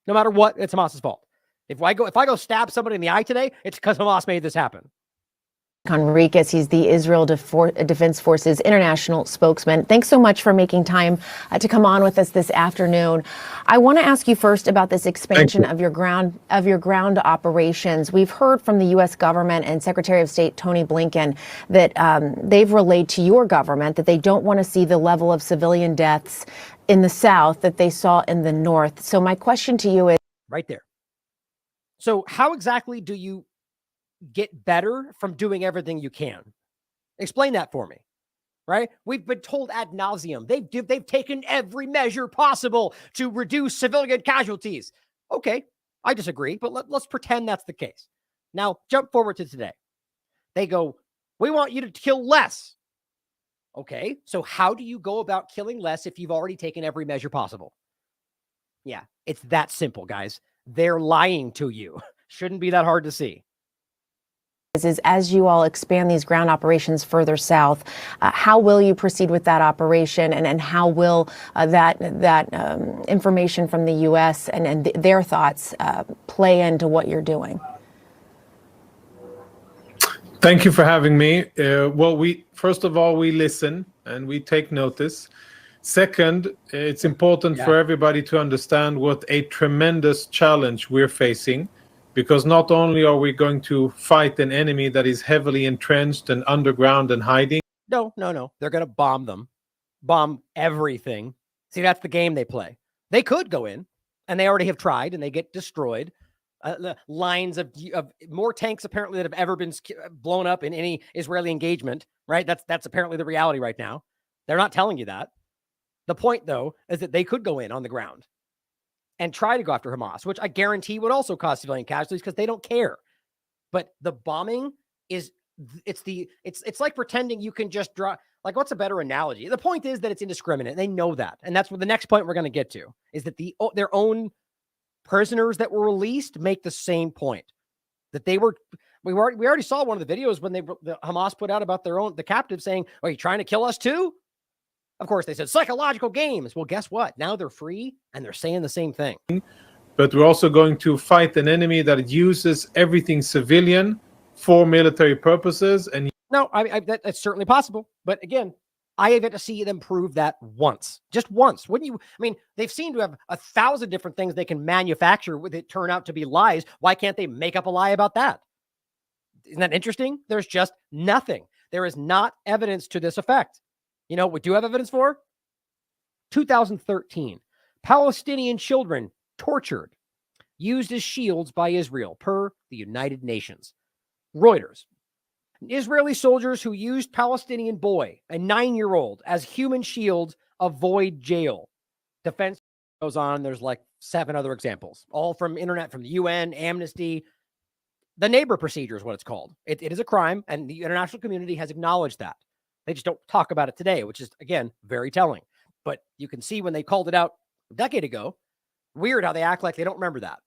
No matter what, it's Hamas's fault. If I go stab somebody in the eye today, it's because Hamas made this happen. Conriquez, he's the Israel Defense Forces international spokesman. Thanks so much for making time to come on with us this afternoon. I want to ask you first about this expansion of your ground operations. We've heard from the U.S. government and Secretary of State Tony Blinken that they've relayed to your government that they don't want to see the level of civilian deaths in the South that they saw in the North. So my question to you is right there. So how exactly do you get better from doing everything you can? Explain that for me, right? We've been told ad nauseum. They've taken every measure possible to reduce civilian casualties. Okay, I disagree, but let's pretend that's the case. Now, jump forward to today. They go, we want you to kill less. Okay, so how do you go about killing less if you've already taken every measure possible? Yeah, it's that simple, guys. They're lying to you. Shouldn't be that hard to see. Is as you all expand these ground operations further south, how will you proceed with that operation, and how will that information from the U.S. and their thoughts play into what you're doing? Thank you for having me. Well, first of all, we listen and we take notice. Second, it's important for everybody to understand what a tremendous challenge we're facing, because not only are we going to fight an enemy that is heavily entrenched and underground and hiding. No. They're going to bomb them, bomb everything. See, that's the game they play. They could go in, and they already have tried, and they get destroyed. The lines of more tanks apparently that have ever been blown up in any Israeli engagement, right? That's apparently the reality right now. They're not telling you that. The point, though, is that they could go in on the ground and try to go after Hamas, which I guarantee would also cause civilian casualties because they don't care. But the bombing it's like pretending you can just draw. Like, what's a better analogy? The point is that it's indiscriminate. They know that. And that's what the next point we're going to get to is that their own prisoners that were released make the same point that we already saw one of the videos when the Hamas put out about the captives saying, "Are you trying to kill us too?" Of course, they said psychological games. Well, guess what? Now they're free and they're saying the same thing. But we're also going to fight an enemy that uses everything civilian for military purposes. And no, that's certainly possible. But again, I have yet to see them prove that once, just once. Wouldn't you? I mean, they've seemed to have 1,000 different things they can manufacture with it turn out to be lies. Why can't they make up a lie about that? Isn't that interesting? There's just nothing. There is not evidence to this effect. You know what we do have evidence for? 2013, Palestinian children tortured, used as shields by Israel, per the United Nations. Reuters. Israeli soldiers who used Palestinian boy, a 9-year-old, as human shields avoid jail. Defense goes on. There's like 7 other examples, all from internet, from the UN, Amnesty. The neighbor procedure is what it's called. It is a crime, and the international community has acknowledged that. They just don't talk about it today, which is, again, very telling. But you can see when they called it out a decade ago, weird how they act like they don't remember that.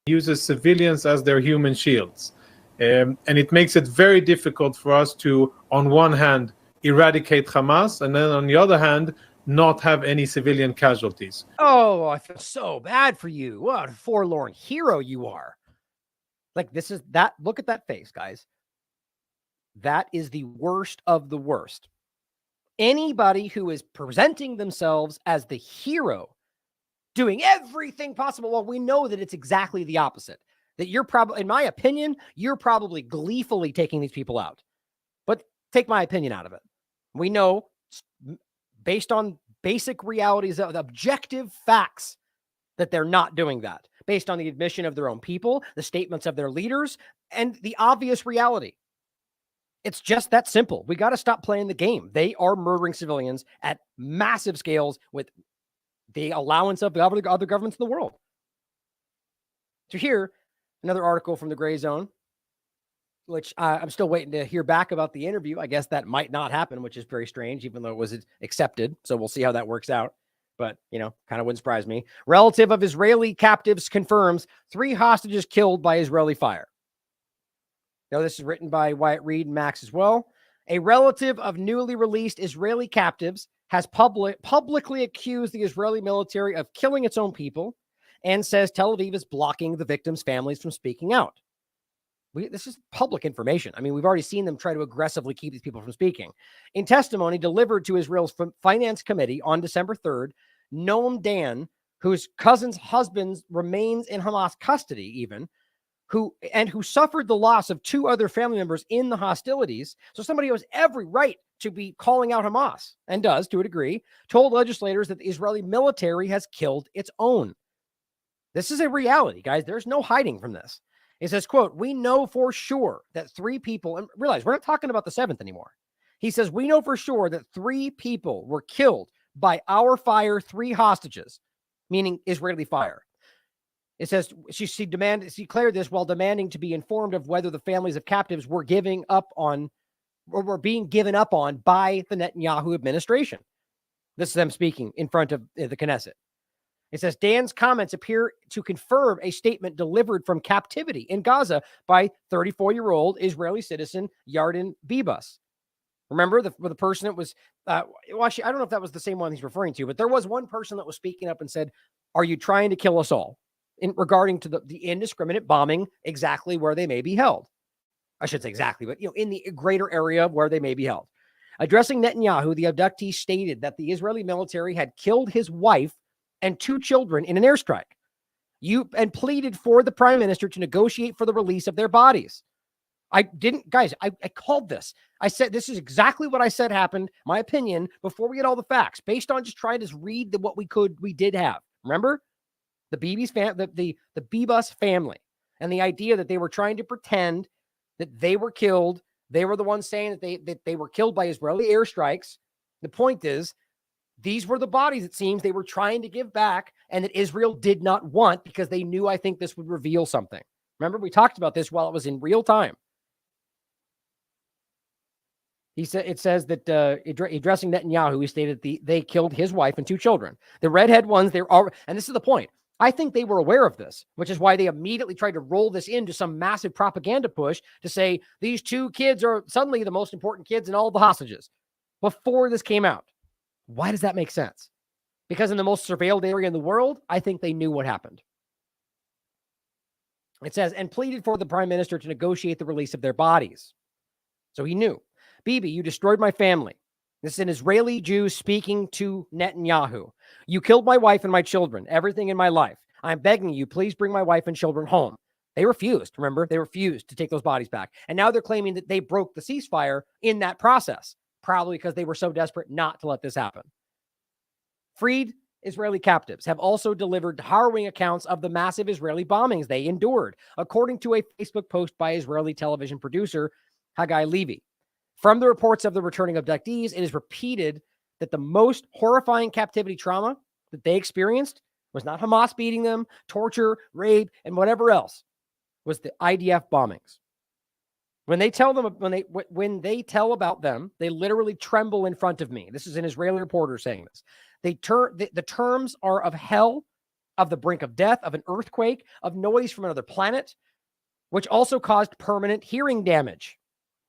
Uses civilians as their human shields. And it makes it very difficult for us to, on one hand, eradicate Hamas, and then on the other hand, not have any civilian casualties. Oh, I feel so bad for you. What a forlorn hero you are. Like, this is that. Look at that face, guys. That is the worst of the worst. Anybody who is presenting themselves as the hero, doing everything possible. Well, we know that it's exactly the opposite. That you're probably, in my opinion, you're probably gleefully taking these people out. But take my opinion out of it. We know, based on basic realities of objective facts, that they're not doing that. Based on the admission of their own people, the statements of their leaders, and the obvious reality. It's just that simple. We got to stop playing the game. They are murdering civilians at massive scales with the allowance of the other governments in the world. So here, another article from the Gray Zone, which I'm still waiting to hear back about the interview. I guess that might not happen, which is very strange, even though it was accepted. So we'll see how that works out. But, kind of wouldn't surprise me. Relative of Israeli captives confirms 3 hostages killed by Israeli fire. Now, this is written by Wyatt Reed and Max as well. A relative of newly released Israeli captives has publicly accused the Israeli military of killing its own people and says Tel Aviv is blocking the victims' families from speaking out. This is public information. I mean, we've already seen them try to aggressively keep these people from speaking. In testimony delivered to Israel's Finance Committee on December 3rd, Noam Dan, whose cousin's husband remains in Hamas custody even, who suffered the loss of 2 other family members in the hostilities. So somebody who has every right to be calling out Hamas, and does to a degree, told legislators that the Israeli military has killed its own. This is a reality, guys. There's no hiding from this. He says, quote, "We know for sure that 3 people," and realize we're not talking about the 7th anymore. He says, "We know for sure that 3 people were killed by our fire, 3 hostages," meaning Israeli fire. It says she declared this while demanding to be informed of whether the families of captives were being given up on by the Netanyahu administration. This is them speaking in front of the Knesset. It says Dan's comments appear to confirm a statement delivered from captivity in Gaza by 34-year-old Israeli citizen Yarden Bibas. Remember the person that was, well, actually, I don't know if that was the same one he's referring to, but there was one person that was speaking up and said, are you trying to kill us all? In regarding to the indiscriminate bombing exactly where they may be held. I should say exactly, but in the greater area where they may be held. Addressing Netanyahu, the abductee stated that the Israeli military had killed his wife and 2 children in an airstrike. And pleaded for the prime minister to negotiate for the release of their bodies. I called this. I said, this is exactly what I said happened, my opinion, before we get all the facts, based on just trying to read what we did have. Remember? The Bibas family, and the idea that they were trying to pretend that they were killed. They were the ones saying that they were killed by Israeli airstrikes. The point is, these were the bodies, it seems, they were trying to give back, and that Israel did not want, because they knew, I think, this would reveal something. Remember, we talked about this while it was in real time. It says that addressing Netanyahu, he stated they killed his wife and 2 children. The redhead ones, and this is the point. I think they were aware of this, which is why they immediately tried to roll this into some massive propaganda push to say these 2 kids are suddenly the most important kids in all the hostages before this came out. Why does that make sense? Because in the most surveilled area in the world, I think they knew what happened. It says, and pleaded for the prime minister to negotiate the release of their bodies. So he knew. Bibi, you destroyed my family. This is an Israeli Jew speaking to Netanyahu. You killed my wife and my children, everything in my life. I'm begging you, please bring my wife and children home. They refused, remember? They refused to take those bodies back. And now they're claiming that they broke the ceasefire in that process, probably because they were so desperate not to let this happen. Freed Israeli captives have also delivered harrowing accounts of the massive Israeli bombings they endured, according to a Facebook post by Israeli television producer Haggai Levy. From the reports of the returning abductees, it is repeated that the most horrifying captivity trauma that they experienced was not Hamas beating them, torture, rape, and whatever else, was the IDF bombings. When they tell about them, they literally tremble in front of me. This is an Israeli reporter saying this. The terms are of hell, of the brink of death, of an earthquake, of noise from another planet, which also caused permanent hearing damage.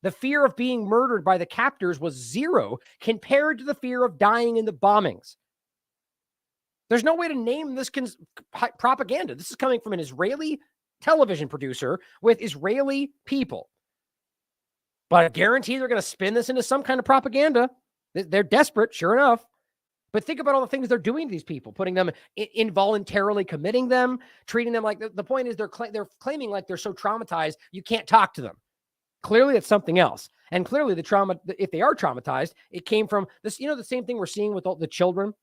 The fear of being murdered by the captors was 0 compared to the fear of dying in the bombings. There's no way to name this propaganda. This is coming from an Israeli television producer with Israeli people. But I guarantee they're going to spin this into some kind of propaganda. They're desperate, sure enough. But think about all the things they're doing to these people, putting them involuntarily committing them, treating them like the point is they're claiming like they're so traumatized you can't talk to them. Clearly, it's something else. And clearly, the trauma, if they are traumatized, it came from this, the same thing we're seeing with all the children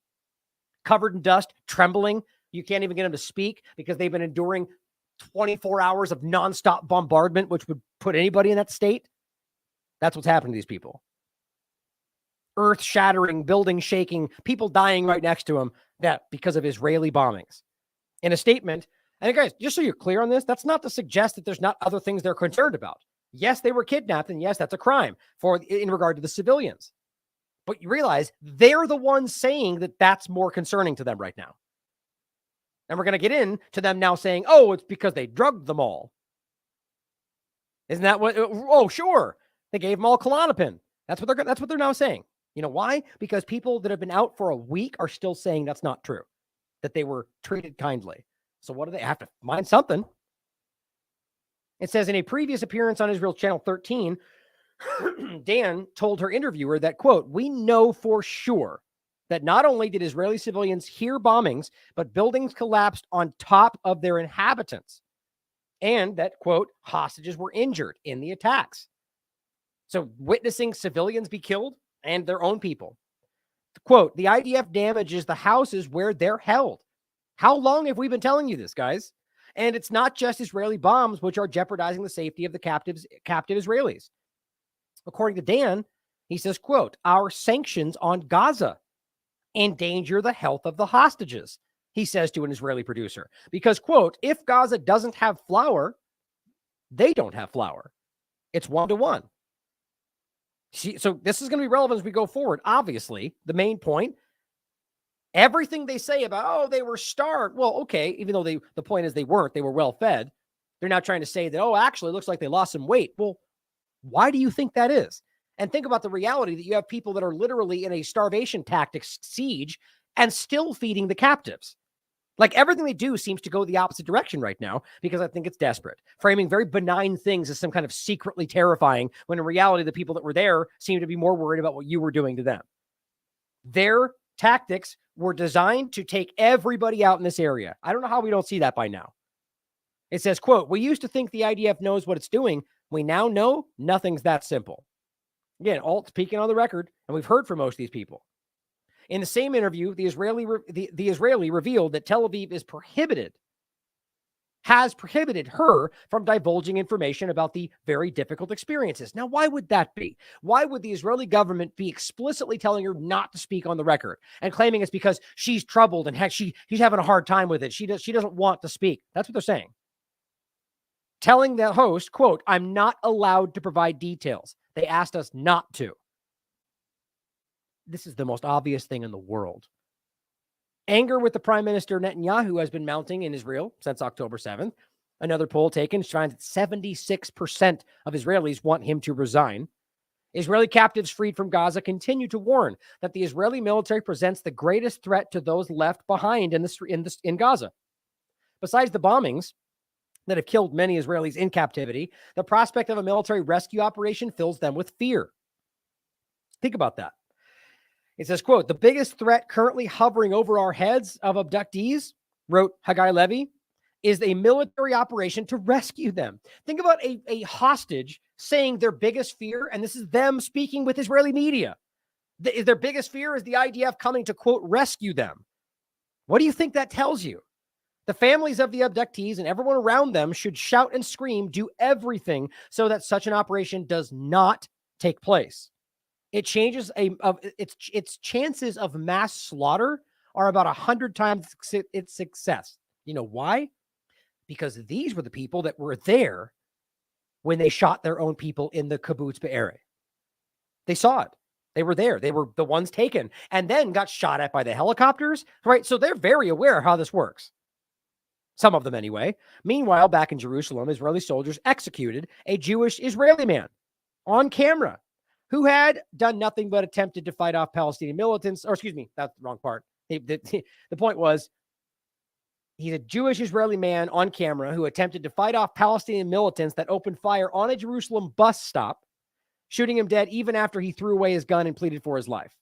covered in dust, trembling. You can't even get them to speak because they've been enduring 24 hours of nonstop bombardment, which would put anybody in that state. That's what's happening to these people. Earth shattering, building shaking, people dying right next to them, that because of Israeli bombings. In a statement, and guys, just so you're clear on this, that's not to suggest that there's not other things they're concerned about. Yes, they were kidnapped, and yes, that's a crime in regard to the civilians. But you realize they're the ones saying that that's more concerning to them right now. And we're going to get into them now saying, oh, it's because they drugged them all. Isn't that what? Oh, sure. They gave them all Klonopin. That's what they're now saying. You know why? Because people that have been out for a week are still saying that's not true, that they were treated kindly. So what do they have to find something? It says in a previous appearance on Israel Channel 13, Dan told her interviewer that, quote, we know for sure that not only did Israeli civilians hear bombings, but buildings collapsed on top of their inhabitants. And that, quote, hostages were injured in the attacks. So witnessing civilians be killed and their own people. Quote, the IDF damages the houses where they're held. How long have we been telling you this, guys? And it's not just Israeli bombs, which are jeopardizing the safety of the captive Israelis. According to Dan, he says, quote, our sanctions on Gaza endanger the health of the hostages, he says to an Israeli producer. Because, quote, if Gaza doesn't have flour, they don't have flour. It's 1-to-1. So this is going to be relevant as we go forward. Obviously, the main point, Everything they say about, oh, they were starved. Well, okay, even though the point is they weren't, they were well fed. They're now trying to say that, oh, actually, it looks like they lost some weight. Well, why do you think that is? And think about the reality that you have people that are literally in a starvation tactics siege and still feeding the captives. Like everything they do seems to go the opposite direction right now because I think it's desperate. Framing very benign things as some kind of secretly terrifying when in reality, the people that were there seem to be more worried about what you were doing to them. Their tactics were designed to take everybody out in this area. I don't know how we don't see that by now. It says, quote, we used to think the IDF knows what it's doing. We now know nothing's that simple. Again, Alt speaking on the record, and we've heard from most of these people. In the same interview, the Israeli revealed that Tel Aviv has prohibited her from divulging information about the very difficult experiences. Now, why would that be? Why would the Israeli government be explicitly telling her not to speak on the record and claiming it's because she's troubled and she's having a hard time with it? She doesn't want to speak. That's what they're saying. Telling the host, quote, I'm not allowed to provide details. They asked us not to. This is the most obvious thing in the world. Anger with the Prime Minister Netanyahu has been mounting in Israel since October 7th. Another poll taken finds that 76% of Israelis want him to resign. Israeli captives freed from Gaza continue to warn that the Israeli military presents the greatest threat to those left behind in Gaza. Besides the bombings that have killed many Israelis in captivity, the prospect of a military rescue operation fills them with fear. Think about that. It says, quote, the biggest threat currently hovering over our heads of abductees, wrote Haggai Levy, is a military operation to rescue them. Think about a hostage saying their biggest fear, and this is them speaking with Israeli media. Their biggest fear is the IDF coming to, quote, rescue them. What do you think that tells you? The families of the abductees and everyone around them should shout and scream, do everything so that such an operation does not take place. It changes its chances of mass slaughter are about 100 times its success. You know why? Because these were the people that were there when they shot their own people in the kibbutz Be'eri. They saw it. They were there. They were the ones taken and then got shot at by the helicopters, right? So they're very aware of how this works. Some of them anyway. Meanwhile, back in Jerusalem, Israeli soldiers executed a Jewish Israeli man on camera who had done nothing but attempted to fight off Palestinian militants. Or excuse me, that's the wrong part. The point was, he's a Jewish Israeli man on camera who attempted to fight off Palestinian militants that opened fire on a Jerusalem bus stop, shooting him dead even after he threw away his gun and pleaded for his life.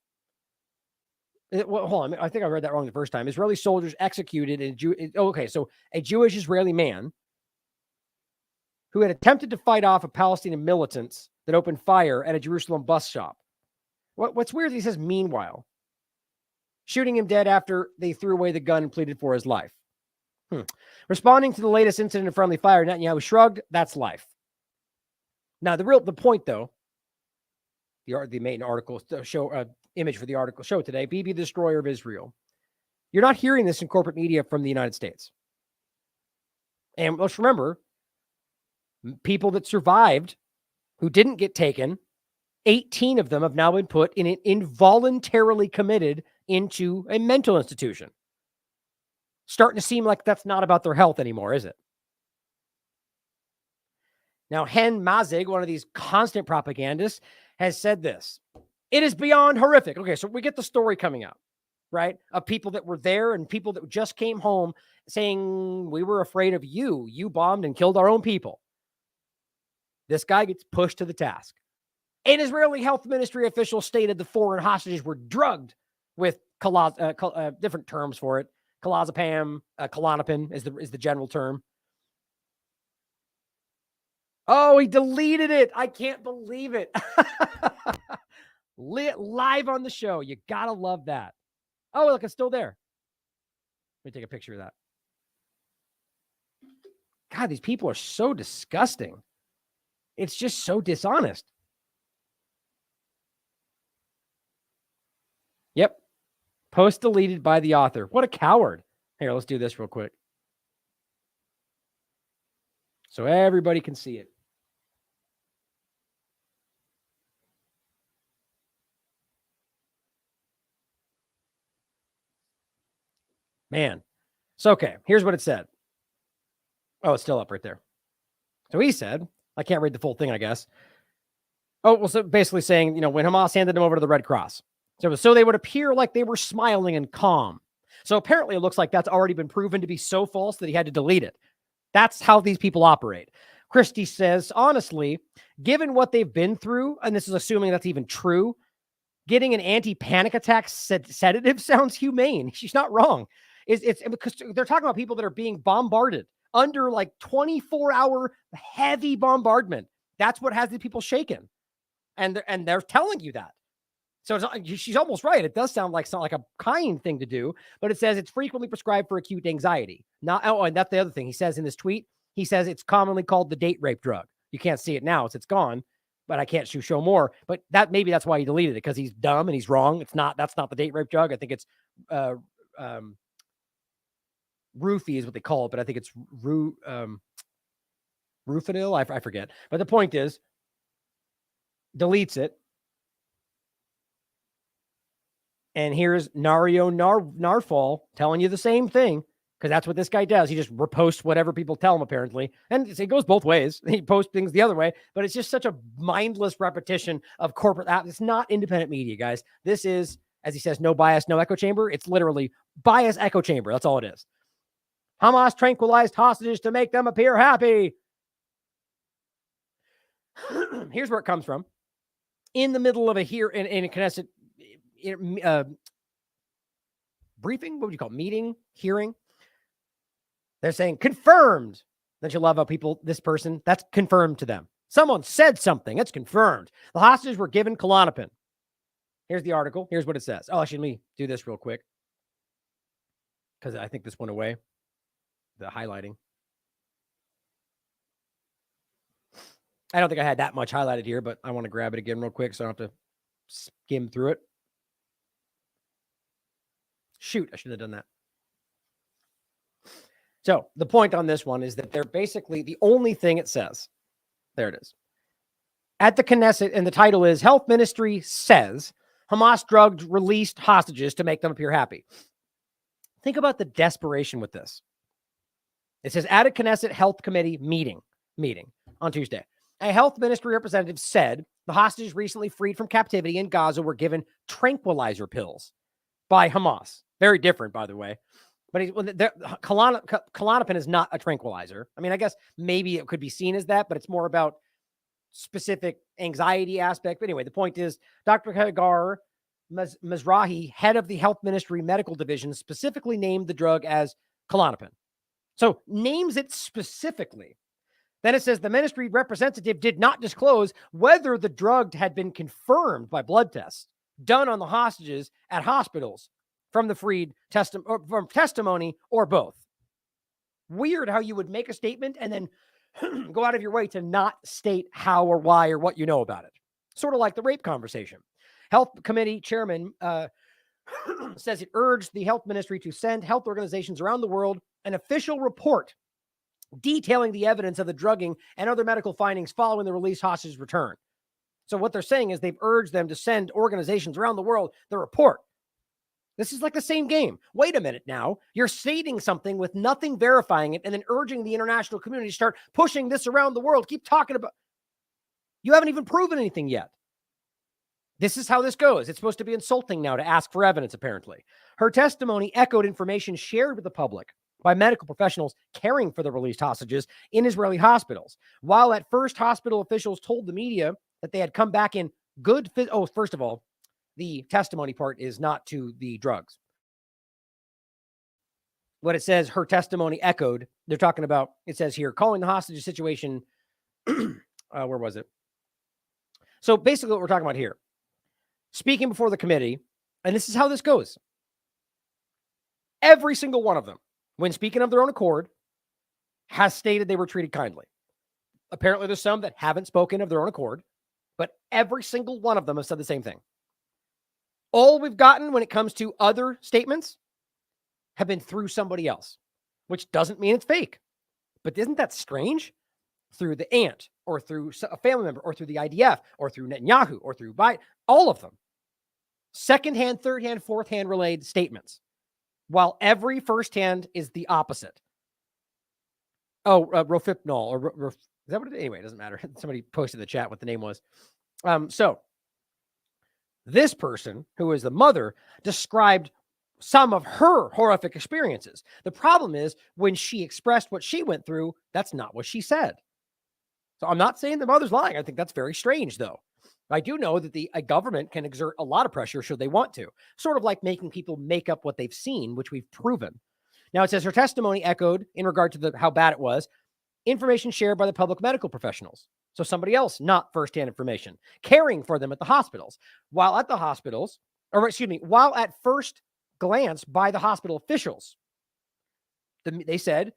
Well, hold on. I think I read that wrong the first time. Israeli soldiers executed a Jewish Israeli man who had attempted to fight off a Palestinian militants that opened fire at a Jerusalem bus stop. What's weird is he says, meanwhile, shooting him dead after they threw away the gun and pleaded for his life. Responding to the latest incident of friendly fire, Netanyahu shrugged, that's life. Now, the point, though, the main article show image for the article show today, Bibi the Destroyer of Israel. You're not hearing this in corporate media from the United States. And let's remember, people that survived who didn't get taken, 18 of them have now been put in involuntarily committed into a mental institution. Starting to seem like that's not about their health anymore, is it? Now, Hen Mazig, one of these constant propagandists, has said this. It is beyond horrific. Okay, so we get the story coming out, right? Of people that were there and people that just came home saying, we were afraid of you. You bombed and killed our own people. This guy gets pushed to the task. An Israeli health ministry official stated the foreign hostages were drugged with different terms for it. Clozapam, Klonopin is the general term. Oh, he deleted it. I can't believe it. Live on the show. You gotta love that. Oh, look, it's still there. Let me take a picture of that. God, these people are so disgusting. It's just so dishonest. Yep. Post deleted by the author. What a coward. Here, let's do this real quick, so everybody can see it. Man. So, okay, here's what it said. Oh, it's still up right there. So he said, I can't read the full thing, I guess. Oh, well, so basically saying, when Hamas handed them over to the Red Cross. So they would appear like they were smiling and calm. So apparently it looks like that's already been proven to be so false that he had to delete it. That's how these people operate. Christie says, honestly, given what they've been through, and this is assuming that's even true, getting an anti-panic attack sedative sounds humane. She's not wrong. It's because they're talking about people that are being bombarded under like 24-hour heavy bombardment. That's what has the people shaken. And they're telling you that. So she's almost right. It does sound like a kind thing to do, but it says it's frequently prescribed for acute anxiety. And that's the other thing he says in this tweet. He says it's commonly called the date rape drug. You can't see it now. It's gone, but I can't show more. But maybe that's why he deleted it, because he's dumb and he's wrong. That's not the date rape drug. I think it's roofie is what they call it, but I think it's Rufinil. I forget. But the point is, deletes it. And here's Nario Narfall telling you the same thing, because that's what this guy does. He just reposts whatever people tell him, apparently. And it goes both ways. He posts things the other way, but it's just such a mindless repetition of corporate. It's not independent media, guys. This is, as he says, no bias, no echo chamber. It's literally bias echo chamber. That's all it is. Hamas tranquilized hostages to make them appear happy. Here's where it comes from. In the middle of in a Knesset briefing, what would you call it? Meeting, hearing. They're saying confirmed. Don't you love how this person, that's confirmed to them. Someone said something. It's confirmed. The hostages were given Klonopin. Here's the article. Here's what it says. Oh, actually, let me do this real quick, because I think this went away. The highlighting. I don't think I had that much highlighted here, but I want to grab it again real quick so I don't have to skim through it. Shoot, I should have done that. So the point on this one is that they're basically the only thing it says. There it is. At the Knesset, and the title is Health Ministry Says Hamas Drugged Released Hostages to Make Them Appear Happy. Think about the desperation with this. It says at a Knesset Health Committee meeting on Tuesday. A health ministry representative said the hostages recently freed from captivity in Gaza were given tranquilizer pills by Hamas. Very different, by the way. But Klonopin is not a tranquilizer. I mean, I guess maybe it could be seen as that, but it's more about specific anxiety aspect. But anyway, the point is Dr. Hagar Mizrahi, head of the health ministry medical division, specifically named the drug as Klonopin. So names it specifically. Then it says the ministry representative did not disclose whether the drug had been confirmed by blood tests done on the hostages at hospitals from the freed from testimony or both. Weird how you would make a statement and then go out of your way to not state how or why or what you know about it. Sort of like the rape conversation. Health committee chairman says it urged the health ministry to send health organizations around the world an official report detailing the evidence of the drugging and other medical findings following the released hostages' return. So what they're saying is they've urged them to send organizations around the world the report. This is like the same game. Wait a minute now. You're stating something with nothing verifying it and then urging the international community to start pushing this around the world. Keep talking about. You haven't even proven anything yet. This is how this goes. It's supposed to be insulting now to ask for evidence, apparently. Her testimony echoed information shared with the public by medical professionals caring for the released hostages in Israeli hospitals. While at first hospital officials told the media that they had come back in good... first of all, the testimony part is not to the drugs. What it says, her testimony echoed, they're talking about, it says here, calling the hostage situation... where was it? So basically what we're talking about here, speaking before the committee, and this is how this goes. Every single one of them, when speaking of their own accord, has stated they were treated kindly. Apparently, there's some that haven't spoken of their own accord, but every single one of them have said the same thing. All we've gotten when it comes to other statements have been through somebody else, which doesn't mean it's fake. But isn't that strange? Through the aunt, or through a family member, or through the IDF, or through Netanyahu, or through Biden, all of them. Second-hand, third-hand, fourth-hand relayed statements. while every firsthand is the opposite. Oh, Rofipnol, or is that what it is? Anyway, it doesn't matter. Somebody posted in the chat what the name was. So this person, who is the mother, described some of her horrific experiences. The problem is when she expressed what she went through, that's not what she said. So I'm not saying the mother's lying. I think that's very strange, though. I do know that a government can exert a lot of pressure should they want to, sort of like making people make up what they've seen, which we've proven. Now, it says her testimony echoed in regard to how bad it was, information shared by the public medical professionals. So somebody else, not firsthand information, caring for them at the hospitals. While at the hospitals, or excuse me, while at first glance by the hospital officials, they said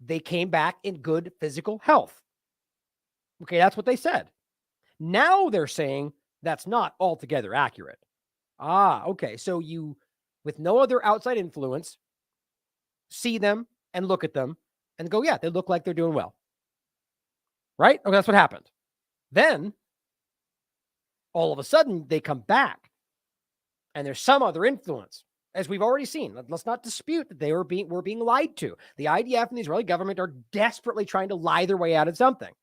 they came back in good physical health. Okay, that's what they said. Now they're saying that's not altogether accurate. Okay. So you, with no other outside influence, see them and look at them and go, yeah, they look like they're doing well. Right? Okay, that's what happened. Then, all of a sudden, they come back and there's some other influence, as we've already seen. Let's not dispute that we're being lied to. The IDF and the Israeli government are desperately trying to lie their way out of something.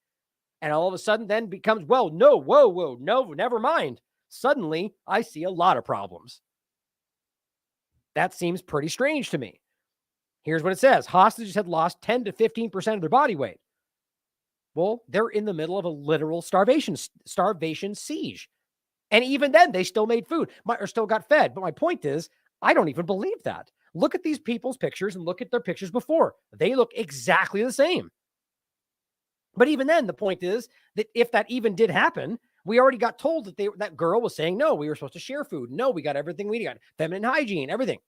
And all of a sudden then becomes, well, no, whoa, no, never mind. Suddenly, I see a lot of problems. That seems pretty strange to me. Here's what it says. Hostages had lost 10 to 15% of their body weight. Well, they're in the middle of a literal starvation siege. And even then, they still made food or still got fed. But my point is, I don't even believe that. Look at these people's pictures and look at their pictures before. They look exactly the same. But even then, the point is that if that even did happen, we already got told that that girl was saying, no, we were supposed to share food. No, we got everything we got. Feminine hygiene, everything.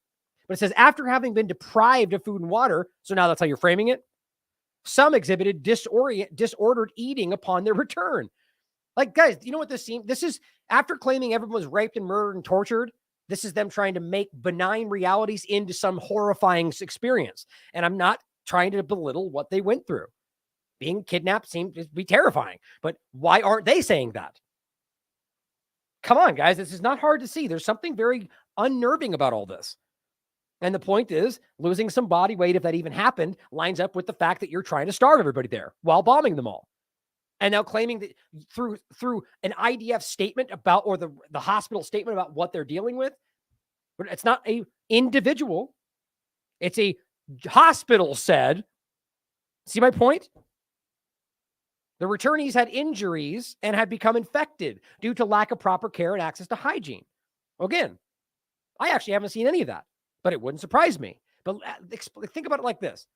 But it says after having been deprived of food and water, so now that's how you're framing it, some exhibited disordered eating upon their return. Like, guys, you know what this seems? This is after claiming everyone was raped and murdered and tortured. This is them trying to make benign realities into some horrifying experience. And I'm not trying to belittle what they went through. Being kidnapped seemed to be terrifying. But why aren't they saying that? Come on, guys. This is not hard to see. There's something very unnerving about all this. And the point is, losing some body weight, if that even happened, lines up with the fact that you're trying to starve everybody there while bombing them all. And now claiming that through an IDF statement about, or the hospital statement about what they're dealing with, but it's not a individual. It's a hospital said. See my point? The returnees had injuries and had become infected due to lack of proper care and access to hygiene. Again, I actually haven't seen any of that, but it wouldn't surprise me. But think about it like this.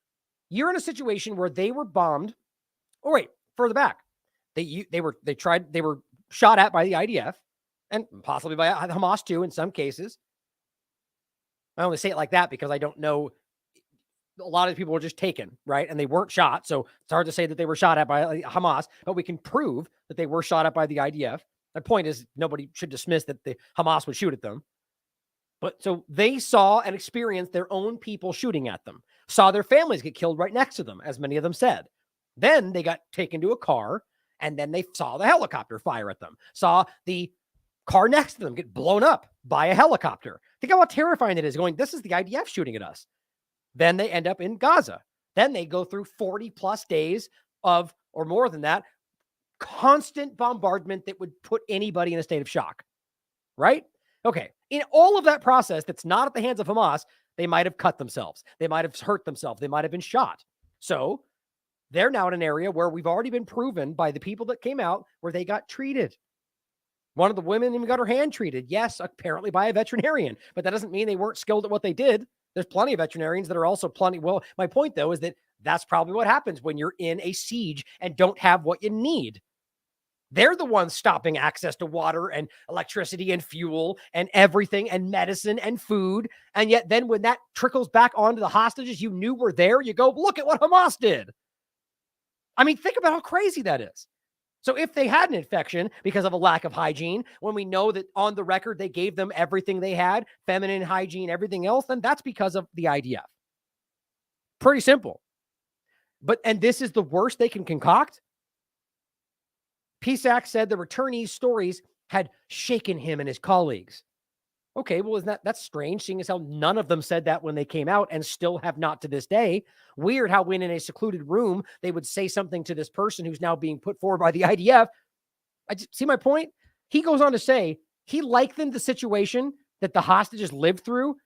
You're in a situation where they were bombed. Oh, wait, further back. They were shot at by the IDF and possibly by Hamas too in some cases. I only say it like that because I don't know. A lot of people were just taken, right? And they weren't shot. So it's hard to say that they were shot at by Hamas, but we can prove that they were shot at by the IDF. My point is nobody should dismiss that the Hamas would shoot at them. But so they saw and experienced their own people shooting at them, saw their families get killed right next to them, as many of them said. Then they got taken to a car, and then they saw the helicopter fire at them, saw the car next to them get blown up by a helicopter. Think how terrifying it is going, this is the IDF shooting at us. Then they end up in Gaza. Then they go through 40 plus days of, or more than that, constant bombardment that would put anybody in a state of shock, right? Okay. In all of that process that's not at the hands of Hamas, they might have cut themselves. They might have hurt themselves. They might have been shot. So they're now in an area where we've already been proven by the people that came out where they got treated. One of the women even got her hand treated. Yes, apparently by a veterinarian, but that doesn't mean they weren't skilled at what they did. There's plenty of veterinarians that are also plenty. Well, my point, though, is that that's probably what happens when you're in a siege and don't have what you need. They're the ones stopping access to water and electricity and fuel and everything and medicine and food. And yet then when that trickles back onto the hostages you knew were there, you go, look at what Hamas did. I mean, think about how crazy that is. So if they had an infection because of a lack of hygiene, when we know that on the record they gave them everything they had, feminine hygiene, everything else, then that's because of the IDF. Pretty simple. And this is the worst they can concoct? PSAC said the returnees' stories had shaken him and his colleagues. Okay, well, isn't that's strange, seeing as how none of them said that when they came out and still have not to this day. Weird how when in a secluded room, they would say something to this person who's now being put forward by the IDF. See my point? He goes on to say he likened the situation that the hostages lived through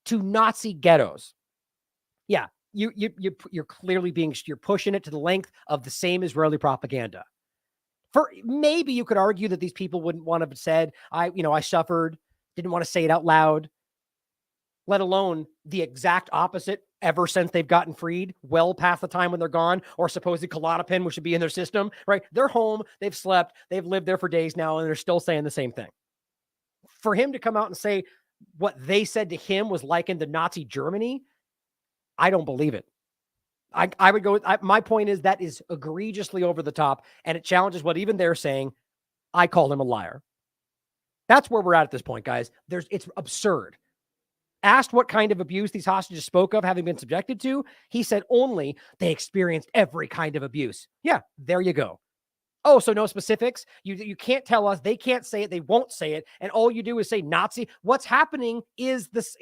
to Nazi ghettos. Yeah, you're clearly you're pushing it to the length of the same Israeli propaganda. For maybe you could argue that these people wouldn't want to have said, I suffered, didn't want to say it out loud, let alone the exact opposite ever since they've gotten freed, well past the time when they're gone, or supposed Klonopin, which should be in their system, right? They're home, they've slept, they've lived there for days now, and they're still saying the same thing. For him to come out and say what they said to him was likened to Nazi Germany, I don't believe it. I would go, my point is that is egregiously over the top, and it challenges what even they're saying. I call him a liar. That's where we're at this point, guys. It's absurd. Asked what kind of abuse these hostages spoke of having been subjected to, he said only they experienced every kind of abuse. Yeah, there you go. Oh, so no specifics? You can't tell us. They can't say it. They won't say it. And all you do is say Nazi. What's happening is this.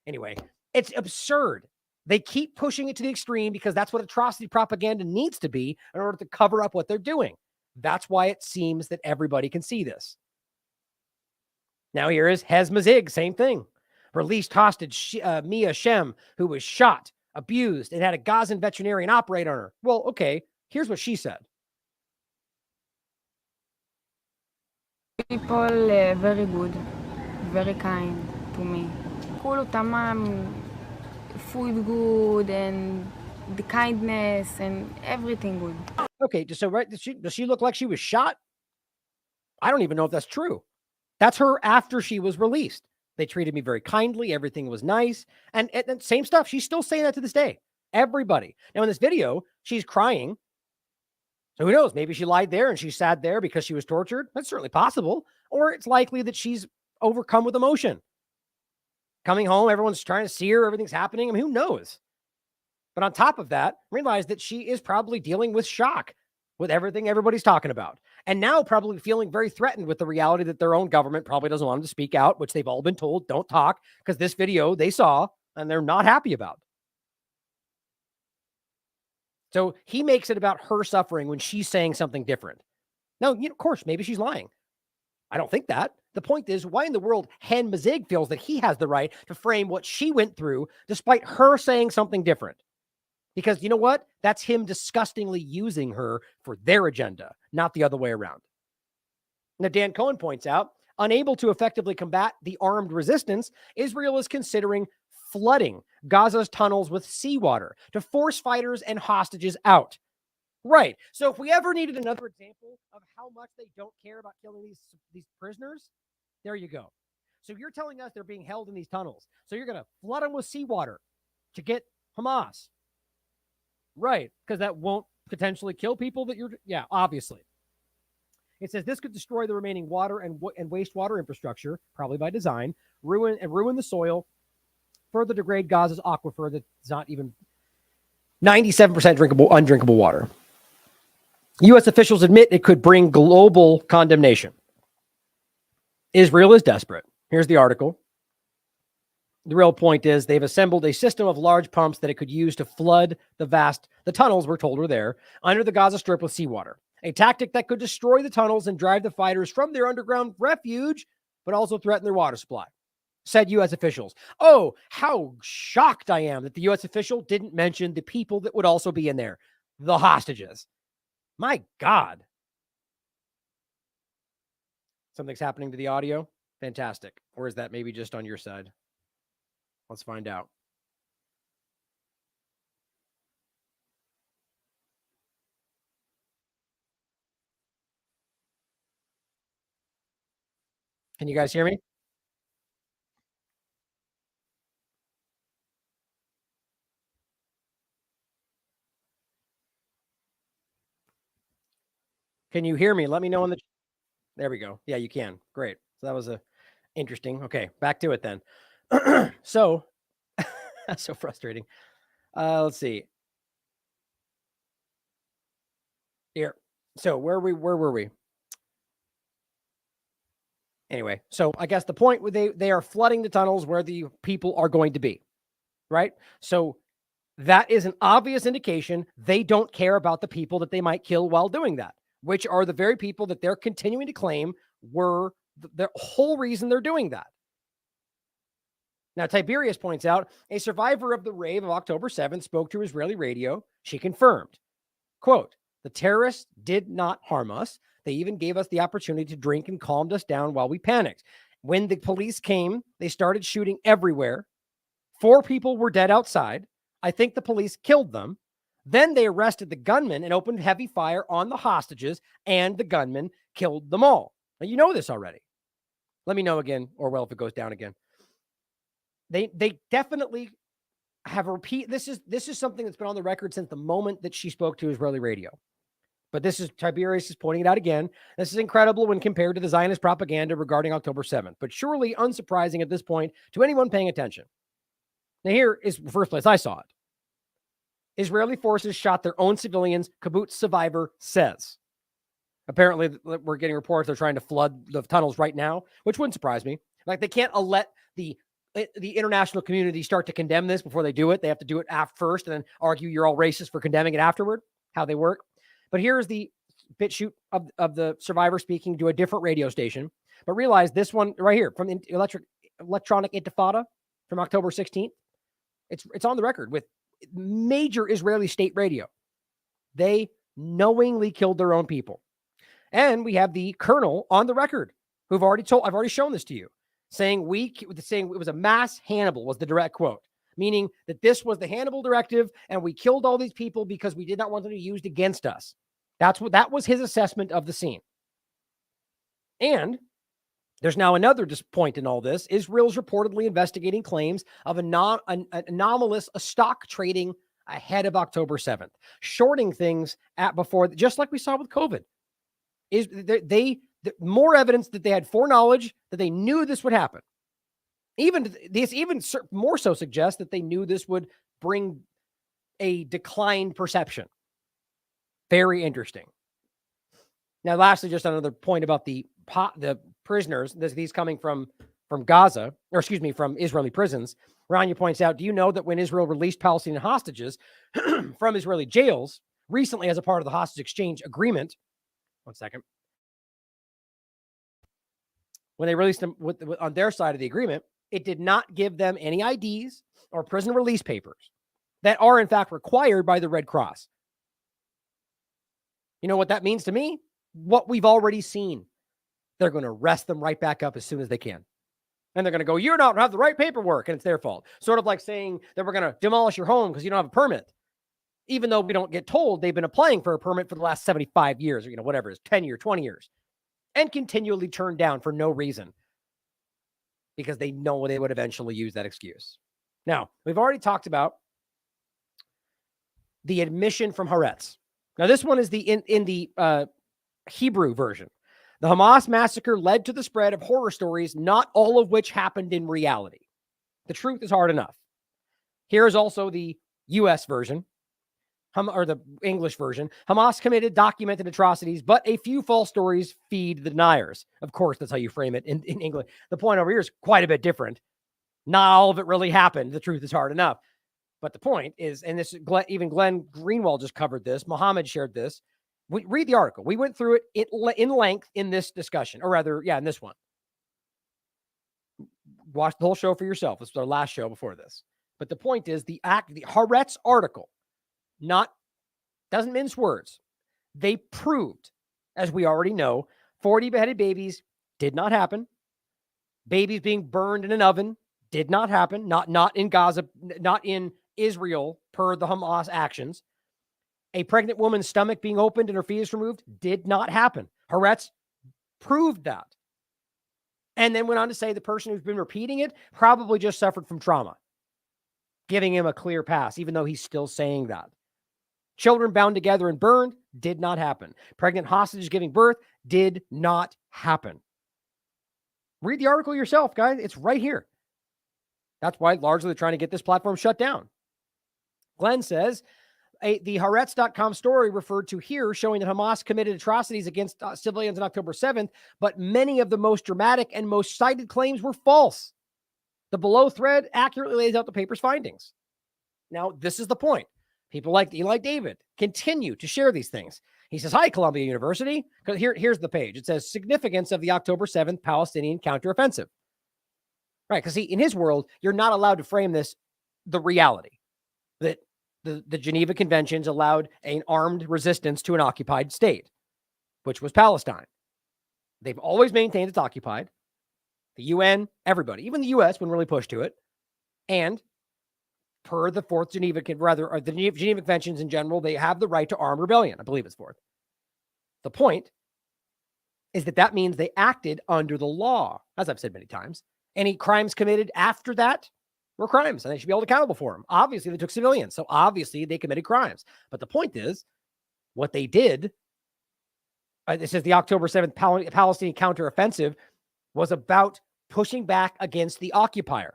Anyway, it's absurd. They keep pushing it to the extreme because that's what atrocity propaganda needs to be in order to cover up what they're doing. That's why it seems that everybody can see this. Now here is Hez Mazig, same thing. Released hostage Mia Shem, who was shot, abused, and had a Gazan veterinarian operate on her. Well, okay, here's what she said. People very good, very kind to me. Kulu tamam, food good and the kindness and everything good. Okay, so right, does she look like she was shot? I don't even know if that's true. That's her after she was released. They treated me very kindly. Everything was nice. And same stuff. She's still saying that to this day. Everybody. Now in this video, she's crying. So who knows? Maybe she lied there and she sat there because she was tortured. That's certainly possible. Or it's likely that she's overcome with emotion. Coming home, everyone's trying to see her. Everything's happening. I mean, who knows? But on top of that, realize that she is probably dealing with shock with everything everybody's talking about. And now probably feeling very threatened with the reality that their own government probably doesn't want them to speak out, which they've all been told, don't talk, because this video they saw and they're not happy about. So he makes it about her suffering when she's saying something different. Now, of course, maybe she's lying. I don't think that. The point is, why in the world Hen Mazig feels that he has the right to frame what she went through despite her saying something different. Because you know what? That's him disgustingly using her for their agenda, not the other way around. Now, Dan Cohen points out, unable to effectively combat the armed resistance, Israel is considering flooding Gaza's tunnels with seawater to force fighters and hostages out. Right. So if we ever needed another example of how much they don't care about killing these prisoners, there you go. So you're telling us they're being held in these tunnels. So you're going to flood them with seawater to get Hamas. Right, because that won't potentially kill people that yeah, obviously. It says this could destroy the remaining water and wastewater infrastructure, probably by design, ruin the soil, further degrade Gaza's aquifer that's not even 97% undrinkable water. U.S. officials admit it could bring global condemnation. Israel is desperate. Here's the article. The real point is they've assembled a system of large pumps that it could use to flood the tunnels we're told are there under the Gaza Strip with seawater. A tactic that could destroy the tunnels and drive the fighters from their underground refuge, but also threaten their water supply, said U.S. officials. Oh, how shocked I am that the U.S. official didn't mention the people that would also be in there, the hostages. My God. Something's happening to the audio. Fantastic. Or is that maybe just on your side? Let's find out. Can you guys hear me? Can you hear me? Let me know in the... There we go. Yeah, you can. Great. So that was interesting. Okay, back to it then. So, that's so frustrating. Let's see. Here. So where were we? Anyway, so I guess the point where they are flooding the tunnels where the people are going to be, right? So that is an obvious indication they don't care about the people that they might kill while doing that, which are the very people that they're continuing to claim were the whole reason they're doing that. Now, Tiberius points out, a survivor of the rave of October 7th spoke to Israeli radio. She confirmed, quote, the terrorists did not harm us. They even gave us the opportunity to drink and calmed us down while we panicked. When the police came, they started shooting everywhere. 4 people were dead outside. I think the police killed them. Then they arrested the gunman and opened heavy fire on the hostages, and the gunman killed them all. Now, you know this already. Let me know again, Orwell, if it goes down again. They definitely have this is something that's been on the record since the moment that she spoke to Israeli radio. But this is Tiberius is pointing it out again. This is incredible when compared to the Zionist propaganda regarding October 7th, but surely unsurprising at this point to anyone paying attention. Now, here is the first place I saw it. Israeli forces shot their own civilians, kibbutz survivor says. Apparently, we're getting reports they're trying to flood the tunnels right now, which wouldn't surprise me. Like, they can't let the international community start to condemn this before they do it. They have to do it first and then argue you're all racist for condemning it afterward, how they work. But here's the bit shoot of the survivor speaking to a different radio station. But realize this one right here from Electronic Intifada from October 16th. It's on the record with major Israeli state radio. They knowingly killed their own people. And we have the colonel on the record who've already told, I've already shown this to you, saying it was a mass Hannibal was the direct quote, meaning that this was the Hannibal directive and we killed all these people because we did not want them to be used against us. That was his assessment of the scene. And there's now another point in all this. Israel's reportedly investigating claims of anomalous stock trading ahead of October 7th, shorting things before, just like we saw with COVID. More evidence that they had foreknowledge, that they knew this would happen. Even more so suggests that they knew this would bring a declined perception. Very interesting. Now, lastly, just another point about the prisoners, these coming from Gaza, or excuse me, from Israeli prisons. Rania points out, do you know that when Israel released Palestinian hostages from Israeli jails recently as a part of the hostage exchange agreement, one second, when they released them on their side of the agreement, it did not give them any IDs or prison release papers that are in fact required by the Red Cross. You know what that means to me? What we've already seen. They're going to arrest them right back up as soon as they can. And they're going to go, you don't have the right paperwork, and it's their fault. Sort of like saying that we're going to demolish your home because you don't have a permit. Even though we don't get told they've been applying for a permit for the last 75 years, or whatever it is, 10 years, 20 years, and continually turned down for no reason because they know they would eventually use that excuse. Now, we've already talked about the admission from Haaretz. Now, this one is in the Hebrew version. The Hamas massacre led to the spread of horror stories, not all of which happened in reality. The truth is hard enough. Here is also the U.S. version, or the English version. Hamas committed documented atrocities, but a few false stories feed the deniers. Of course, that's how you frame it in English. The point over here is quite a bit different. Not all of it really happened. The truth is hard enough. But the point is, and this even Glenn Greenwald just covered this. Mohammed shared this. Read the article. We went through it in length in this discussion, or rather, in this one. Watch the whole show for yourself. This was our last show before this. But the point is, the Haaretz article doesn't mince words. They proved, as we already know, 40 beheaded babies did not happen. Babies being burned in an oven did not happen. Not in Gaza, not in Israel per the Hamas actions. A pregnant woman's stomach being opened and her fetus removed did not happen. Haaretz proved that. And then went on to say the person who's been repeating it probably just suffered from trauma, giving him a clear pass, even though he's still saying that. Children bound together and burned did not happen. Pregnant hostages giving birth did not happen. Read the article yourself, guys. It's right here. That's why largely they're trying to get this platform shut down. Glenn says, the Haaretz.com story referred to here showing that Hamas committed atrocities against civilians on October 7th, but many of the most dramatic and most cited claims were false. The below thread accurately lays out the paper's findings. Now, this is the point. People like Eli David continue to share these things. He says, hi, Columbia University. Here's the page. It says significance of the October 7th Palestinian counteroffensive. Right, because in his world, you're not allowed to frame this the reality that the Geneva Conventions allowed an armed resistance to an occupied state, which was Palestine. They've always maintained it's occupied. The UN, everybody, even the US, when really pushed to it. And per the fourth Geneva, or the Geneva Conventions in general, they have the right to armed rebellion. I believe it's fourth. The point is that means they acted under the law, as I've said many times. Any crimes committed after that were crimes, and they should be held accountable for them. Obviously, they took civilians, so obviously they committed crimes. But the point is, what they did, this is the October 7th Palestinian counteroffensive, was about pushing back against the occupier.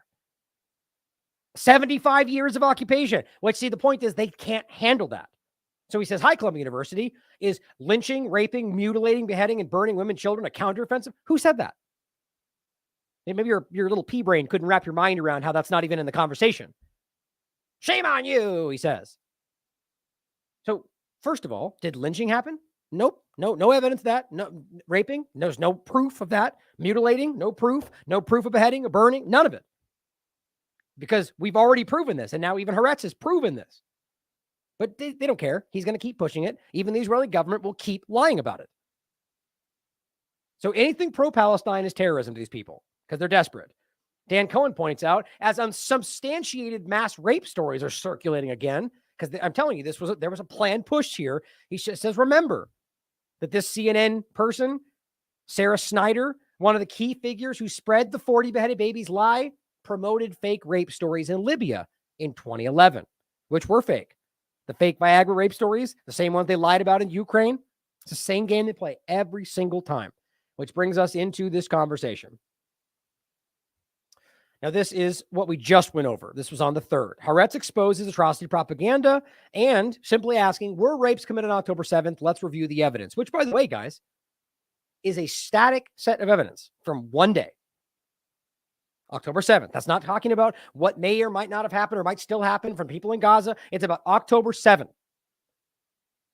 75 years of occupation. Which, see, the point is they can't handle that. So he says, hi, Columbia University. Is lynching, raping, mutilating, beheading, and burning women and children a counteroffensive? Who said that? Maybe your little pea brain couldn't wrap your mind around how that's not even in the conversation. Shame on you, he says. So, first of all, did lynching happen? Nope. No evidence of that. No raping. There's no proof of that. Mutilating, no proof. No proof of beheading or burning. None of it. Because we've already proven this, and now even Haaretz has proven this. But they don't care. He's going to keep pushing it. Even the Israeli government will keep lying about it. So anything pro-Palestine is terrorism to these people, because they're desperate. Dan Cohen points out, as unsubstantiated mass rape stories are circulating again, because I'm telling you, there was a planned push here. He says, remember that this CNN person, Sarah Snyder, one of the key figures who spread the 40 beheaded babies lie, promoted fake rape stories in Libya in 2011, which were fake. The fake Viagra rape stories, the same ones they lied about in Ukraine. It's the same game they play every single time, which brings us into this conversation. Now, this is what we just went over. This was on the 3rd. Haaretz exposes atrocity propaganda and simply asking, were rapes committed on October 7th? Let's review the evidence, which, by the way, guys, is a static set of evidence from one day. October 7th. That's not talking about what may or might not have happened or might still happen from people in Gaza. It's about October 7th.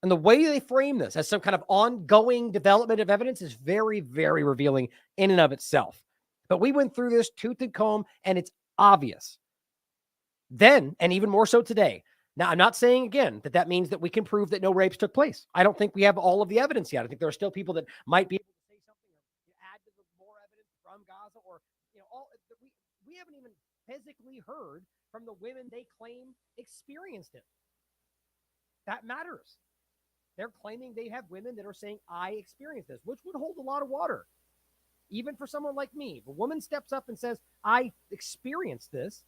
And the way they frame this as some kind of ongoing development of evidence is very, very revealing in and of itself. But we went through this tooth and comb, and it's obvious. Then, and even more so today. Now, I'm not saying, again, that means that we can prove that no rapes took place. I don't think we have all of the evidence yet. I think there are still people that might be able to say something or add to the more evidence from Gaza, or we haven't even physically heard from the women they claim experienced it. That matters. They're claiming they have women that are saying, I experienced this, which would hold a lot of water. Even for someone like me, if a woman steps up and says, I experienced this,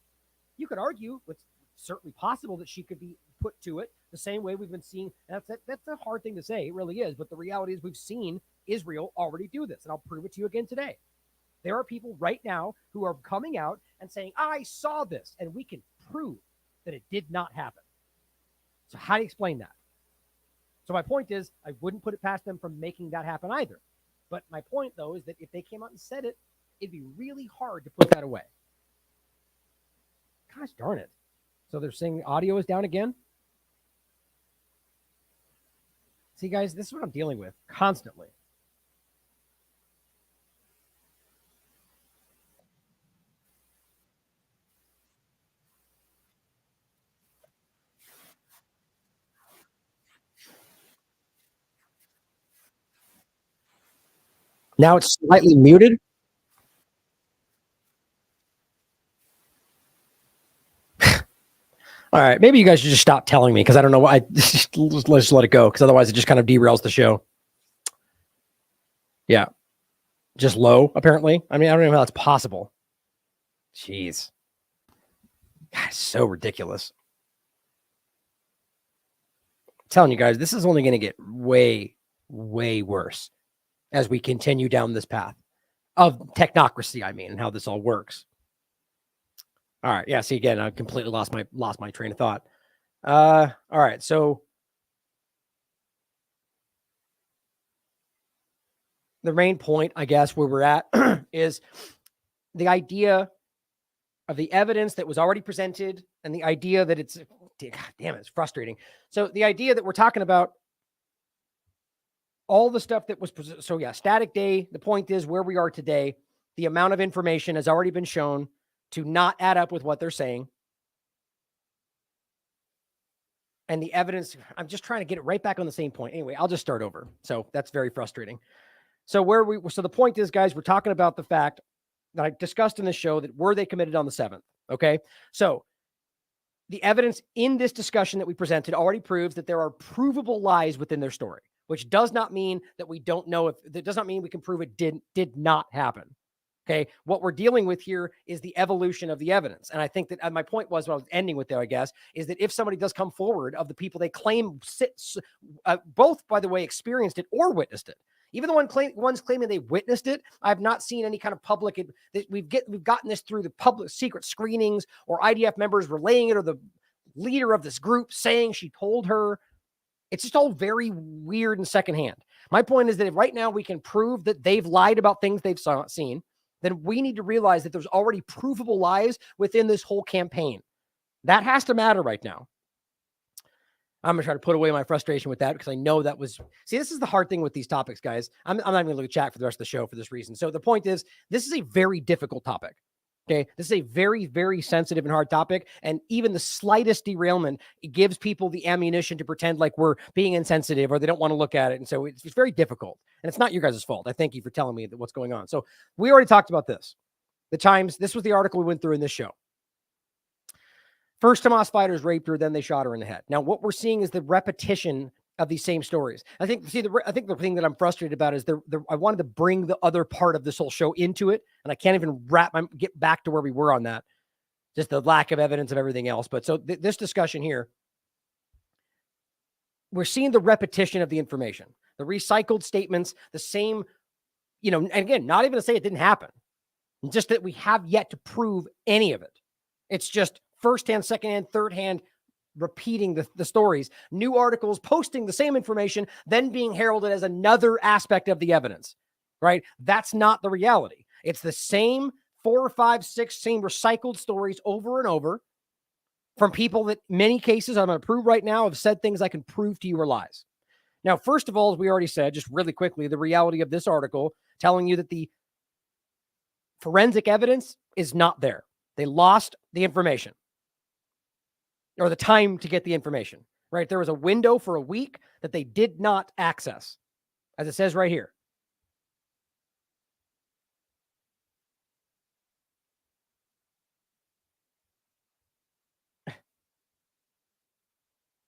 you could argue it's certainly possible that she could be put to it the same way we've been seeing. That's a hard thing to say. It really is. But the reality is we've seen Israel already do this. And I'll prove it to you again today. There are people right now who are coming out and saying, I saw this, and we can prove that it did not happen. So how do you explain that? So my point is, I wouldn't put it past them from making that happen either. But my point, though, is that if they came out and said it, it'd be really hard to put that away. Gosh darn it. So they're saying the audio is down again? See, guys, this is what I'm dealing with constantly. Now it's slightly muted. All right, maybe you guys should just stop telling me, because I don't know why. Let's just let it go, because otherwise it just kind of derails the show. Yeah. Just low, apparently. I mean, I don't know how that's possible. Jeez. God, it's so ridiculous. I'm telling you guys, this is only going to get way, way worse as we continue down this path of technocracy, I mean, and how this all works. All right. Yeah. See, again, I completely lost my train of thought. All right. So the main point, I guess, where we're at is the idea of the evidence that was already presented and the idea that it's, God damn it, it's frustrating. So the idea that we're talking about all the stuff that was, so yeah, static day. The point is where we are today, the amount of information has already been shown to not add up with what they're saying. And the evidence, I'm just trying to get it right back on the same point. Anyway, I'll just start over. So that's very frustrating. So the point is, guys, we're talking about the fact that I discussed in the show that were they committed on the 7th? Okay. So the evidence in this discussion that we presented already proves that there are provable lies within their story, which does not mean that we don't know if that does not mean we can prove it did not happen. Okay. What we're dealing with here is the evolution of the evidence. And I think that my point was, what I was ending with there, I guess, is that if somebody does come forward of the people they claim both, by the way, experienced it or witnessed it, even the ones claiming they witnessed it, I've not seen any kind of public. We've gotten this through the public secret screenings or IDF members relaying it or the leader of this group saying she told her. It's just all very weird and secondhand. My point is that if right now we can prove that they've lied about things they've seen, then we need to realize that there's already provable lies within this whole campaign. That has to matter right now. I'm going to try to put away my frustration with that because I know that was... See, this is the hard thing with these topics, guys. I'm not even going to look at chat for the rest of the show for this reason. So the point is, this is a very difficult topic. Okay. This is a very, very sensitive and hard topic. And even the slightest derailment, it gives people the ammunition to pretend like we're being insensitive or they don't want to look at it. And so it's very difficult. And it's not your guys' fault. I thank you for telling me what's going on. So we already talked about this. This was the article we went through in this show. First, Hamas fighters raped her, then they shot her in the head. Now, what we're seeing is the repetition of these same stories. I think the thing that I'm frustrated about is I wanted to bring the other part of this whole show into it, and I can't even get back to where we were on that. Just the lack of evidence of everything else. But so this discussion here, we're seeing the repetition of the information, the recycled statements, the same, and again, not even to say it didn't happen, just that we have yet to prove any of it. It's just firsthand, secondhand, thirdhand, repeating the stories, new articles posting the same information, then being heralded as another aspect of the evidence, right? That's not the reality. It's the same 4 or 5, 6 same recycled stories over and over from people that many cases I'm going to prove right now have said things I can prove to you are lies. Now, first of all, as we already said, just really quickly, the reality of this article telling you that the forensic evidence is not there. They lost the information. Or the time to get the information, right? There was a window for a week that they did not access, as it says right here.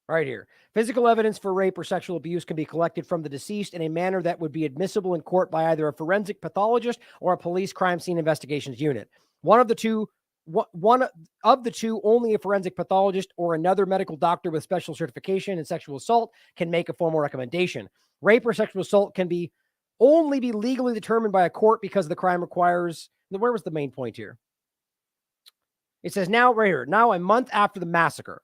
Right here. Physical evidence for rape or sexual abuse can be collected from the deceased in a manner that would be admissible in court by either a forensic pathologist or a police crime scene investigations unit. One of the two, only a forensic pathologist or another medical doctor with special certification in sexual assault can make a formal recommendation. Rape or sexual assault can only be legally determined by a court because the crime requires... Where was the main point here? It says now, right here, now a month after the massacre,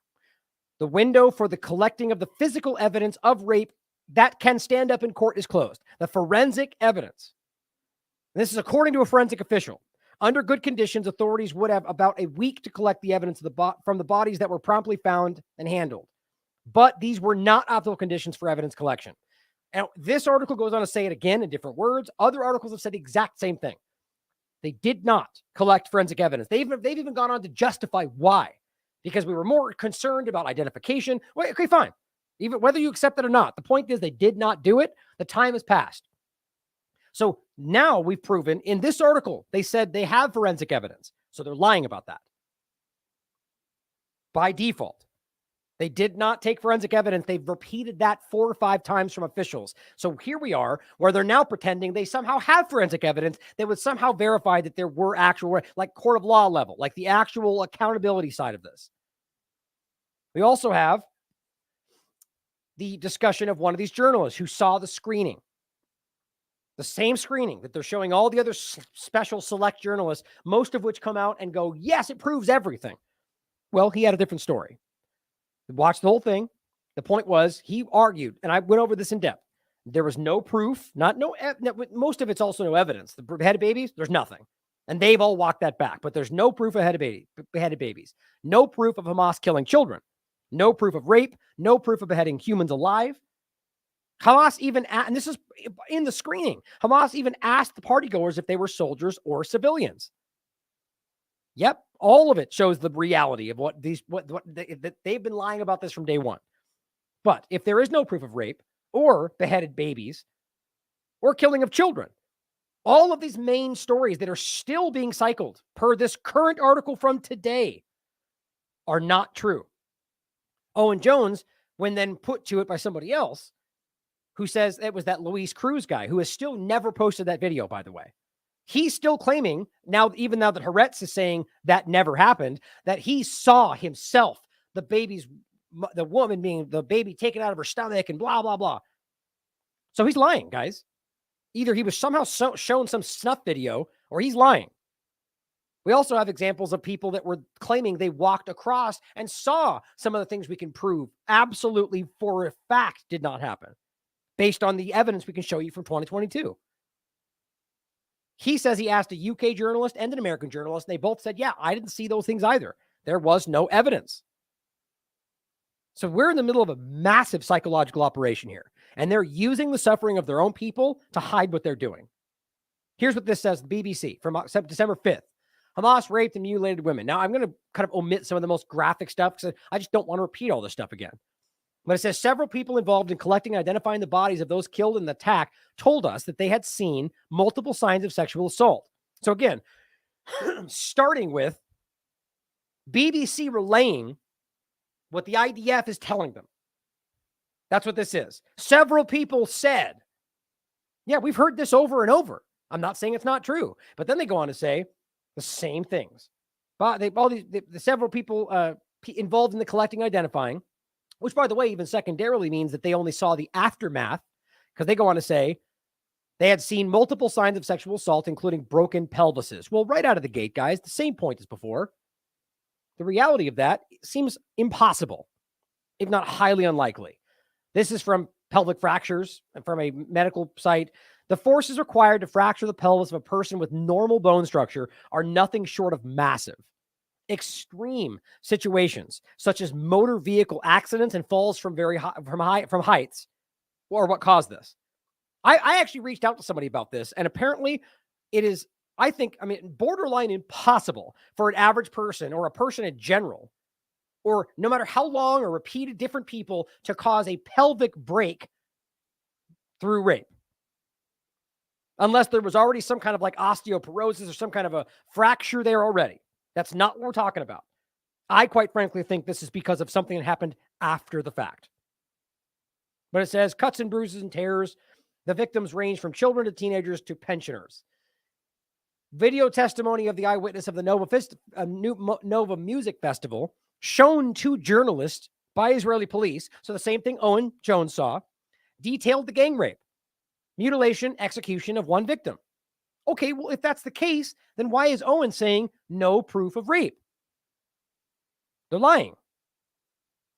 the window for the collecting of the physical evidence of rape that can stand up in court is closed. The forensic evidence. This is according to a forensic official. Under good conditions, authorities would have about a week to collect the evidence from the bodies that were promptly found and handled. But these were not optimal conditions for evidence collection. Now, this article goes on to say it again in different words. Other articles have said the exact same thing. They did not collect forensic evidence. They've even gone on to justify why. Because we were more concerned about identification. Well, okay, fine. Even whether you accept it or not, the point is they did not do it. The time has passed. So now we've proven in this article, they said they have forensic evidence. So they're lying about that. By default, they did not take forensic evidence. They've repeated that 4 or 5 times from officials. So here we are, where they're now pretending they somehow have forensic evidence that would somehow verify that there were actual, like court of law level, like the actual accountability side of this. We also have the discussion of one of these journalists who saw the screening. The same screening that they're showing all the other special select journalists, most of which come out and go, yes, it proves everything. Well, he had a different story. Watch the whole thing. The point was, he argued, and I went over this in depth. There was no proof, most of it's also no evidence. The beheaded babies, there's nothing. And they've all walked that back, but there's no proof of beheaded babies. No proof of Hamas killing children. No proof of rape. No proof of beheading humans alive. Hamas even, and this is in the screening, Hamas even asked the partygoers if they were soldiers or civilians. Yep, all of it shows the reality of what they've been lying about this from day one. But if there is no proof of rape or beheaded babies or killing of children, all of these main stories that are still being cycled per this current article from today are not true. Owen Jones, when then put to it by somebody else, who says it was that Luis Cruz guy, who has still never posted that video, by the way. He's still claiming now, even now that Haaretz is saying that never happened, that he saw himself, the woman being the baby taken out of her stomach and blah, blah, blah. So he's lying, guys. Either he was somehow shown some snuff video or he's lying. We also have examples of people that were claiming they walked across and saw some of the things we can prove absolutely for a fact did not happen based on the evidence we can show you from 2022. He says he asked a UK journalist and an American journalist, and they both said, yeah, I didn't see those things either. There was no evidence. So we're in the middle of a massive psychological operation here, and they're using the suffering of their own people to hide what they're doing. Here's what this says, the BBC, from December 5th. Hamas raped and mutilated women. Now, I'm going to kind of omit some of the most graphic stuff because I just don't want to repeat all this stuff again. But it says several people involved in collecting and identifying the bodies of those killed in the attack told us that they had seen multiple signs of sexual assault. So again, starting with BBC relaying what the IDF is telling them. That's what this is. Several people said, yeah, we've heard this over and over. I'm not saying it's not true, but then they go on to say the same things. But the several people involved in the collecting and identifying, which, by the way, even secondarily means that they only saw the aftermath, because they go on to say they had seen multiple signs of sexual assault, including broken pelvises. Well, right out of the gate, guys, the same point as before. The reality of that seems impossible, if not highly unlikely. This is from pelvic fractures and from a medical site. The forces required to fracture the pelvis of a person with normal bone structure are nothing short of massive. Extreme situations, such as motor vehicle accidents and falls from from heights, or what caused this. I actually reached out to somebody about this, and apparently it is, borderline impossible for an average person or a person in general, or no matter how long or repeated different people, to cause a pelvic break through rape. Unless there was already some kind of like osteoporosis or some kind of a fracture there already. That's not what we're talking about. I quite frankly think this is because of something that happened after the fact. But it says cuts and bruises and tears. The victims range from children to teenagers to pensioners. Video testimony of the eyewitness of the Nova Music Festival shown to journalists by Israeli police. So the same thing Owen Jones saw, detailed the gang rape, mutilation, execution of one victim. Okay, well, if that's the case, then why is Owen saying no proof of rape? They're lying.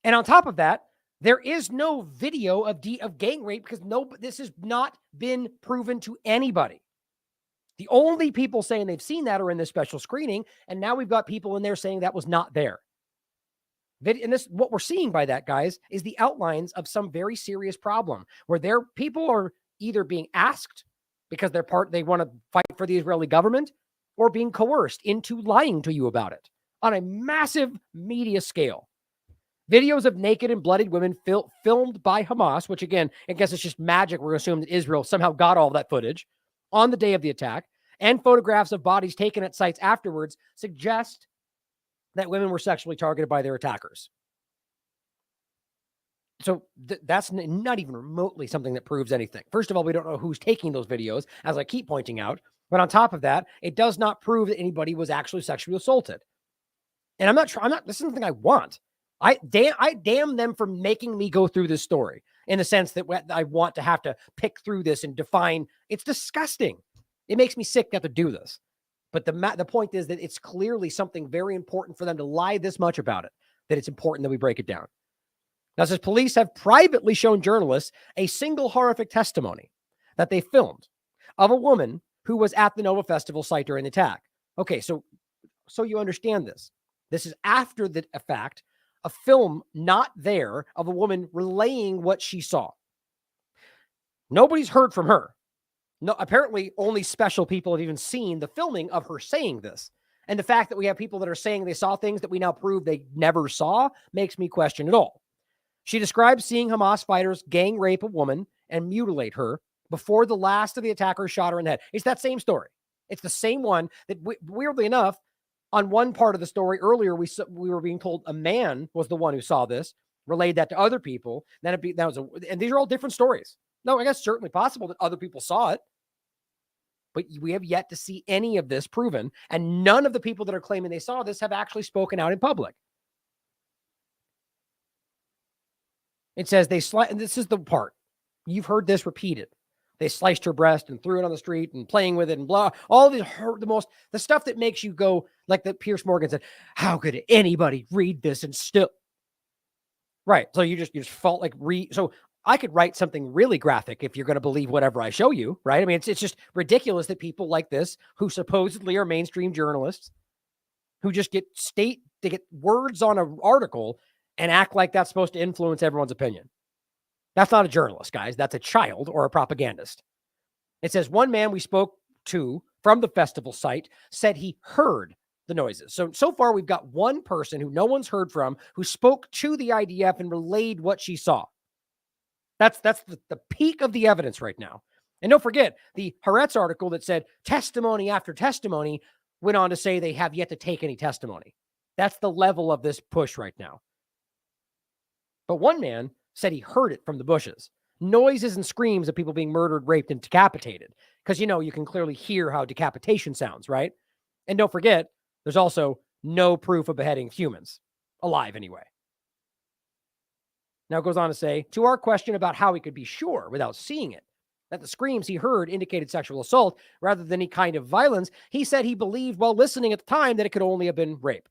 And on top of that, there is no video of gang rape because this has not been proven to anybody. The only people saying they've seen that are in this special screening, and now we've got people in there saying that was not there. And this, what we're seeing by that, guys, is the outlines of some very serious problem where people are either being asked because they want to fight for the Israeli government, or being coerced into lying to you about it on a massive media scale. Videos of naked and bloodied women filmed by Hamas, which again, I guess it's just magic. We're assuming that Israel somehow got all that footage on the day of the attack, and photographs of bodies taken at sites afterwards suggest that women were sexually targeted by their attackers. So that's not even remotely something that proves anything. First of all, we don't know who's taking those videos, as I keep pointing out. But on top of that, it does not prove that anybody was actually sexually assaulted. And this is something I want. I damn them for making me go through this story in the sense that I want to have to pick through this and define. It's disgusting. It makes me sick to have to do this. But the point is that it's clearly something very important for them to lie this much about it, that it's important that we break it down. Now, it says police have privately shown journalists a single horrific testimony that they filmed of a woman who was at the Nova Festival site during the attack. Okay, so you understand this. This is after the fact, a film not there of a woman relaying what she saw. Nobody's heard from her. No, apparently only special people have even seen the filming of her saying this. And the fact that we have people that are saying they saw things that we now prove they never saw makes me question it all. She describes seeing Hamas fighters gang rape a woman and mutilate her before the last of the attackers shot her in the head. It's that same story. It's the same one that, weirdly enough, on one part of the story earlier, we were being told a man was the one who saw this, relayed that to other people. Then and these are all different stories. No, I guess certainly possible that other people saw it, but we have yet to see any of this proven, and none of the people that are claiming they saw this have actually spoken out in public. It says and this is the part. You've heard this repeated. They sliced her breast and threw it on the street and playing with it and blah. All these the stuff that makes you go, like that Pierce Morgan said, how could anybody read this and still? Right. So you just felt like so I could write something really graphic if you're going to believe whatever I show you, right? I mean, it's just ridiculous that people like this, who supposedly are mainstream journalists, who just get words on an article and act like that's supposed to influence everyone's opinion. That's not a journalist, guys. That's a child or a propagandist. It says one man we spoke to from the festival site said he heard the noises. So far, we've got one person who no one's heard from who spoke to the IDF and relayed what she saw. That's the peak of the evidence right now. And don't forget, the Haaretz article that said testimony after testimony went on to say they have yet to take any testimony. That's the level of this push right now. But one man said he heard it from the bushes. Noises and screams of people being murdered, raped, and decapitated. Because, you can clearly hear how decapitation sounds, right? And don't forget, there's also no proof of beheading humans. Alive, anyway. Now it goes on to say, to our question about how he could be sure without seeing it, that the screams he heard indicated sexual assault rather than any kind of violence, he said he believed while listening at the time that it could only have been rape.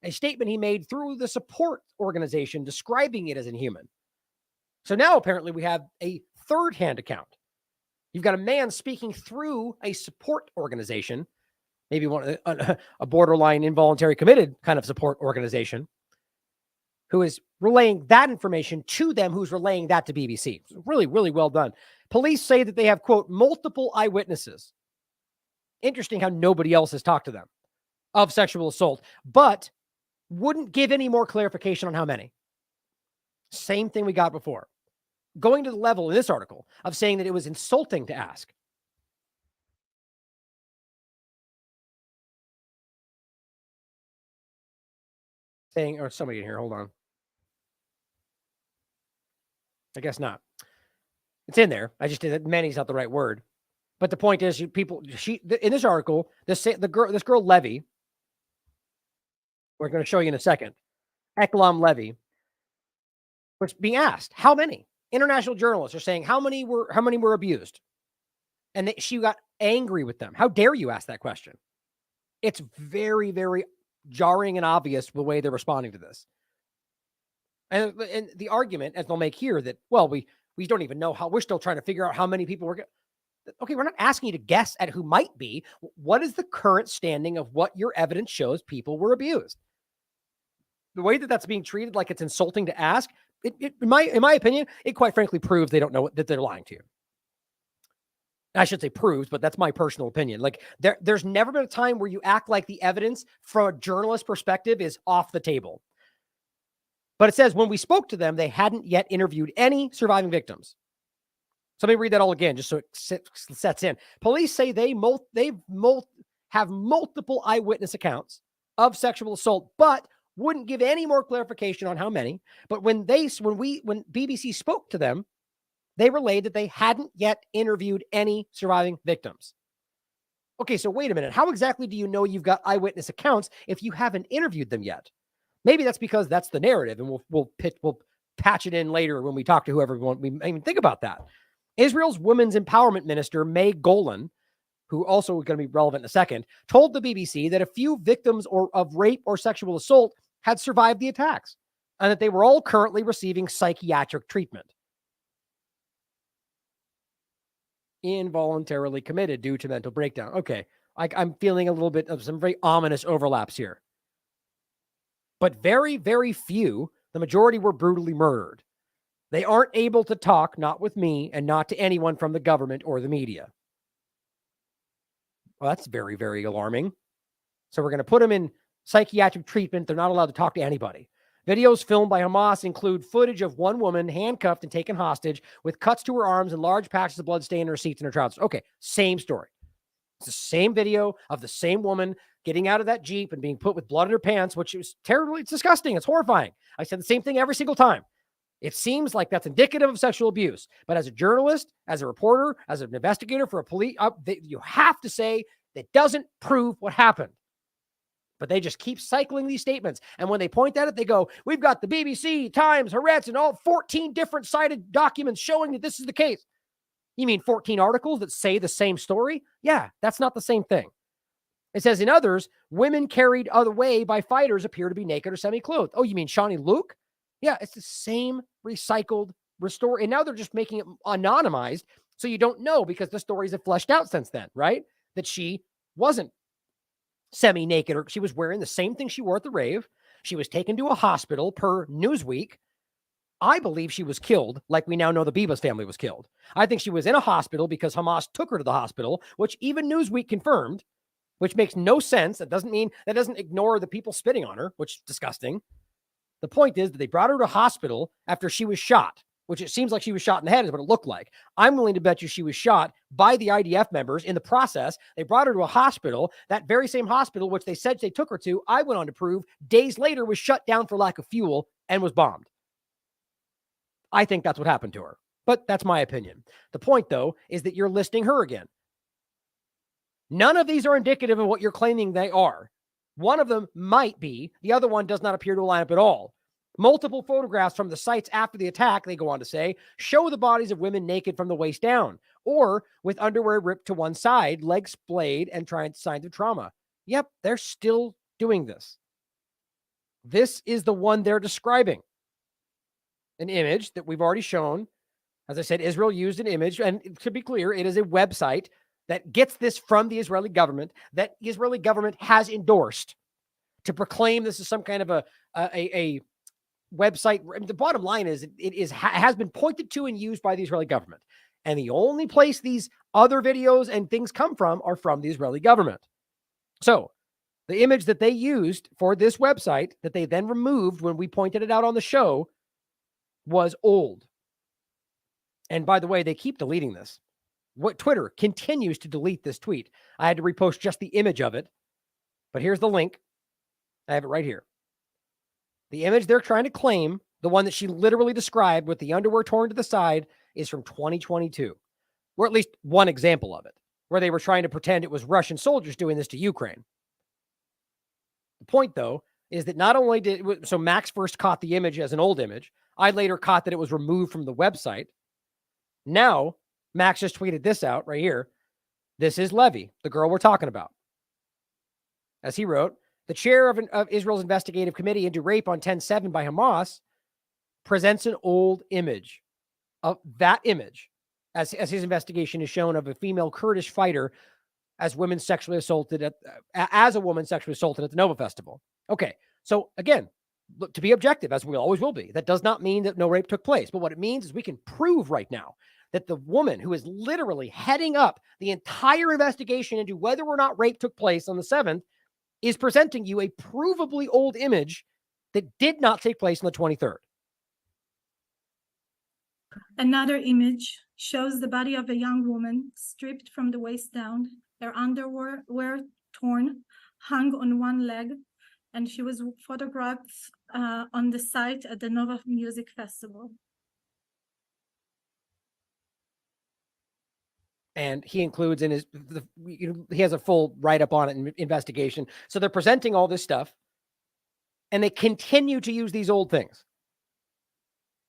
A statement he made through the support organization describing it as inhuman. So now apparently we have a third-hand account. You've got a man speaking through a support organization, maybe a borderline involuntary committed kind of support organization, who is relaying that information to them, who's relaying that to BBC. Really, really well done. Police say that they have, quote, multiple eyewitnesses. Interesting how nobody else has talked to them of sexual assault, but wouldn't give any more clarification on how many. Same thing we got before. Going to the level in this article of saying that it was insulting to ask. Saying, or somebody in here, hold on. I guess not. It's in there. I just did it. Many's not the right word. But the point is, in this article, this girl Levy, we're going to show you in a second, Eklam Levy, was being asked how many. International journalists are saying how many were abused, and she got angry with them. How dare you ask that question? It's very, very jarring and obvious the way they're responding to this. And the argument, as they'll make here, that, well, we don't even know how, we're still trying to figure out how many people were. Okay, we're not asking you to guess at who might be. What is the current standing of what your evidence shows people were abused? The way that that's being treated like it's insulting to ask, in my opinion, it quite frankly proves they don't know that they're lying to you. I should say proves, but that's my personal opinion. Like there's never been a time where you act like the evidence from a journalist perspective is off the table. But it says when we spoke to them, they hadn't yet interviewed any surviving victims. So let me read that all again, just so it sets in. Police say they have multiple eyewitness accounts of sexual assault, but wouldn't give any more clarification on how many. But when BBC spoke to them, they relayed that they hadn't yet interviewed any surviving victims. Okay, so wait a minute. How exactly do you know you've got eyewitness accounts if you haven't interviewed them yet? Maybe that's because that's the narrative, and we'll patch it in later when we talk to whoever we even think about that. Israel's women's empowerment minister, May Golan, who also is going to be relevant in a second, told the BBC that a few victims of rape or sexual assault had survived the attacks. and that they were all currently receiving psychiatric treatment. Involuntarily committed due to mental breakdown. Okay, I'm feeling a little bit of some very ominous overlaps here. But very, very few, the majority were brutally murdered. They aren't able to talk, not with me, and not to anyone from the government or the media. Well, that's very, very alarming. So we're going to put them in psychiatric treatment. They're not allowed to talk to anybody. Videos filmed by Hamas include footage of one woman handcuffed and taken hostage with cuts to her arms and large patches of blood stain her seats and her trousers. Okay, same story. It's the same video of the same woman getting out of that Jeep and being put with blood in her pants, which is terribly, it's disgusting. It's horrifying. I said the same thing every single time. It seems like that's indicative of sexual abuse. But as a journalist, as a reporter, as an investigator for a police, you have to say that doesn't prove what happened. But they just keep cycling these statements. And when they point at it, they go, we've got the BBC, Times, Haaretz, and all 14 different cited documents showing that this is the case. You mean 14 articles that say the same story? Yeah, that's not the same thing. It says in others, women carried away by fighters appear to be naked or semi-clothed. Oh, you mean Shawnee Luke? Yeah, it's the same recycled restore. And now they're just making it anonymized. So you don't know because the stories have fleshed out since then, right? That she wasn't semi-naked, or she was wearing the same thing she wore at the rave. She was taken to a hospital per Newsweek. I believe she was killed, like we now know the Bibas family was killed. I think she was in a hospital because Hamas took her to the hospital, which even Newsweek confirmed, which makes no sense. That doesn't ignore the people spitting on her, which is disgusting. The point is that they brought her to a hospital after she was shot, which it seems like she was shot in the head is what it looked like. I'm willing to bet you she was shot by the IDF members in the process. They brought her to a hospital, that very same hospital, which they said they took her to, I went on to prove days later was shut down for lack of fuel and was bombed. I think that's what happened to her, but that's my opinion. The point, though, is that you're listing her again. None of these are indicative of what you're claiming they are. One of them might be. The other one does not appear to line up at all. Multiple photographs from the sites after the attack, they go on to say, show the bodies of women naked from the waist down or with underwear ripped to one side, legs splayed, and signs of trauma. Yep, they're still doing this. This is the one they're describing. An image that we've already shown. As I said, Israel used an image, and to be clear, it is a website that gets this from the Israeli government, that the Israeli government has endorsed to proclaim this is some kind of a website. The bottom line is it has been pointed to and used by the Israeli government. And the only place these other videos and things come from are from the Israeli government. So the image that they used for this website that they then removed when we pointed it out on the show was old. And by the way, they keep deleting this. What Twitter continues to delete this tweet. I had to repost just the image of it, but here's the link. I have it right here. The image they're trying to claim, the one that she literally described with the underwear torn to the side, is from 2022, or at least one example of it, where they were trying to pretend it was Russian soldiers doing this to Ukraine. The point, though, is that not only so Max first caught the image as an old image, I later caught that it was removed from the website. Now, Max just tweeted this out right here. This is Levy, the girl we're talking about. As he wrote, the chair of Israel's investigative committee into rape on 10/7 by Hamas presents an old image of that image as his investigation is shown of a female Kurdish fighter as a woman sexually assaulted at the Nova Festival. Okay, so again, look, to be objective, as we always will be, that does not mean that no rape took place. But what it means is we can prove right now that the woman who is literally heading up the entire investigation into whether or not rape took place on the 7th is presenting you a provably old image that did not take place on the 23rd. Another image shows the body of a young woman stripped from the waist down, her underwear torn, hung on one leg, and she was photographed on the site at the Nova Music Festival. And he includes in his, he has a full write-up on it in investigation. So they're presenting all this stuff, and they continue to use these old things.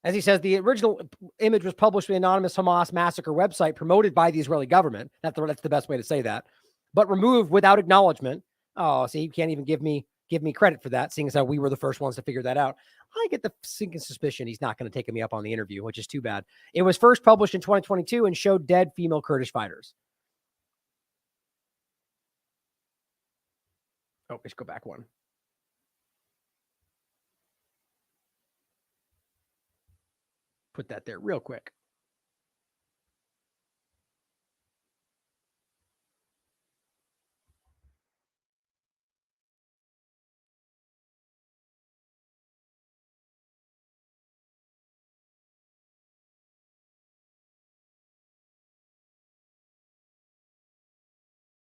As he says, the original image was published on the anonymous Hamas massacre website promoted by the Israeli government. That's the best way to say that. But removed without acknowledgement. Oh, see, you can't even give me give me credit for that, seeing as how we were the first ones to figure that out. I get the sinking suspicion he's not going to take me up on the interview, which is too bad. It was first published in 2022 and showed dead female Kurdish fighters. Oh, let's go back one. Put that there real quick.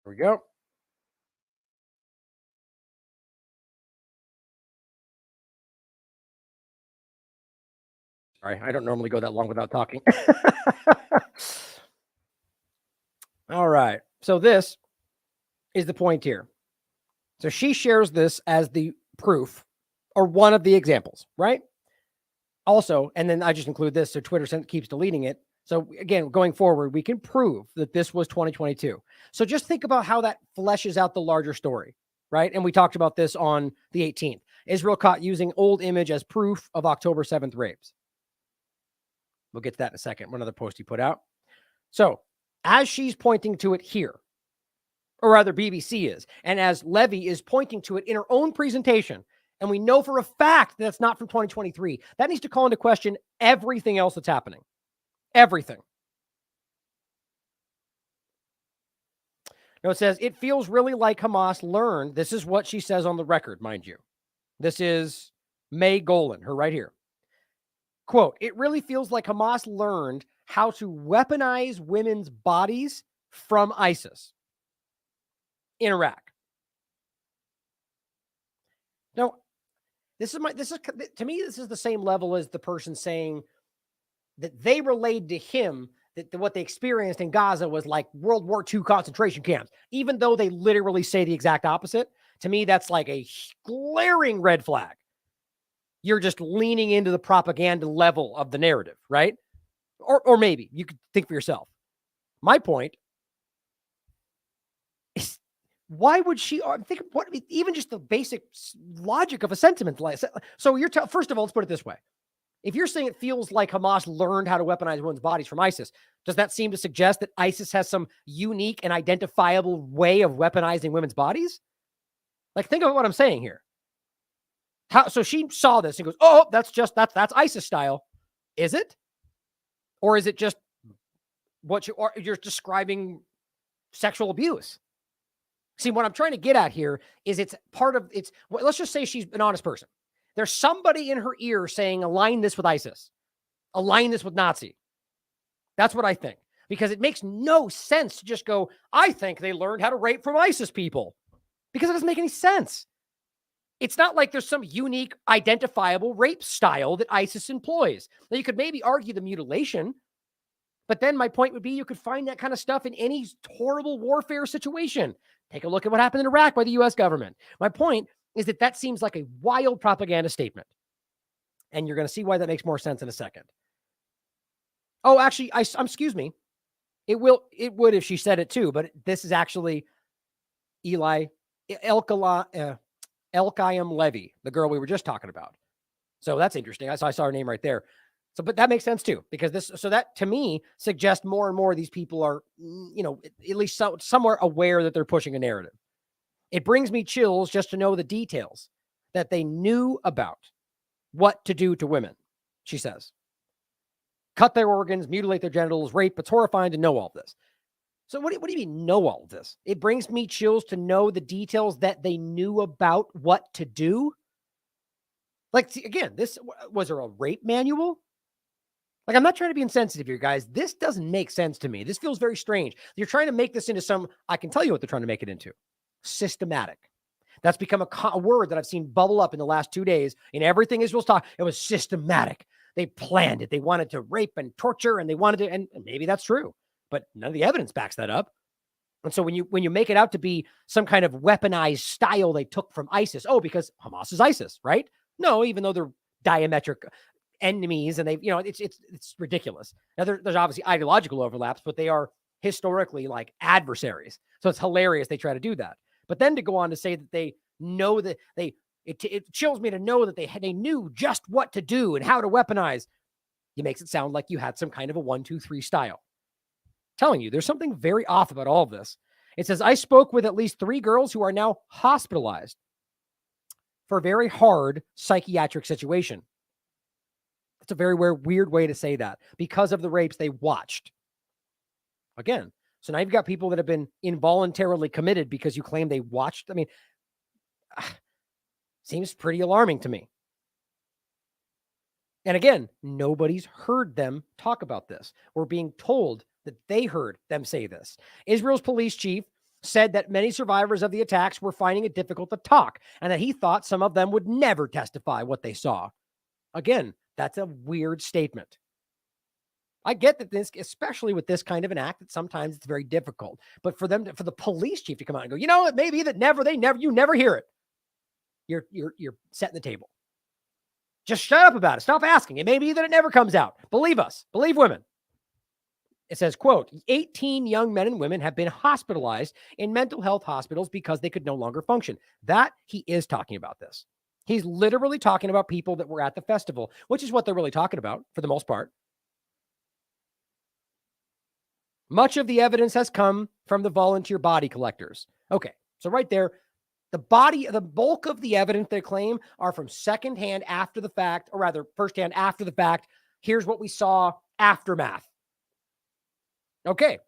There we go. Sorry, I don't normally go that long without talking. All right. So this is the point here. So she shares this as the proof or one of the examples, right? Also, and then I just include this so Twitter keeps deleting it. So again, going forward, we can prove that this was 2022. So just think about how that fleshes out the larger story, right? And we talked about this on the 18th. Israel caught using old image as proof of October 7th rapes. We'll get to that in a second. Another post he put out. So as she's pointing to it here, or rather BBC is, and as Levy is pointing to it in her own presentation, and we know for a fact that it's not from 2023, that needs to call into question everything else that's happening. Everything. Now it says, it feels really like Hamas learned. This is what she says on the record, mind you. This is May Golan, her right here. Quote, it really feels like Hamas learned how to weaponize women's bodies from ISIS in Iraq. Now, this is to me, this is the same level as the person saying that they relayed to him that what they experienced in Gaza was like World War II concentration camps, even though they literally say the exact opposite. To me, that's like a glaring red flag. You're just leaning into the propaganda level of the narrative, right? Or maybe you could think for yourself. My point is, why would she think what even just the basic logic of a sentiment like so you're first of all, let's put it this way. If you're saying it feels like Hamas learned how to weaponize women's bodies from ISIS, does that seem to suggest that ISIS has some unique and identifiable way of weaponizing women's bodies? Like, think about what I'm saying here. So she saw this and goes, oh, that's ISIS style. Is it? Or is it just what you're describing sexual abuse? See, what I'm trying to get at here is let's just say she's an honest person. There's somebody in her ear saying, align this with ISIS. Align this with Nazi. That's what I think. Because it makes no sense to just go, I think they learned how to rape from ISIS people. Because it doesn't make any sense. It's not like there's some unique identifiable rape style that ISIS employs. Now, you could maybe argue the mutilation, but then my point would be you could find that kind of stuff in any horrible warfare situation. Take a look at what happened in Iraq by the U.S. government. My point is that seems like a wild propaganda statement. And you're going to see why that makes more sense in a second. Oh, actually, excuse me. It would if she said it too, but this is actually Elkayam Levy, the girl we were just talking about. So that's interesting. I saw her name right there. So, but that makes sense too, because that to me suggests more and more these people are, at least somewhere aware that they're pushing a narrative. It brings me chills just to know the details that they knew about what to do to women, she says. Cut their organs, mutilate their genitals, rape. It's horrifying to know all of this. So what do you mean know all of this? It brings me chills to know the details that they knew about what to do. Like, see, again, was there a rape manual? Like, I'm not trying to be insensitive here, guys. This doesn't make sense to me. This feels very strange. You're trying to make this into I can tell you what they're trying to make it into. Systematic. That's become a word that I've seen bubble up in the last 2 days in everything Israel's talking. It was systematic. They planned it. They wanted to rape and torture, and they wanted to, and maybe that's true, but none of the evidence backs that up. And so when you make it out to be some kind of weaponized style they took from ISIS, because Hamas is ISIS, right? No, even though they're diametric enemies, and it's ridiculous. Now there's obviously ideological overlaps, but they are historically like adversaries. So it's hilarious they try to do that. But then to go on to say that they know that it chills me to know that they knew just what to do and how to weaponize. It makes it sound like you had some kind of a 1, 2, 3 style. I'm telling you, there's something very off about all of this. It says, I spoke with at least 3 girls who are now hospitalized for a very hard psychiatric situation. That's a very weird way to say that, because of the rapes they watched. Again, so now you've got people that have been involuntarily committed because you claim they watched. I mean, seems pretty alarming to me. And again, nobody's heard them talk about this. We're being told that they heard them say this. Israel's police chief said that many survivors of the attacks were finding it difficult to talk and that he thought some of them would never testify what they saw. Again, that's a weird statement. I get that this, especially with this kind of an act, that sometimes it's very difficult. But for the police chief to come out and go, you know, it may be that you never hear it. You're setting the table. Just shut up about it. Stop asking. It may be that it never comes out. Believe us. Believe women. It says, quote, 18 young men and women have been hospitalized in mental health hospitals because they could no longer function. That he is talking about this. He's literally talking about people that were at the festival, which is what they're really talking about for the most part. Much of the evidence has come from the volunteer body collectors. Okay, so right there, the bulk of the evidence they claim are from secondhand after the fact, or rather firsthand after the fact. Here's what we saw, aftermath. Okay,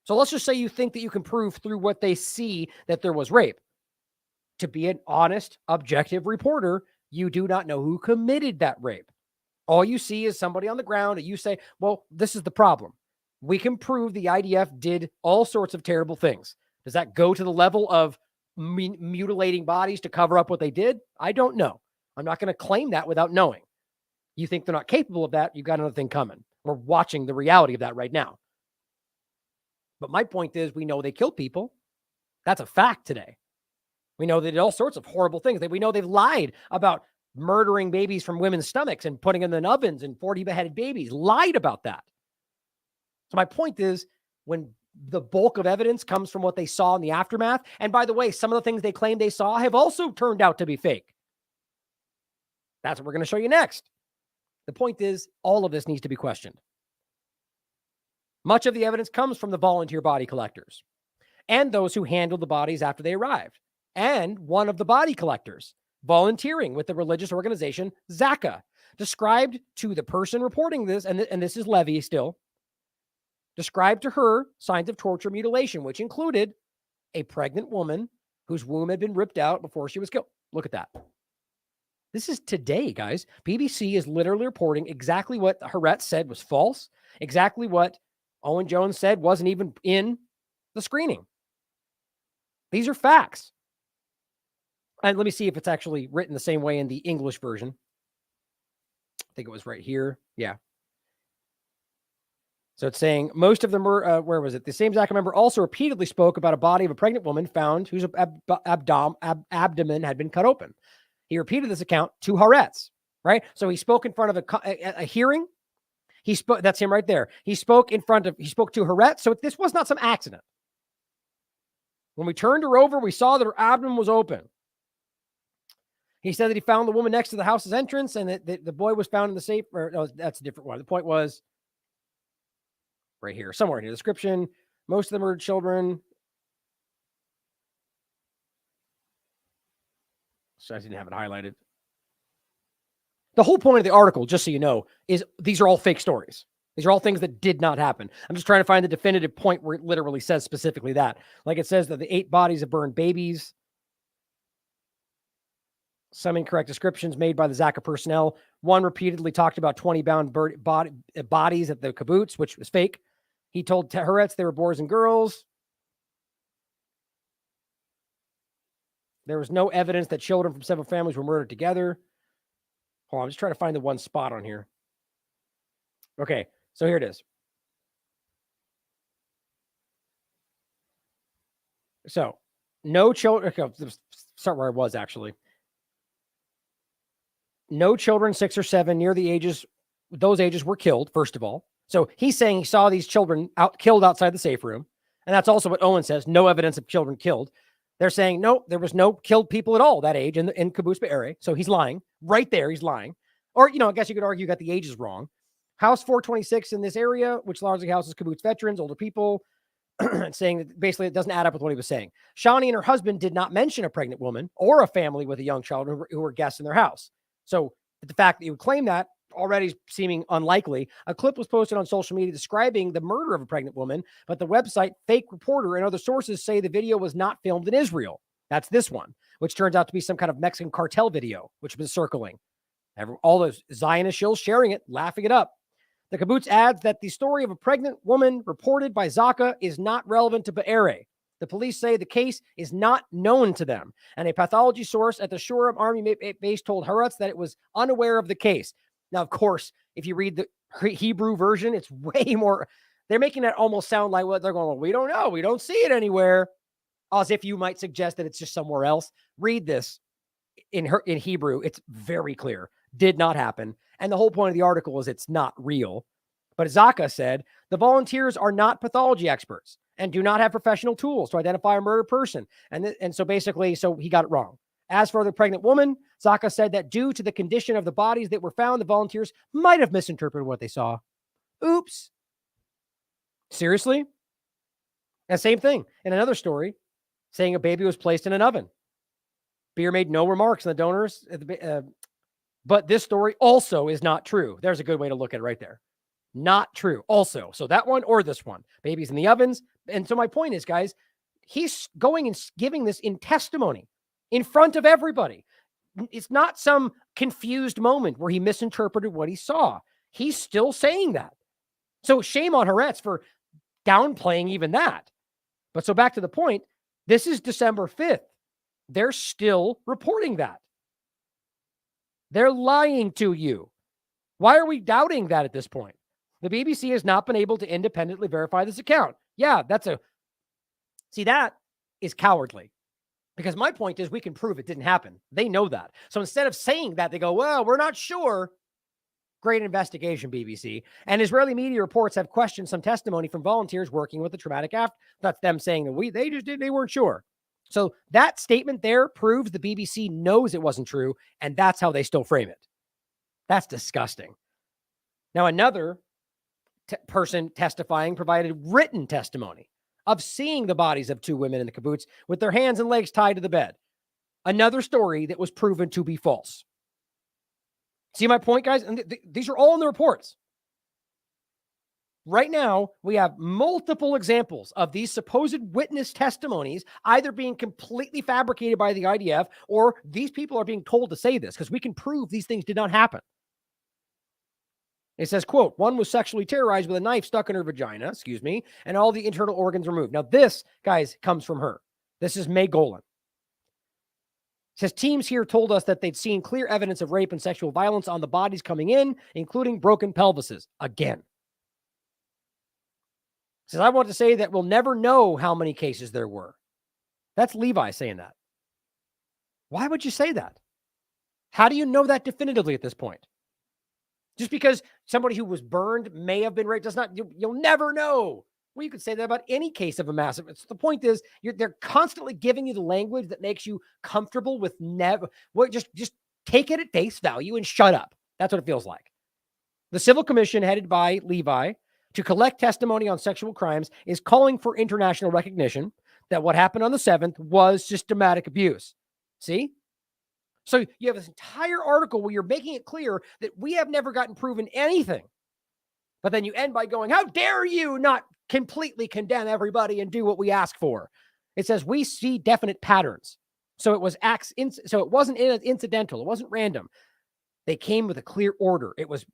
so let's just say you think that you can prove through what they see that there was rape. To be an honest, objective reporter, you do not know who committed that rape. All you see is somebody on the ground, and you say, well, this is the problem. We can prove the IDF did all sorts of terrible things. Does that go to the level of mutilating bodies to cover up what they did? I don't know. I'm not going to claim that without knowing. You think they're not capable of that, you've got another thing coming. We're watching the reality of that right now. But my point is, we know they killed people. That's a fact today. We know they did all sorts of horrible things. We know they've lied about murdering babies from women's stomachs and putting them in ovens and 40 beheaded babies. Lied about that. So my point is, when the bulk of evidence comes from what they saw in the aftermath, and by the way, some of the things they claim they saw have also turned out to be fake. That's what we're going to show you next. The point is, all of this needs to be questioned. Much of the evidence comes from the volunteer body collectors and those who handled the bodies after they arrived, and one of the body collectors volunteering with the religious organization Zaka, described to the person reporting this, and this is Levy still, described to her signs of torture, mutilation, which included a pregnant woman whose womb had been ripped out before she was killed. Look at that. This is today, guys. BBC is literally reporting exactly what Haaretz said was false, exactly what Owen Jones said wasn't even in the screening. These are facts. And let me see if it's actually written the same way in the English version. I think it was right here. Yeah. So it's saying most of them were, where was it? The same Zaka member also repeatedly spoke about a body of a pregnant woman found whose abdomen had been cut open. He repeated this account to Haaretz, right? So he spoke in front of a hearing. He spoke, that's him right there. He spoke to Haaretz. So this was not some accident. When we turned her over, we saw that her abdomen was open. He said that he found the woman next to the house's entrance and that the boy was found in the safe. Or, no, that's a different one. The point was right here, somewhere in the description. Most of them are children. So I didn't have it highlighted. The whole point of the article, just so you know, is these are all fake stories. These are all things that did not happen. I'm just trying to find the definitive point where it literally says specifically that. Like it says that the 8 bodies of burned babies. Some incorrect descriptions made by the Zaka personnel. One repeatedly talked about 20 bound bodies at the kibbutz, which was fake. He told Haaretz they were boys and girls. There was no evidence that children from several families were murdered together. Hold on, I'm just trying to find the one spot on here. Okay, so here it is. So, no children. Okay, let's start where I was actually. No children 6 or 7 near the ages, those ages were killed, first of all. So he's saying he saw these children killed outside the safe room. And that's also what Owen says. No evidence of children killed. They're saying, no, there was no killed people at all that age in Kibbutz Be'eri. So he's lying. Right there, he's lying. Or, I guess you could argue you got the ages wrong. House 426 in this area, which largely houses kibbutz veterans, older people, saying that basically it doesn't add up with what he was saying. Shani and her husband did not mention a pregnant woman or a family with a young child who were guests in their house. So the fact that you would claim that already seeming unlikely. A clip was posted on social media describing the murder of a pregnant woman, but the website Fake Reporter and other sources say the video was not filmed in Israel. That's this one, which turns out to be some kind of Mexican cartel video, which was circling. All those Zionist shills sharing it, laughing it up. The kibbutz adds that the story of a pregnant woman reported by Zaka is not relevant to Be'eri. The police say the case is not known to them, and a pathology source at the Shoreham Army base told Haaretz that it was unaware of the case. Now, of course, if you read the Hebrew version, it's way more. They're making that almost sound like what they're going, well, we don't know. We don't see it anywhere. As if you might suggest that it's just somewhere else. Read this in Hebrew. It's very clear. Did not happen. And the whole point of the article is it's not real. But Zaka said, the volunteers are not pathology experts and do not have professional tools to identify a murdered person. And so basically, so he got it wrong. As for the pregnant woman, Zaka said that due to the condition of the bodies that were found, the volunteers might have misinterpreted what they saw. Oops. Seriously? And same thing in another story, saying a baby was placed in an oven. Beer made no remarks on the donors, but this story also is not true. There's a good way to look at it right there. Not true. Also, so that one or this one, babies in the ovens. And so my point is, guys, he's going and giving this in testimony in front of everybody. It's not some confused moment where he misinterpreted what he saw. He's still saying that. So shame on Haaretz for downplaying even that. But so back to the point, this is December 5th. They're still reporting that. They're lying to you. Why are we doubting that at this point? The BBC has not been able to independently verify this account. Yeah, see, that is cowardly. Because my point is we can prove it didn't happen. They know that. So instead of saying that, they go, well, we're not sure. Great investigation, BBC. And Israeli media reports have questioned some testimony from volunteers working with the traumatic after. That's them saying that they weren't sure. So that statement there proves the BBC knows it wasn't true, and that's how they still frame it. That's disgusting. Now, another person testifying provided written testimony of seeing the bodies of two women in the kibbutz with their hands and legs tied to the bed. Another story that was proven to be false. See my point, guys? And these are all in the reports. Right now, we have multiple examples of these supposed witness testimonies either being completely fabricated by the IDF or these people are being told to say this because we can prove these things did not happen. It says, quote, one was sexually terrorized with a knife stuck in her vagina, and all the internal organs removed. Now this, guys, comes from her. This is May Golan. It says teams here told us that they'd seen clear evidence of rape and sexual violence on the bodies coming in, including broken pelvises. Again. It says, I want to say that we'll never know how many cases there were. That's Levi saying that. Why would you say that? How do you know that definitively at this point? Just because somebody who was burned may have been raped does not, you'll never know. Well, you could say that about any case of a massive. The point is, they're constantly giving you the language that makes you comfortable with never. Well, just take it at face value and shut up. That's what it feels like. The Civil Commission, headed by Levi, to collect testimony on sexual crimes, is calling for international recognition that what happened on the 7th was systematic abuse. See? So you have this entire article where you're making it clear that we have never gotten proven anything. But then you end by going, how dare you not completely condemn everybody and do what we ask for? It says we see definite patterns. So it was so it wasn't incidental. It wasn't random. They came with a clear order. It was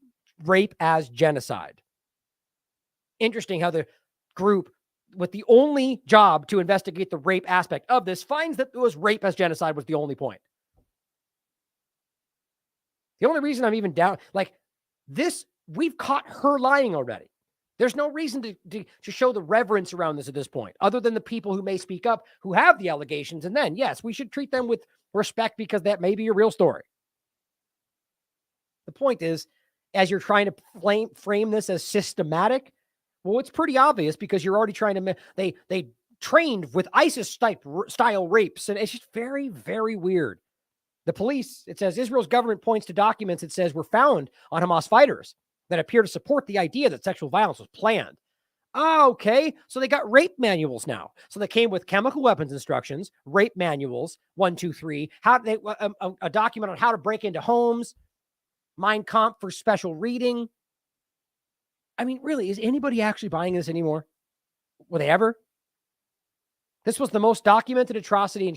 rape as genocide. Interesting how the group with the only job to investigate the rape aspect of this finds that it was rape as genocide was the only point. The only reason I'm even down, like this, we've caught her lying already. There's no reason to show the reverence around this at this point, other than the people who may speak up, who have the allegations. And then, yes, we should treat them with respect because that may be a real story. The point is, as you're trying to frame this as systematic, well, it's pretty obvious because you're already trying to, they trained with ISIS style rapes. And it's just very, very weird. The police, it says Israel's government points to documents it says were found on Hamas fighters that appear to support the idea that sexual violence was planned. Okay, so they got rape manuals now. So they came with chemical weapons instructions, rape manuals, 1, 2, 3, how they a document on how to break into homes, Mein Kampf for special reading. I mean, really, is anybody actually buying this anymore? Will they ever? This was the most documented atrocity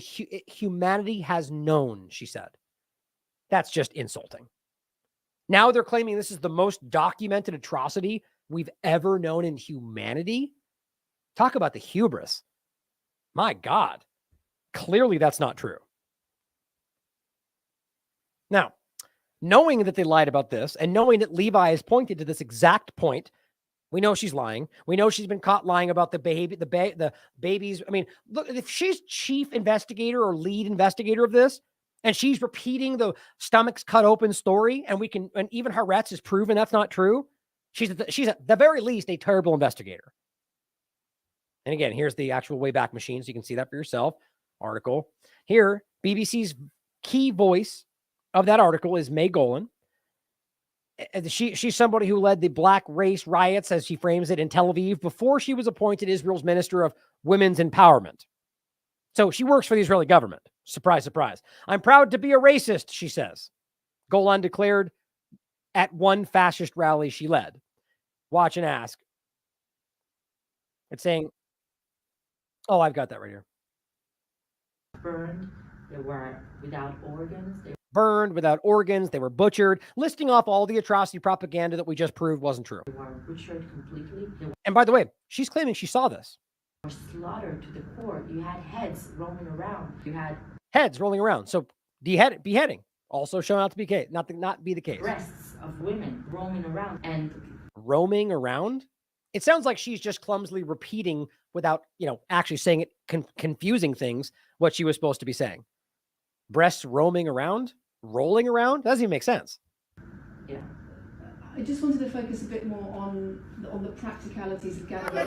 humanity has known, she said. That's just insulting. Now they're claiming this is the most documented atrocity we've ever known in humanity. Talk about the hubris. My God. Clearly that's not true. Now, knowing that they lied about this and knowing that Levi has pointed to this exact point, we know she's lying. We know she's been caught lying about the babies. I mean, look, if she's chief investigator or lead investigator of this, and she's repeating the stomachs cut open story, and even Haaretz has proven that's not true, she's at the very least a terrible investigator. And again, here's the actual Wayback Machine, so you can see that for yourself. Article. Here, BBC's key voice of that article is May Golan. She's somebody who led the black race riots, as she frames it, in Tel Aviv before she was appointed Israel's Minister of Women's Empowerment. So she works for the Israeli government. Surprise, surprise. I'm proud to be a racist, she says. Golan declared at one fascist rally she led. Watch and ask. It's saying, oh, I've got that right here. Burned, they were without organs. Burned without organs, they were butchered, listing off all the atrocity propaganda that we just proved wasn't true. They were butchered completely. And by the way, she's claiming she saw this. They were slaughtered to the core. You had heads roaming around. You had heads rolling around. So beheading also shown out to be not be the case. Breasts of women roaming around and roaming around. It sounds like she's just clumsily repeating without, actually saying it, confusing things, what she was supposed to be saying. Breasts roaming around, rolling around. Doesn't even make sense. Yeah. I just wanted to focus a bit more on the practicalities of gathering.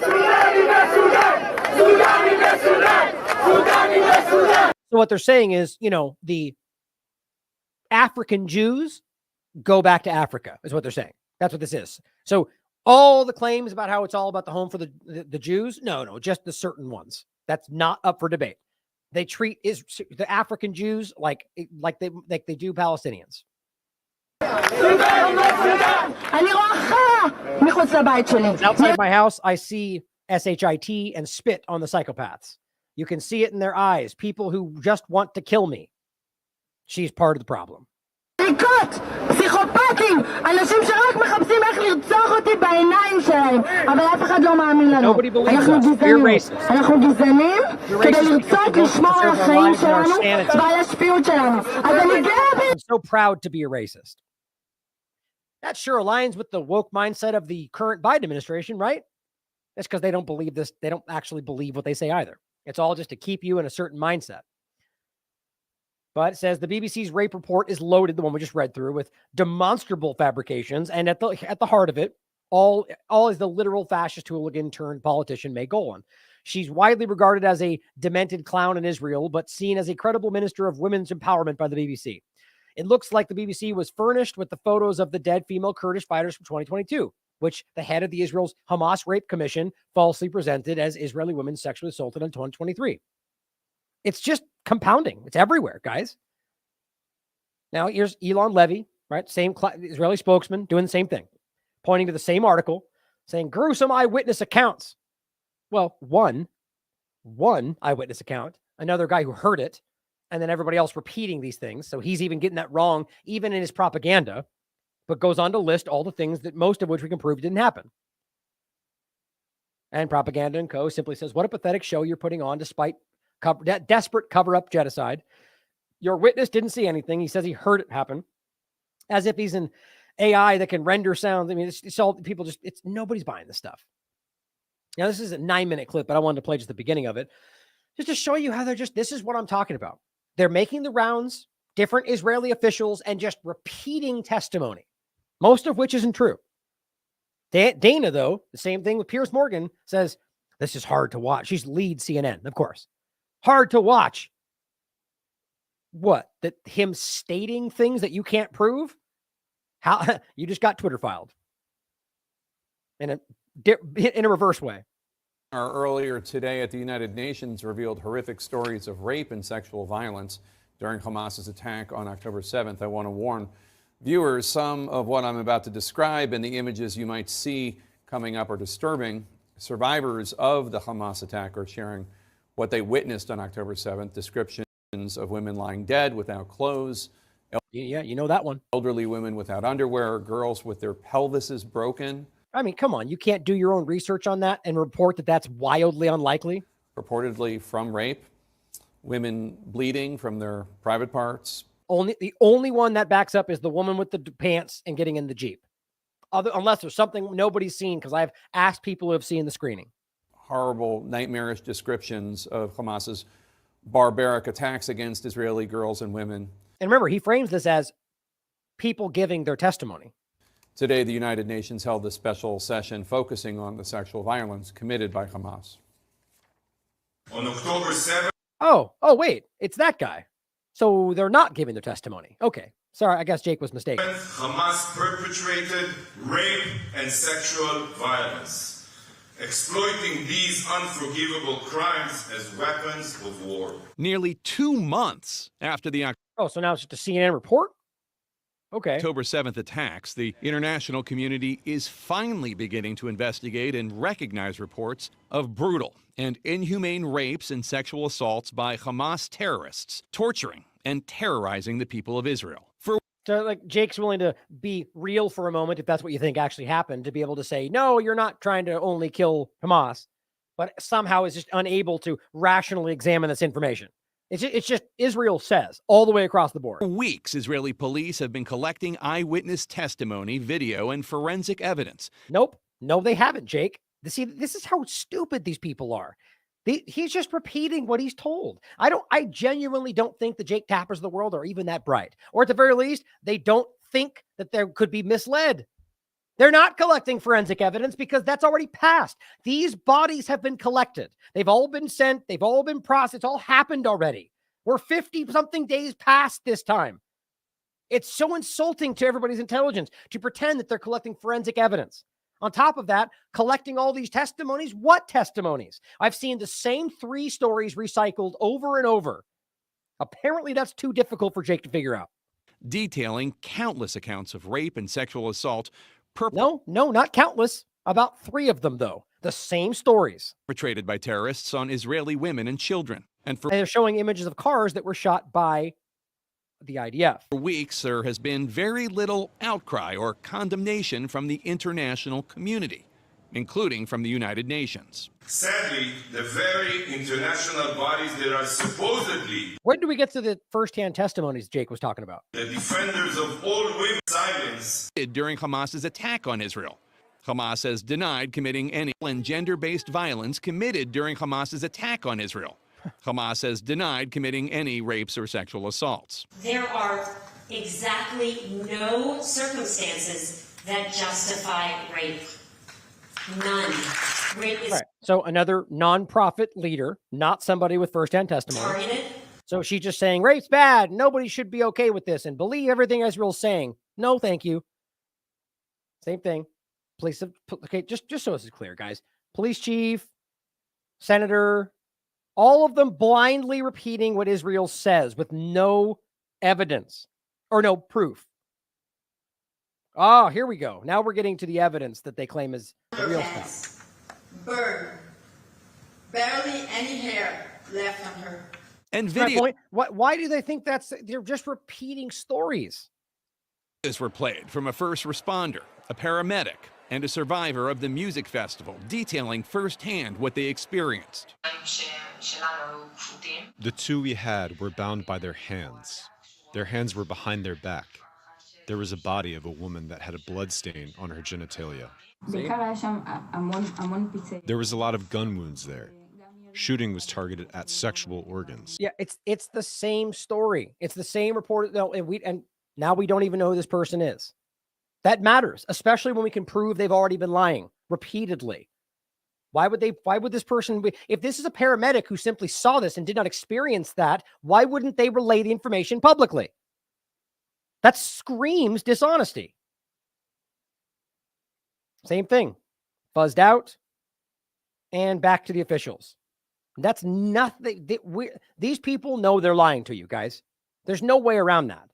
So what they're saying is, the African Jews go back to Africa, is what they're saying. That's what this is. So all the claims about how it's all about the home for the Jews, no, just the certain ones. That's not up for debate. They treat the African Jews like they do Palestinians. Outside my house, I see SHIT and spit on the psychopaths. You can see it in their eyes. People who just want to kill me. She's part of the problem. Nobody believes us. We're racist. I'm so proud to be a racist. That sure aligns with the woke mindset of the current Biden administration, right? That's because they don't believe this. They don't actually believe what they say either. It's all just to keep you in a certain mindset. But it says the BBC's rape report is loaded, the one we just read through, with demonstrable fabrications. And at the heart of it, all is the literal fascist hooligan turned politician May Golan. She's widely regarded as a demented clown in Israel, but seen as a credible minister of women's empowerment by the BBC. It looks like the BBC was furnished with the photos of the dead female Kurdish fighters from 2022, which the head of the Israel's Hamas Rape Commission falsely presented as Israeli women sexually assaulted in 2023. It's just compounding. It's everywhere, guys. Now, here's Elon Levy, right? Same Israeli spokesman doing the same thing, pointing to the same article, saying gruesome eyewitness accounts. Well, one eyewitness account, another guy who heard it, and then everybody else repeating these things. So he's even getting that wrong, even in his propaganda, but goes on to list all the things that most of which we can prove didn't happen. And Propaganda & Co. simply says, what a pathetic show you're putting on despite desperate cover-up genocide. Your witness didn't see anything. He says he heard it happen, as if he's an AI that can render sounds. I mean, it's all people nobody's buying this stuff. Now, this is a 9-minute clip, but I wanted to play just the beginning of it, just to show you how this is what I'm talking about. They're making the rounds, different Israeli officials, and just repeating testimony, most of which isn't true. Dana, though, the same thing with Piers Morgan, says, This is hard to watch. She's lead CNN, of course. Hard to watch. What? That him stating things that you can't prove? How you just got Twitter filed in a reverse way. Earlier today at the United Nations revealed horrific stories of rape and sexual violence during Hamas's attack on October 7th. I want to warn viewers, some of what I'm about to describe and the images you might see coming up are disturbing. Survivors of the Hamas attack are sharing what they witnessed on October 7th, descriptions of women lying dead without clothes. Yeah, you know that one. Elderly women without underwear, girls with their pelvises broken. I mean, come on, you can't do your own research on that and report that that's wildly unlikely. Reportedly from rape, women bleeding from their private parts. The only one that backs up is the woman with the pants and getting in the Jeep. Unless there's something nobody's seen, because I've asked people who have seen the screening. Horrible, nightmarish descriptions of Hamas's barbaric attacks against Israeli girls and women. And remember, he frames this as people giving their testimony. Today, the United Nations held a special session focusing on the sexual violence committed by Hamas. On October 7th. Oh, wait, it's that guy. So they're not giving their testimony. Okay. Sorry, I guess Jake was mistaken. Hamas perpetrated rape and sexual violence, exploiting these unforgivable crimes as weapons of war. Nearly 2 months after the so now it's just a CNN report? Okay. October 7th attacks, the international community is finally beginning to investigate and recognize reports of brutal and inhumane rapes and sexual assaults by Hamas terrorists, torturing and terrorizing the people of Israel. So, like, Jake's willing to be real for a moment, if that's what you think actually happened, to be able to say, no, you're not trying to only kill Hamas, but somehow is just unable to rationally examine this information. It's just Israel says all the way across the board. For weeks, Israeli police have been collecting eyewitness testimony, video, and forensic evidence. Nope. No, they haven't, Jake. See, this is how stupid these people are. He's just repeating what he's told. I genuinely don't think the Jake Tappers of the world are even that bright. Or at the very least, they don't think that they could be misled. They're not collecting forensic evidence because that's already passed. These bodies have been collected. They've all been sent. They've all been processed. It's all happened already. We're 50-something days past this time. It's so insulting to everybody's intelligence to pretend that they're collecting forensic evidence. On top of that, collecting all these testimonies. What testimonies? I've seen the same 3 stories recycled over and over. Apparently, that's too difficult for Jake to figure out. Detailing countless accounts of rape and sexual assault. No, not countless. About 3 of them, though. The same stories. Perpetrated by terrorists on Israeli women and children. And they're showing images of cars that were shot by the IDF. For weeks, there has been very little outcry or condemnation from the international community, including from the United Nations. Sadly, the very international bodies that are supposedly... When do we get to the first-hand testimonies Jake was talking about? The defenders of all women's silence. During Hamas's attack on Israel. Hamas has denied committing any gender-based violence committed during Hamas's attack on Israel. Hamas has denied committing any rapes or sexual assaults. There are exactly no circumstances that justify rape. None. Rape is... Right. So another nonprofit leader, not somebody with firsthand testimony. Targeted. So she's just saying rape's bad. Nobody should be okay with this and believe everything Israel's saying. No, thank you. Same thing. Police. Okay, just so this is clear, guys. Police chief, senator, all of them blindly repeating what Israel says with no evidence or no proof. Oh, here we go. Now we're getting to the evidence that they claim is the real stuff. Burn. Barely any hair left on her. And video. Why do they think they're just repeating stories? Were played from a first responder, a paramedic, and a survivor of the music festival, detailing firsthand what they experienced. The 2 we had were bound by their hands. Their hands were behind their back. There was a body of a woman that had a blood stain on her genitalia. There was a lot of gun wounds there. Shooting was targeted at sexual organs. Yeah, it's the same story. It's the same report. No, and now we don't even know who this person is. That matters, especially when we can prove they've already been lying repeatedly. Why would this person be, if this is a paramedic who simply saw this and did not experience that, why wouldn't they relay the information publicly? That screams dishonesty. Same thing. Fuzzed out and back to the officials. That's nothing. These people know they're lying to you, guys. There's no way around that.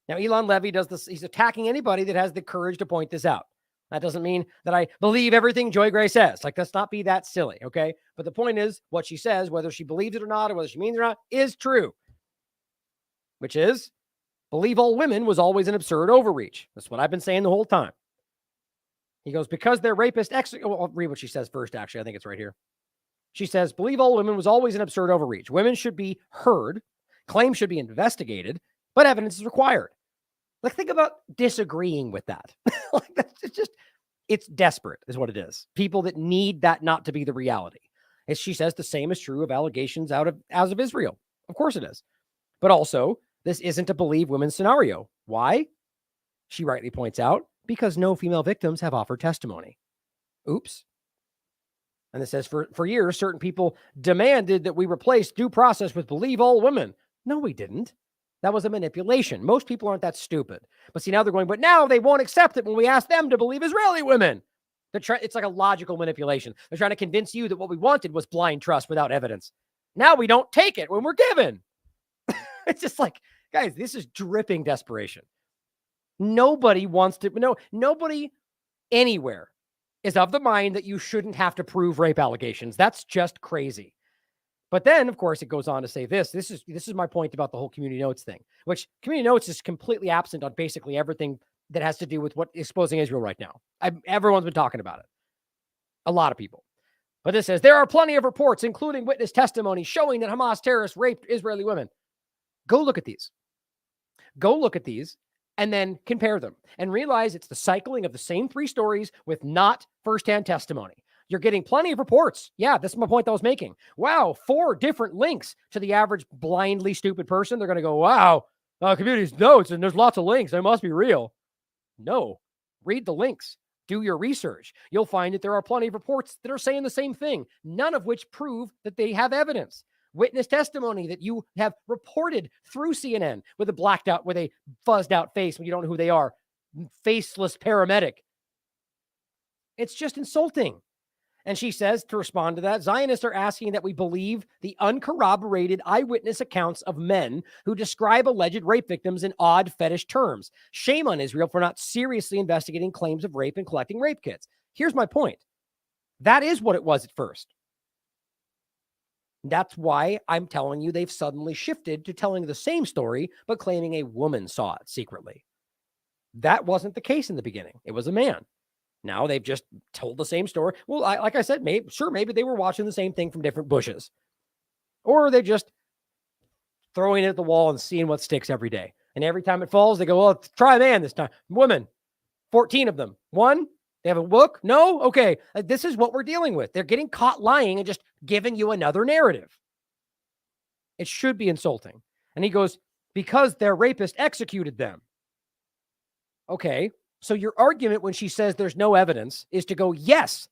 Now, Elon Levy does this. He's attacking anybody that has the courage to point this out. That doesn't mean that I believe everything Joy Gray says. Like, let's not be that silly, okay? But the point is, what she says, whether she believes it or not, or whether she means it or not, is true. Which is, believe all women was always an absurd overreach. That's what I've been saying the whole time. He goes, because they're rapist well, I'll read what she says first, actually. I think it's right here. She says, believe all women was always an absurd overreach. Women should be heard. Claims should be investigated, but evidence is required. Like, think about disagreeing with that. Like, it's desperate is what it is. People that need that not to be the reality. As she says, the same is true of allegations out of Israel. Of course it is. But also, this isn't a believe women scenario. Why? She rightly points out, because no female victims have offered testimony. Oops. And it says, for years, certain people demanded that we replace due process with believe all women. No, we didn't. That was a manipulation. Most people aren't that stupid. But see, now they're going, but now they won't accept it when we ask them to believe Israeli women. It's like a logical manipulation. They're trying to convince you that what we wanted was blind trust without evidence. Now we don't take it when we're given. It's just like, guys, this is dripping desperation. Nobody wants to, nobody anywhere is of the mind that you shouldn't have to prove rape allegations. That's just crazy. But then, of course, it goes on to say this is my point about the whole community notes thing, which community notes is completely absent on basically everything that has to do with what exposing Israel right now. Everyone's been talking about it. A lot of people. But this says, there are plenty of reports, including witness testimony, showing that Hamas terrorists raped Israeli women. Go look at these. Go look at these and then compare them and realize it's the cycling of the same three stories with not firsthand testimony. You're getting plenty of reports. Yeah, this is my point that I was making. Wow, 4 different links to the average blindly stupid person. They're going to go, wow, community's notes, and there's lots of links. They must be real. No, read the links. Do your research. You'll find that there are plenty of reports that are saying the same thing, none of which prove that they have evidence. Witness testimony that you have reported through CNN with a fuzzed out face when you don't know who they are. Faceless paramedic. It's just insulting. And she says, to respond to that, Zionists are asking that we believe the uncorroborated eyewitness accounts of men who describe alleged rape victims in odd fetish terms. Shame on Israel for not seriously investigating claims of rape and collecting rape kits. Here's my point. That is what it was at first. That's why I'm telling you they've suddenly shifted to telling the same story, but claiming a woman saw it secretly. That wasn't the case in the beginning. It was a man. Now they've just told the same story. Well, like I said, maybe they were watching the same thing from different bushes. Or they're just throwing it at the wall and seeing what sticks every day. And every time it falls, they go, well, try a man this time. Women, 14 of them. One, they have a book? No? Okay. This is what we're dealing with. They're getting caught lying and just giving you another narrative. It should be insulting. And he goes, because their rapist executed them. Okay. So your argument when she says there's no evidence is to go, yes,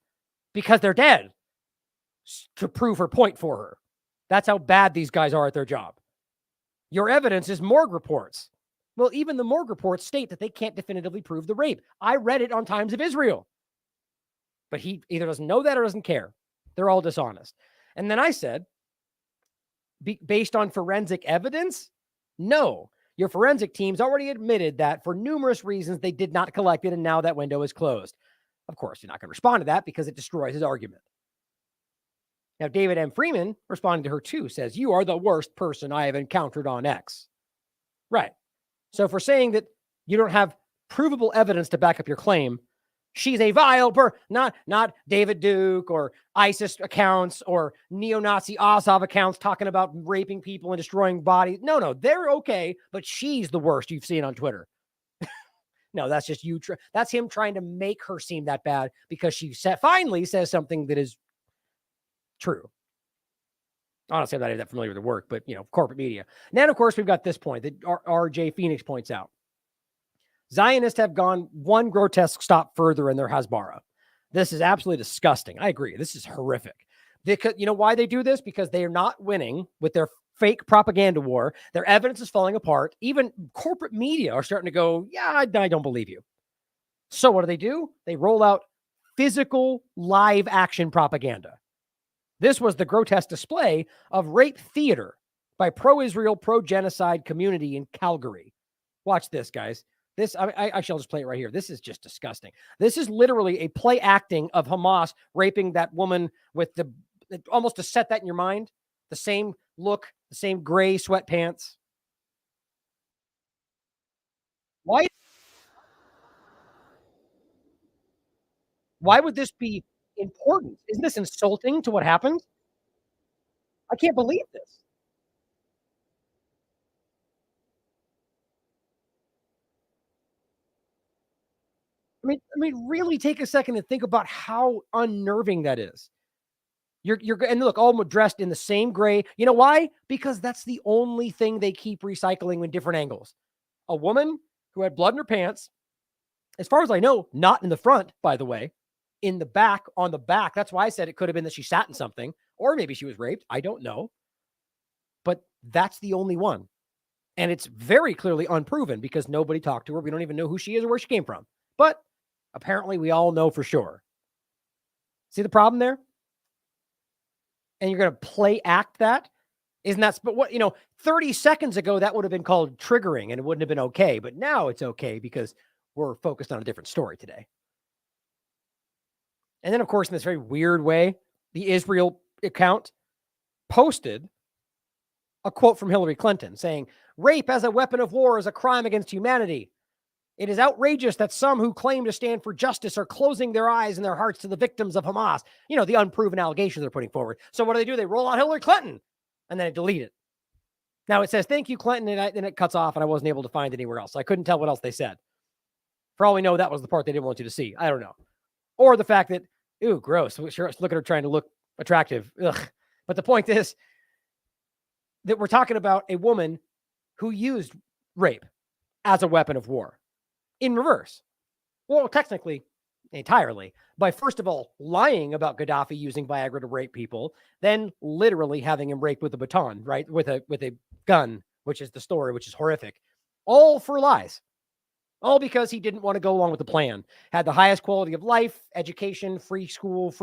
because they're dead, to prove her point for her. That's how bad these guys are at their job. Your evidence is morgue reports. Well, even the morgue reports state that they can't definitively prove the rape. I read it on Times of Israel. But he either doesn't know that or doesn't care. They're all dishonest. And then I said, based on forensic evidence, no. Your forensic teams already admitted that for numerous reasons they did not collect it, and now that window is closed. Of course, you're not going to respond to that because it destroys his argument. Now, David M. Freeman, responding to her too, says, you are the worst person I have encountered on X. Right. So for saying that you don't have provable evidence to back up your claim, she's a vile not David Duke or ISIS accounts or neo-Nazi Azov accounts talking about raping people and destroying bodies. No, they're okay, but she's the worst you've seen on Twitter. No, that's just you. That's him trying to make her seem that bad because she finally says something that is true. Honestly, I'm not even that familiar with the work, but, corporate media. And then, of course, we've got this point that RJ Phoenix points out. Zionists have gone one grotesque stop further in their Hasbara. This is absolutely disgusting. I agree. This is horrific. Because you know why they do this? Because they are not winning with their fake propaganda war. Their evidence is falling apart. Even corporate media are starting to go, yeah, I don't believe you. So what do? They roll out physical live action propaganda. This was the grotesque display of rape theater by pro-Israel, pro-genocide community in Calgary. Watch this, guys. This, I shall just play it right here. This is just disgusting. This is literally a play acting of Hamas raping that woman with almost to set that in your mind. The same look, the same gray sweatpants. Why would this be important? Isn't this insulting to what happened? I can't believe this. I mean, really take a second and think about how unnerving that is. You're and look, all dressed in the same gray. You know why? Because that's the only thing they keep recycling in different angles. A woman who had blood in her pants, as far as I know, not in the front, by the way, in the back, on the back. That's why I said it could have been that she sat in something, or maybe she was raped. I don't know. But that's the only one. And it's very clearly unproven because nobody talked to her. We don't even know who she is or where she came from. But apparently we all know for sure. See the problem there? And you're going to play act that? Isn't that, but what, 30 seconds ago, that would have been called triggering and it wouldn't have been okay. But now it's okay because we're focused on a different story today. And then, of course, in this very weird way, the Israel account posted a quote from Hillary Clinton saying, "Rape as a weapon of war is a crime against humanity. It is outrageous that some who claim to stand for justice are closing their eyes and their hearts to the victims of Hamas." The unproven allegations they're putting forward. So what do? They roll out Hillary Clinton and then delete it. Now it says, "Thank you, Clinton," and it cuts off, and I wasn't able to find anywhere else. I couldn't tell what else they said. For all we know, that was the part they didn't want you to see. I don't know. Or the fact that, ooh, gross. Sure, look at her trying to look attractive. Ugh. But the point is that we're talking about a woman who used rape as a weapon of war in reverse. Well, technically, entirely. By first of all, lying about Gaddafi using Viagra to rape people, then literally having him raped with a baton, right? With a gun, which is the story, which is horrific. All for lies. All because he didn't want to go along with the plan. Had the highest quality of life, education, free school,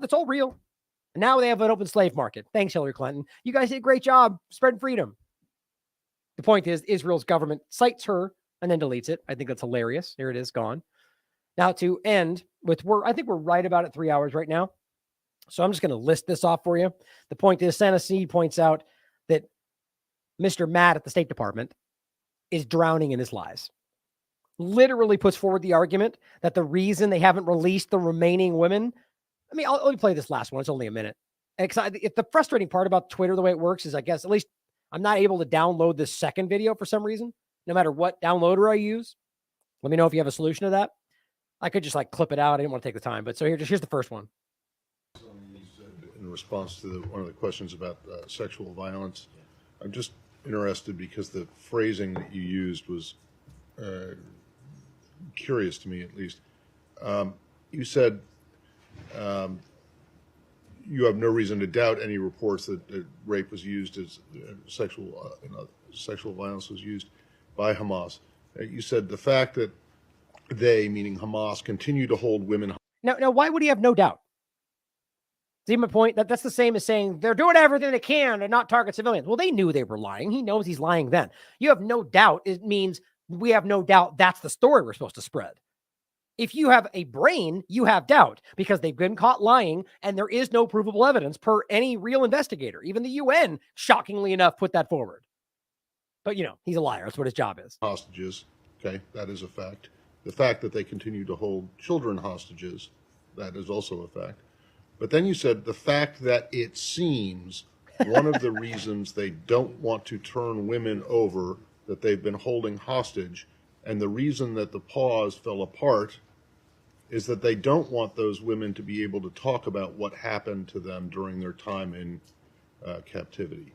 that's all real. And now they have an open slave market. Thanks, Hillary Clinton. You guys did a great job spreading freedom. The point is, Israel's government cites her and then deletes it. I think that's hilarious. Here it is, gone. Now to end with, I think we're right about at 3 hours right now. So I'm just going to list this off for you. The point is, Santa Seed points out that Mr. Matt at the State Department is drowning in his lies. Literally puts forward the argument that the reason they haven't released the remaining women. I mean, let me play this last one. It's only a minute. If the frustrating part about Twitter, the way it works is, I guess, at least I'm not able to download this second video for some reason, no matter what downloader I use. Let me know if you have a solution to that. I could just clip it out. I didn't want to take the time, but so here's the first one. In response to one of the questions about sexual violence, I'm just interested because the phrasing that you used was curious to me, at least. You said you have no reason to doubt any reports that rape was used as sexual violence was used by Hamas. You said the fact that they, meaning Hamas, continue to hold women. Now, why would he have no doubt? See my point? That's the same as saying they're doing everything they can to not target civilians. Well, they knew they were lying. He knows he's lying then. You have no doubt. It means we have no doubt that's the story we're supposed to spread. If you have a brain, you have doubt because they've been caught lying and there is no provable evidence per any real investigator. Even the UN, shockingly enough, put that forward. But, he's a liar. That's what his job is. Hostages. Okay, that is a fact. The fact that they continue to hold children hostages, that is also a fact. But then you said the fact that it seems one of the reasons they don't want to turn women over that they've been holding hostage, and the reason that the pause fell apart is that they don't want those women to be able to talk about what happened to them during their time in captivity.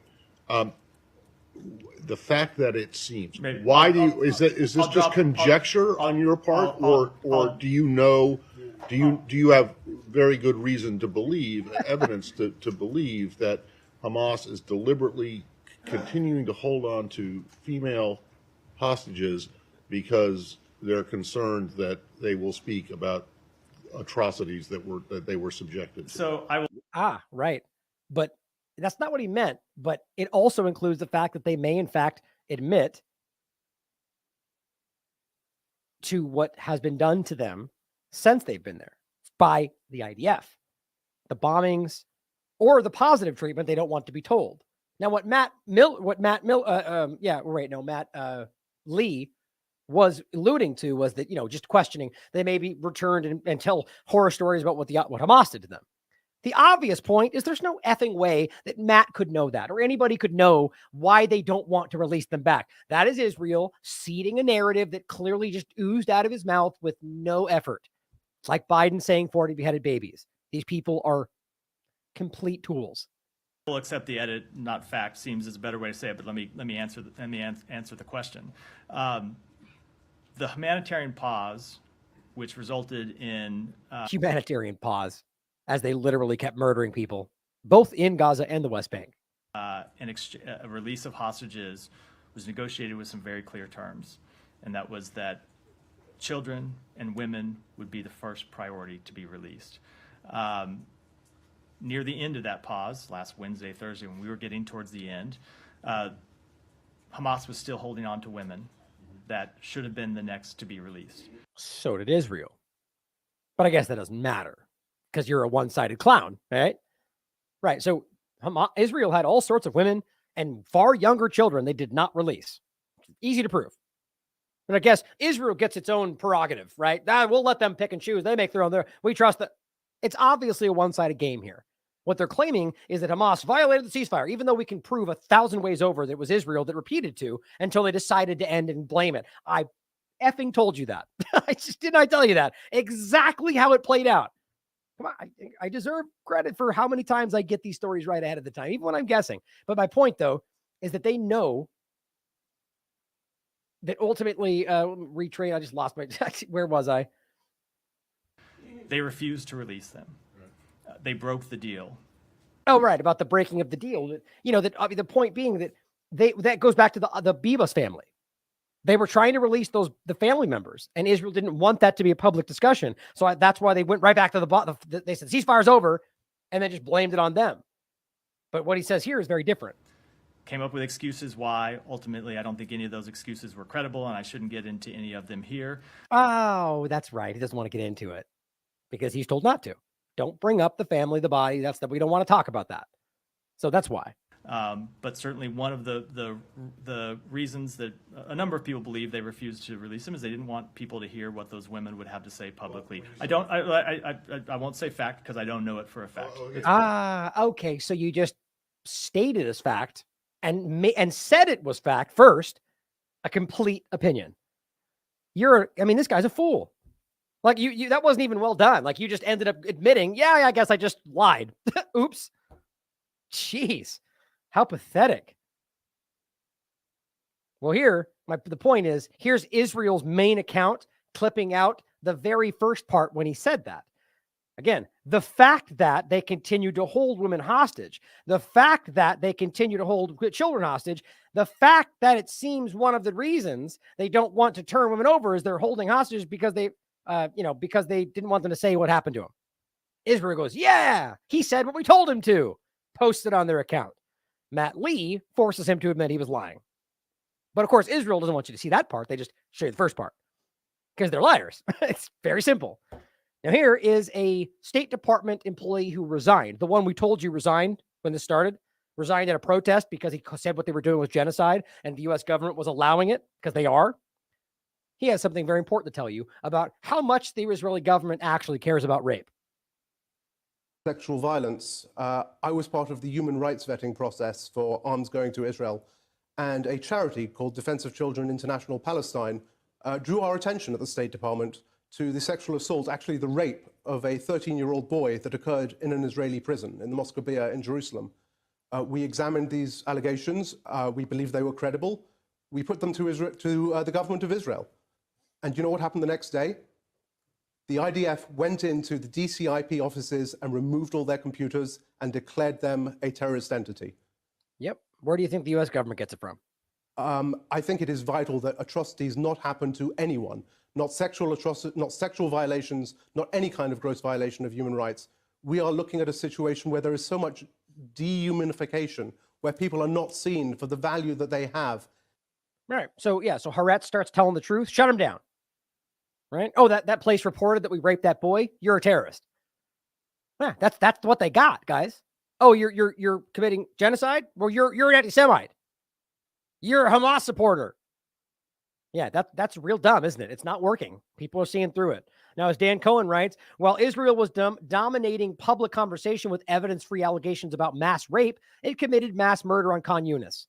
The fact that it seems, why do you, is this just conjecture on your part, or do you know, do you have very good reason to believe, evidence to believe that Hamas is deliberately continuing to hold on to female hostages because they're concerned that they will speak about atrocities that they were subjected to. So I will. Right. But that's not what he meant. But it also includes the fact that they may, in fact, admit to what has been done to them since they've been there by the IDF, the bombings, or the positive treatment they don't want to be told. Now, Matt Lee was alluding to was that, just questioning, they may be returned and tell horror stories about what Hamas did to them. The obvious point is there's no effing way that Matt could know that, or anybody could know why they don't want to release them back. That is Israel seeding a narrative that clearly just oozed out of his mouth with no effort. It's like Biden saying 40 beheaded babies. These people are complete tools. We'll accept the edit, not fact, seems is a better way to say it, but let me answer the question. The humanitarian pause, which resulted in humanitarian pause, as they literally kept murdering people, both in Gaza and the West Bank. A release of hostages was negotiated with some very clear terms, and that was that children and women would be the first priority to be released. Near the end of that pause, last Wednesday, Thursday, when we were getting towards the end, Hamas was still holding on to women that should have been the next to be released. So did Israel. But I guess that doesn't matter because you're a one-sided clown, right? Right. So Israel had all sorts of women and far younger children they did not release. Easy to prove. But I guess Israel gets its own prerogative, right? We'll let them pick and choose. They make their own. We trust that. It's obviously a one-sided game here. What they're claiming is that Hamas violated the ceasefire, even though we can prove 1,000 ways over that it was Israel that repeated to until they decided to end and blame it. I effing told you that. Didn't I tell you that? Exactly how it played out. Come on, I deserve credit for how many times I get these stories right ahead of the time, even when I'm guessing. But my point, though, is that they know that ultimately, retrain. I just lost my. Where was I? They refused to release them. They broke the deal. Oh, right, about the breaking of the deal. The point being that that goes back to the Bibas family. They were trying to release the family members, and Israel didn't want that to be a public discussion. So that's why they went right back to they said ceasefire's over, and then just blamed it on them. But what he says here is very different. Came up with excuses why. Ultimately, I don't think any of those excuses were credible, and I shouldn't get into any of them here. Oh, that's right. He doesn't want to get into it because he's told not to. Don't bring up the family, the body. We don't want to talk about that. So that's why. But certainly one of the reasons that a number of people believe they refused to release them is they didn't want people to hear what those women would have to say publicly. I won't say fact because I don't know it for a fact. Okay. So you just stated as fact and said it was fact first, a complete opinion. This guy's a fool. Like you that wasn't even well done. Like you just ended up admitting, yeah, I guess I just lied. Oops. Jeez. How pathetic. Well, the point is, here's Israel's main account clipping out the very first part when he said that. Again, the fact that they continue to hold women hostage, the fact that they continue to hold children hostage, the fact that it seems one of the reasons they don't want to turn women over is they're holding hostages because they didn't want them to say what happened to them. Israel goes, yeah, he said what we told him to. Posted on their account. Matt Lee forces him to admit he was lying. But of course, Israel doesn't want you to see that part. They just show you the first part because they're liars. It's very simple. Now, here is a State Department employee who resigned. The one we told you resigned when this started, resigned at a protest because he said what they were doing was genocide and the U.S. government was allowing it because they are. He has something very important to tell you about how much the Israeli government actually cares about rape. Sexual violence. I was part of the human rights vetting process for arms going to Israel, and a charity called Defense of Children International Palestine drew our attention at the State Department to the sexual assault, actually the rape of a 13-year-old boy that occurred in an Israeli prison in the Mosque in Jerusalem. We examined these allegations. We believed they were credible. We put them to the government of Israel. And you know what happened the next day? The IDF went into the DCIP offices and removed all their computers and declared them a terrorist entity. Yep. Where do you think the U.S. government gets it from? I think it is vital that atrocities not happen to anyone, not sexual violations, not any kind of gross violation of human rights. We are looking at a situation where there is so much dehumanification, where people are not seen for the value that they have. Right. So yeah, so Haaretz starts telling the truth. Shut him down. Right? Oh, that place reported that we raped that boy. You're a terrorist. Yeah, that's what they got, guys. Oh, you're committing genocide? Well, you're an anti-Semite. You're a Hamas supporter. Yeah, that's real dumb, isn't it? It's not working. People are seeing through it. Now, as Dan Cohen writes, while Israel was dominating public conversation with evidence-free allegations about mass rape, it committed mass murder on Khan Yunis.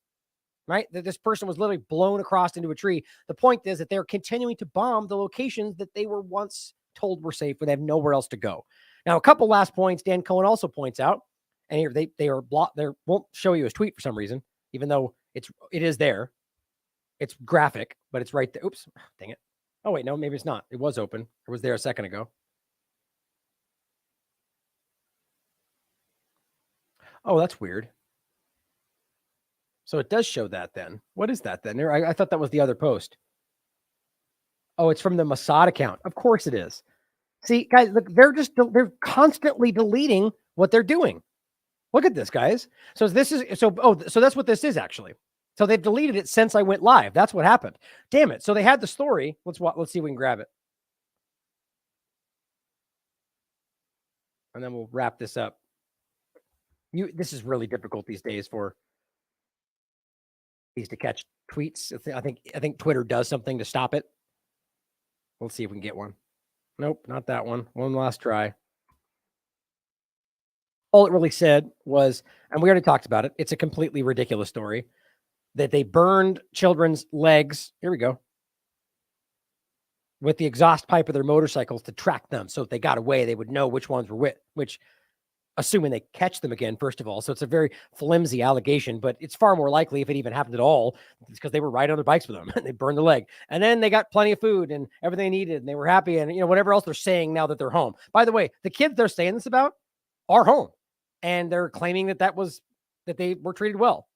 Right? That this person was literally blown across into a tree. The point is that they're continuing to bomb the locations that they were once told were safe, but they have nowhere else to go. Now, a couple last points Dan Cohen also points out, and here they are blocked. They won't show you his tweet for some reason, even though it is there. It's graphic, but it's right there. Oops, dang it. Oh, wait, no, maybe it's not. It was open. It was there a second ago. Oh, that's weird. So it does show that then. What is that then? I thought that was the other post. Oh, it's from the Mossad account. Of course it is. See, guys, look, they're constantly deleting what they're doing. Look at this, guys. So that's what this is actually. So they've deleted it since I went live. That's what happened. Damn it. So they had the story. Let's see if we can grab it. And then we'll wrap this up. This is really difficult these days for these to catch tweets. I think Twitter does something to stop it. Let's see if we can get one. Nope, not that one. One last try. All it really said was, and we already talked about it, it's a completely ridiculous story, that they burned children's legs, here we go, with the exhaust pipe of their motorcycles to track them. So if they got away, they would know which ones were which, assuming they catch them again, first of all. So it's a very flimsy allegation, but it's far more likely if it even happened at all, it's because they were riding on their bikes with them and they burned the leg. And then they got plenty of food and everything they needed and they were happy and, whatever else they're saying now that they're home. By the way, the kids they're saying this about are home and they're claiming that they were treated well.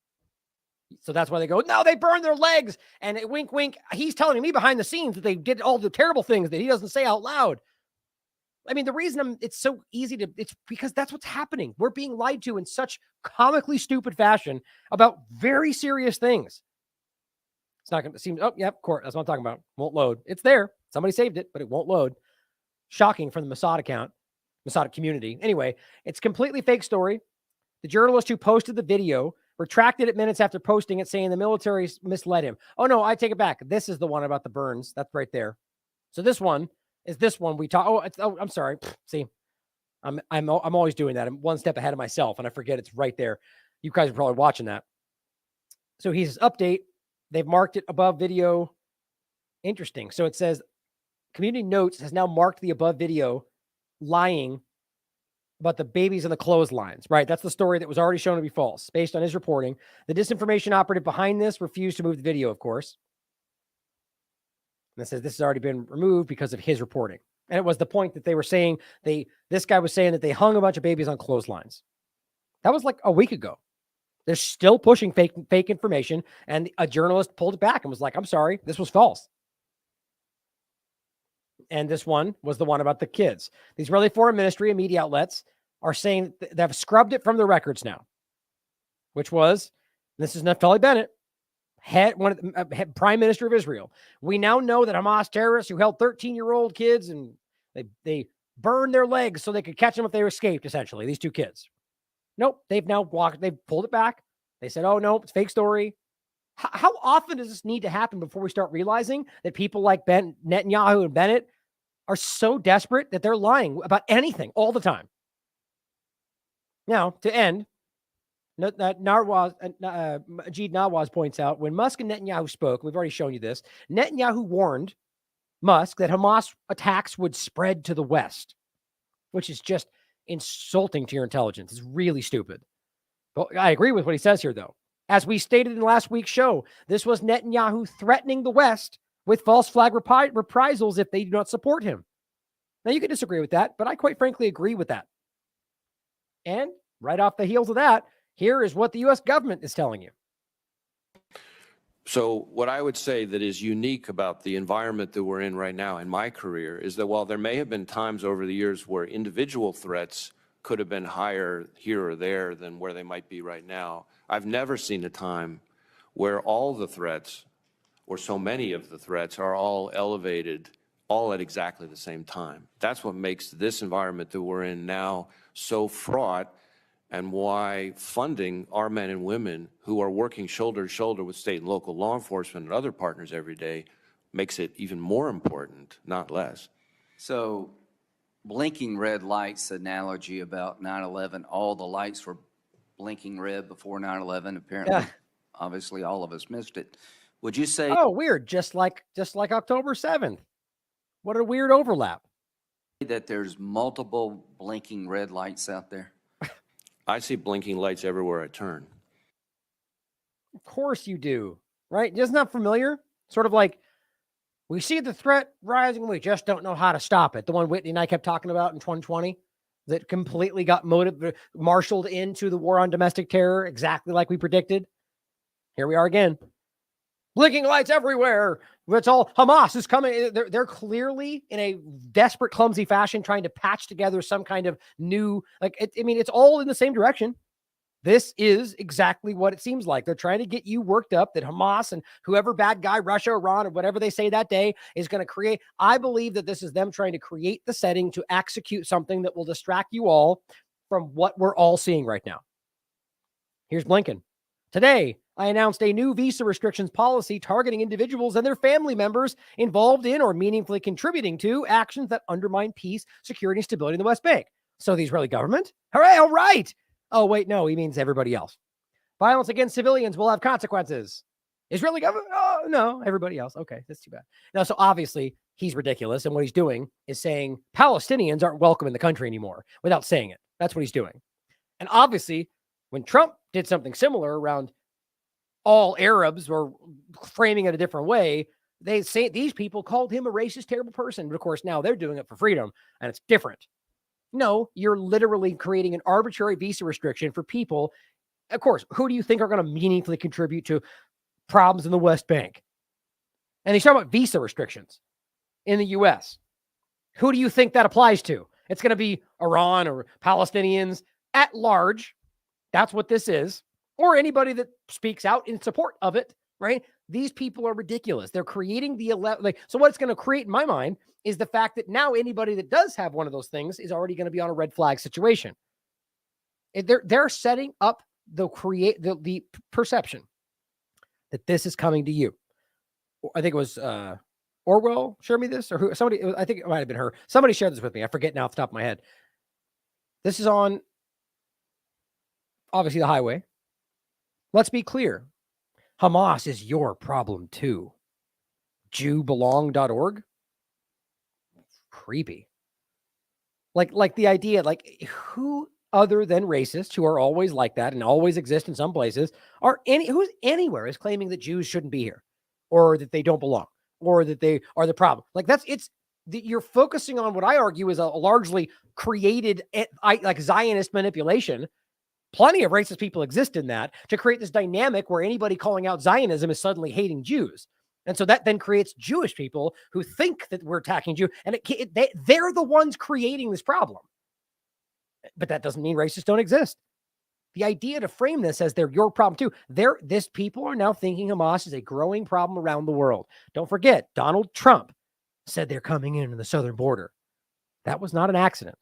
So that's why they go, no, they burned their legs. And wink, wink. He's telling me behind the scenes that they did all the terrible things that he doesn't say out loud. I mean, the reason it's so easy it's because that's what's happening. We're being lied to in such comically stupid fashion about very serious things. It's not going to seem, of course, that's what I'm talking about. Won't load. It's there. Somebody saved it, but it won't load. Shocking from the Mossad account, Mossad community. Anyway, it's a completely fake story. The journalist who posted the video retracted it minutes after posting it, saying the military misled him. Oh, no, I take it back. This is the one about the burns. That's right there. So this one is this one we talk. I'm sorry. See, I'm always doing that. I'm one step ahead of myself and I forget it's right there. You guys are probably watching that. So he's update. They've marked it above video. Interesting. So it says community notes has now marked the above video lying about the babies and the clotheslines, right? That's the story that was already shown to be false based on his reporting. The disinformation operative behind this refused to move the video, of course. And it says this has already been removed because of his reporting. And it was the point that they were saying this guy was saying that they hung a bunch of babies on clotheslines. That was like a week ago. They're still pushing fake information. And a journalist pulled it back and was like, I'm sorry, this was false. And this one was the one about the kids. The Israeli Foreign Ministry and media outlets are saying they have scrubbed it from the records now, which was, this is Naftali Bennett, Prime Minister of Israel. We now know that Hamas terrorists who held 13-year-old kids and they burned their legs so they could catch them if they escaped, essentially, these two kids. Nope, they've pulled it back. They said, oh, no, it's fake story. How often does this need to happen before we start realizing that people like Netanyahu and Bennett are so desperate that they're lying about anything all the time? Now, to end, Majid Nawaz points out, when Musk and Netanyahu spoke, we've already shown you this, Netanyahu warned Musk that Hamas attacks would spread to the West, which is just insulting to your intelligence. It's really stupid. But I agree with what he says here, though. As we stated in last week's show, this was Netanyahu threatening the West with false flag reprisals if they do not support him. Now, you can disagree with that, but I quite frankly agree with that. And right off the heels of that, here is what the U.S. government is telling you. So what I would say that is unique about the environment that we're in right now in my career is that while there may have been times over the years where individual threats could have been higher here or there than where they might be right now, I've never seen a time where all the threats, or so many of the threats, are all elevated all at exactly the same time. That's what makes this environment that we're in now so fraught, and why funding our men and women who are working shoulder to shoulder with state and local law enforcement and other partners every day makes it even more important, not less. So, blinking red lights analogy about 9/11, all the lights were blinking red before 9/11. Apparently, obviously, all of us missed it. Would you say? Oh, weird. Just like October 7th. What a weird overlap. That there's multiple blinking red lights out there? I see blinking lights everywhere I turn. Of course you do, right? Isn't that familiar? Sort of like, we see the threat rising, we just don't know how to stop it. The one Whitney and I kept talking about in 2020 that completely got marshaled into the war on domestic terror, exactly like we predicted. Here we are again. Blinking lights everywhere. It's all Hamas is coming. They're clearly in a desperate, clumsy fashion trying to patch together some kind of new, it's all in the same direction. This is exactly what it seems like. They're trying to get you worked up that Hamas and whoever bad guy, Russia, Iran, or whatever they say that day is going to create. I believe that this is them trying to create the setting to execute something that will distract you all from what we're all seeing right now. Here's Blinken. Today, I announced a new visa restrictions policy targeting individuals and their family members involved in or meaningfully contributing to actions that undermine peace, security, and stability in the West Bank. So the Israeli government? Hooray, all right. Oh, wait, no, he means everybody else. Violence against civilians will have consequences. Israeli government? Oh, no, everybody else. Okay, that's too bad. Now, so obviously, he's ridiculous, and what he's doing is saying Palestinians aren't welcome in the country anymore without saying it. That's what he's doing. And obviously, when Trump did something similar around all Arabs, or framing it a different way, they say these people called him a racist, terrible person. But of course, now they're doing it for freedom, and it's different. No, you're literally creating an arbitrary visa restriction for people. Of course, who do you think are going to meaningfully contribute to problems in the West Bank? And he's talking about visa restrictions in the U.S. Who do you think that applies to? It's going to be Iran or Palestinians at large. That's what this is. Or anybody that speaks out in support of it, right? These people are ridiculous. They're creating so what it's going to create in my mind is the fact that now anybody that does have one of those things is already going to be on a red flag situation. They're setting up the perception that this is coming to you. I think it was Orwell shared me this, or somebody, I think it might have been her. Somebody shared this with me. I forget now off the top of my head. This is on, obviously, the highway. Let's be clear. Hamas is your problem too. JewBelong.org. Creepy. Like the idea, who other than racists who are always like that and always exist in some places who's anywhere is claiming that Jews shouldn't be here, or that they don't belong, or that they are the problem. You're focusing on what I argue is a largely created Zionist manipulation. Plenty of racist people exist in that to create this dynamic where anybody calling out Zionism is suddenly hating Jews. And so that then creates Jewish people who think that we're attacking Jews, and they're the ones creating this problem. But that doesn't mean racists don't exist. The idea to frame this as they're your problem too. This people are now thinking Hamas is a growing problem around the world. Don't forget, Donald Trump said they're coming in the southern border. That was not an accident.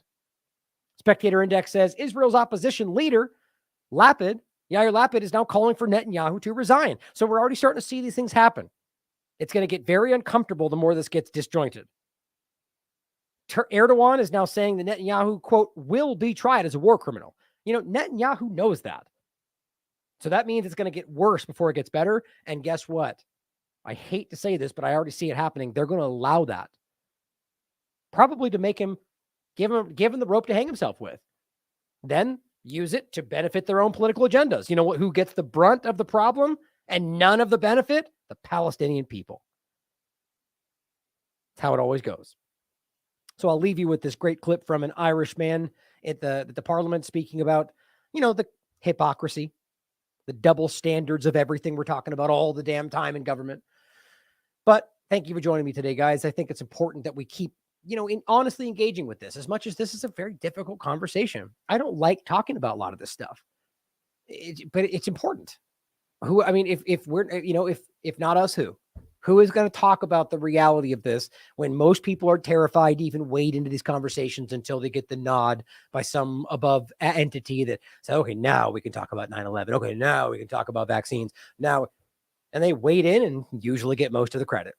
Spectator Index says Israel's opposition leader, Yair Lapid, is now calling for Netanyahu to resign. So we're already starting to see these things happen. It's going to get very uncomfortable the more this gets disjointed. Erdogan is now saying that Netanyahu, quote, will be tried as a war criminal. Netanyahu knows that. So that means it's going to get worse before it gets better. And guess what? I hate to say this, but I already see it happening. They're going to allow that. Probably to make him, give him the rope to hang himself with. Then use it to benefit their own political agendas. You know what? Who gets the brunt of the problem and none of the benefit? The Palestinian people. That's how it always goes. So I'll leave you with this great clip from an Irish man at the parliament speaking about, the hypocrisy, the double standards of everything we're talking about all the damn time in government. But thank you for joining me today, guys. I think it's important that we keep, honestly engaging with this, as much as this is a very difficult conversation. I don't like talking about a lot of this stuff, but it's important. If we're, if not us, who is going to talk about the reality of this when most people are terrified to even wade into these conversations until they get the nod by some above entity that says, okay, now we can talk about 9/11. Okay, now we can talk about vaccines. Now, and they wade in and usually get most of the credit.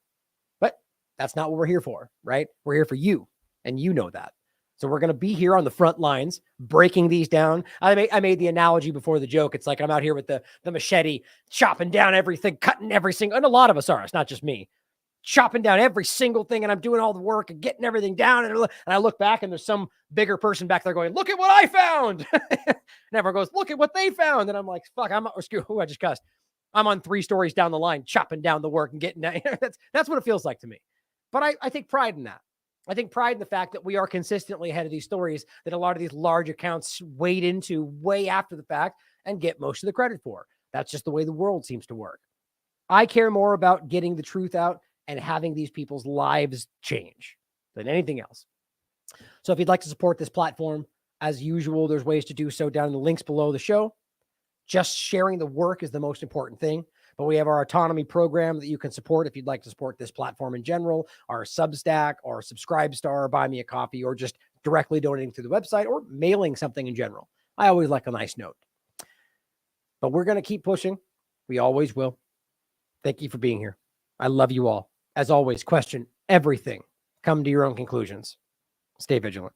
But that's not what we're here for, right? We're here for you, and you know that. So we're going to be here on the front lines, breaking these down. I made the analogy before the joke. It's like I'm out here with the machete, chopping down everything, cutting every single, and a lot of us are. It's not just me. Chopping down every single thing, and I'm doing all the work and getting everything down. And I look back, and there's some bigger person back there going, look at what I found. And everyone goes, look at what they found. And I'm like, fuck, I just cussed. I'm on 3 stories down the line, chopping down the work and getting down. That's what it feels like to me. But I take pride in that. I think pride in the fact that we are consistently ahead of these stories that a lot of these large accounts wade into way after the fact and get most of the credit for. That's just the way the world seems to work. I care more about getting the truth out and having these people's lives change than anything else. So if you'd like to support this platform, as usual, there's ways to do so down in the links below the show. Just sharing the work is the most important thing. But we have our Autonomy program that you can support if you'd like to support this platform in general, our Substack, or Subscribestar, Buy Me a Coffee, or just directly donating through the website or mailing something in general. I always like a nice note. But we're going to keep pushing. We always will. Thank you for being here. I love you all. As always, question everything. Come to your own conclusions. Stay vigilant.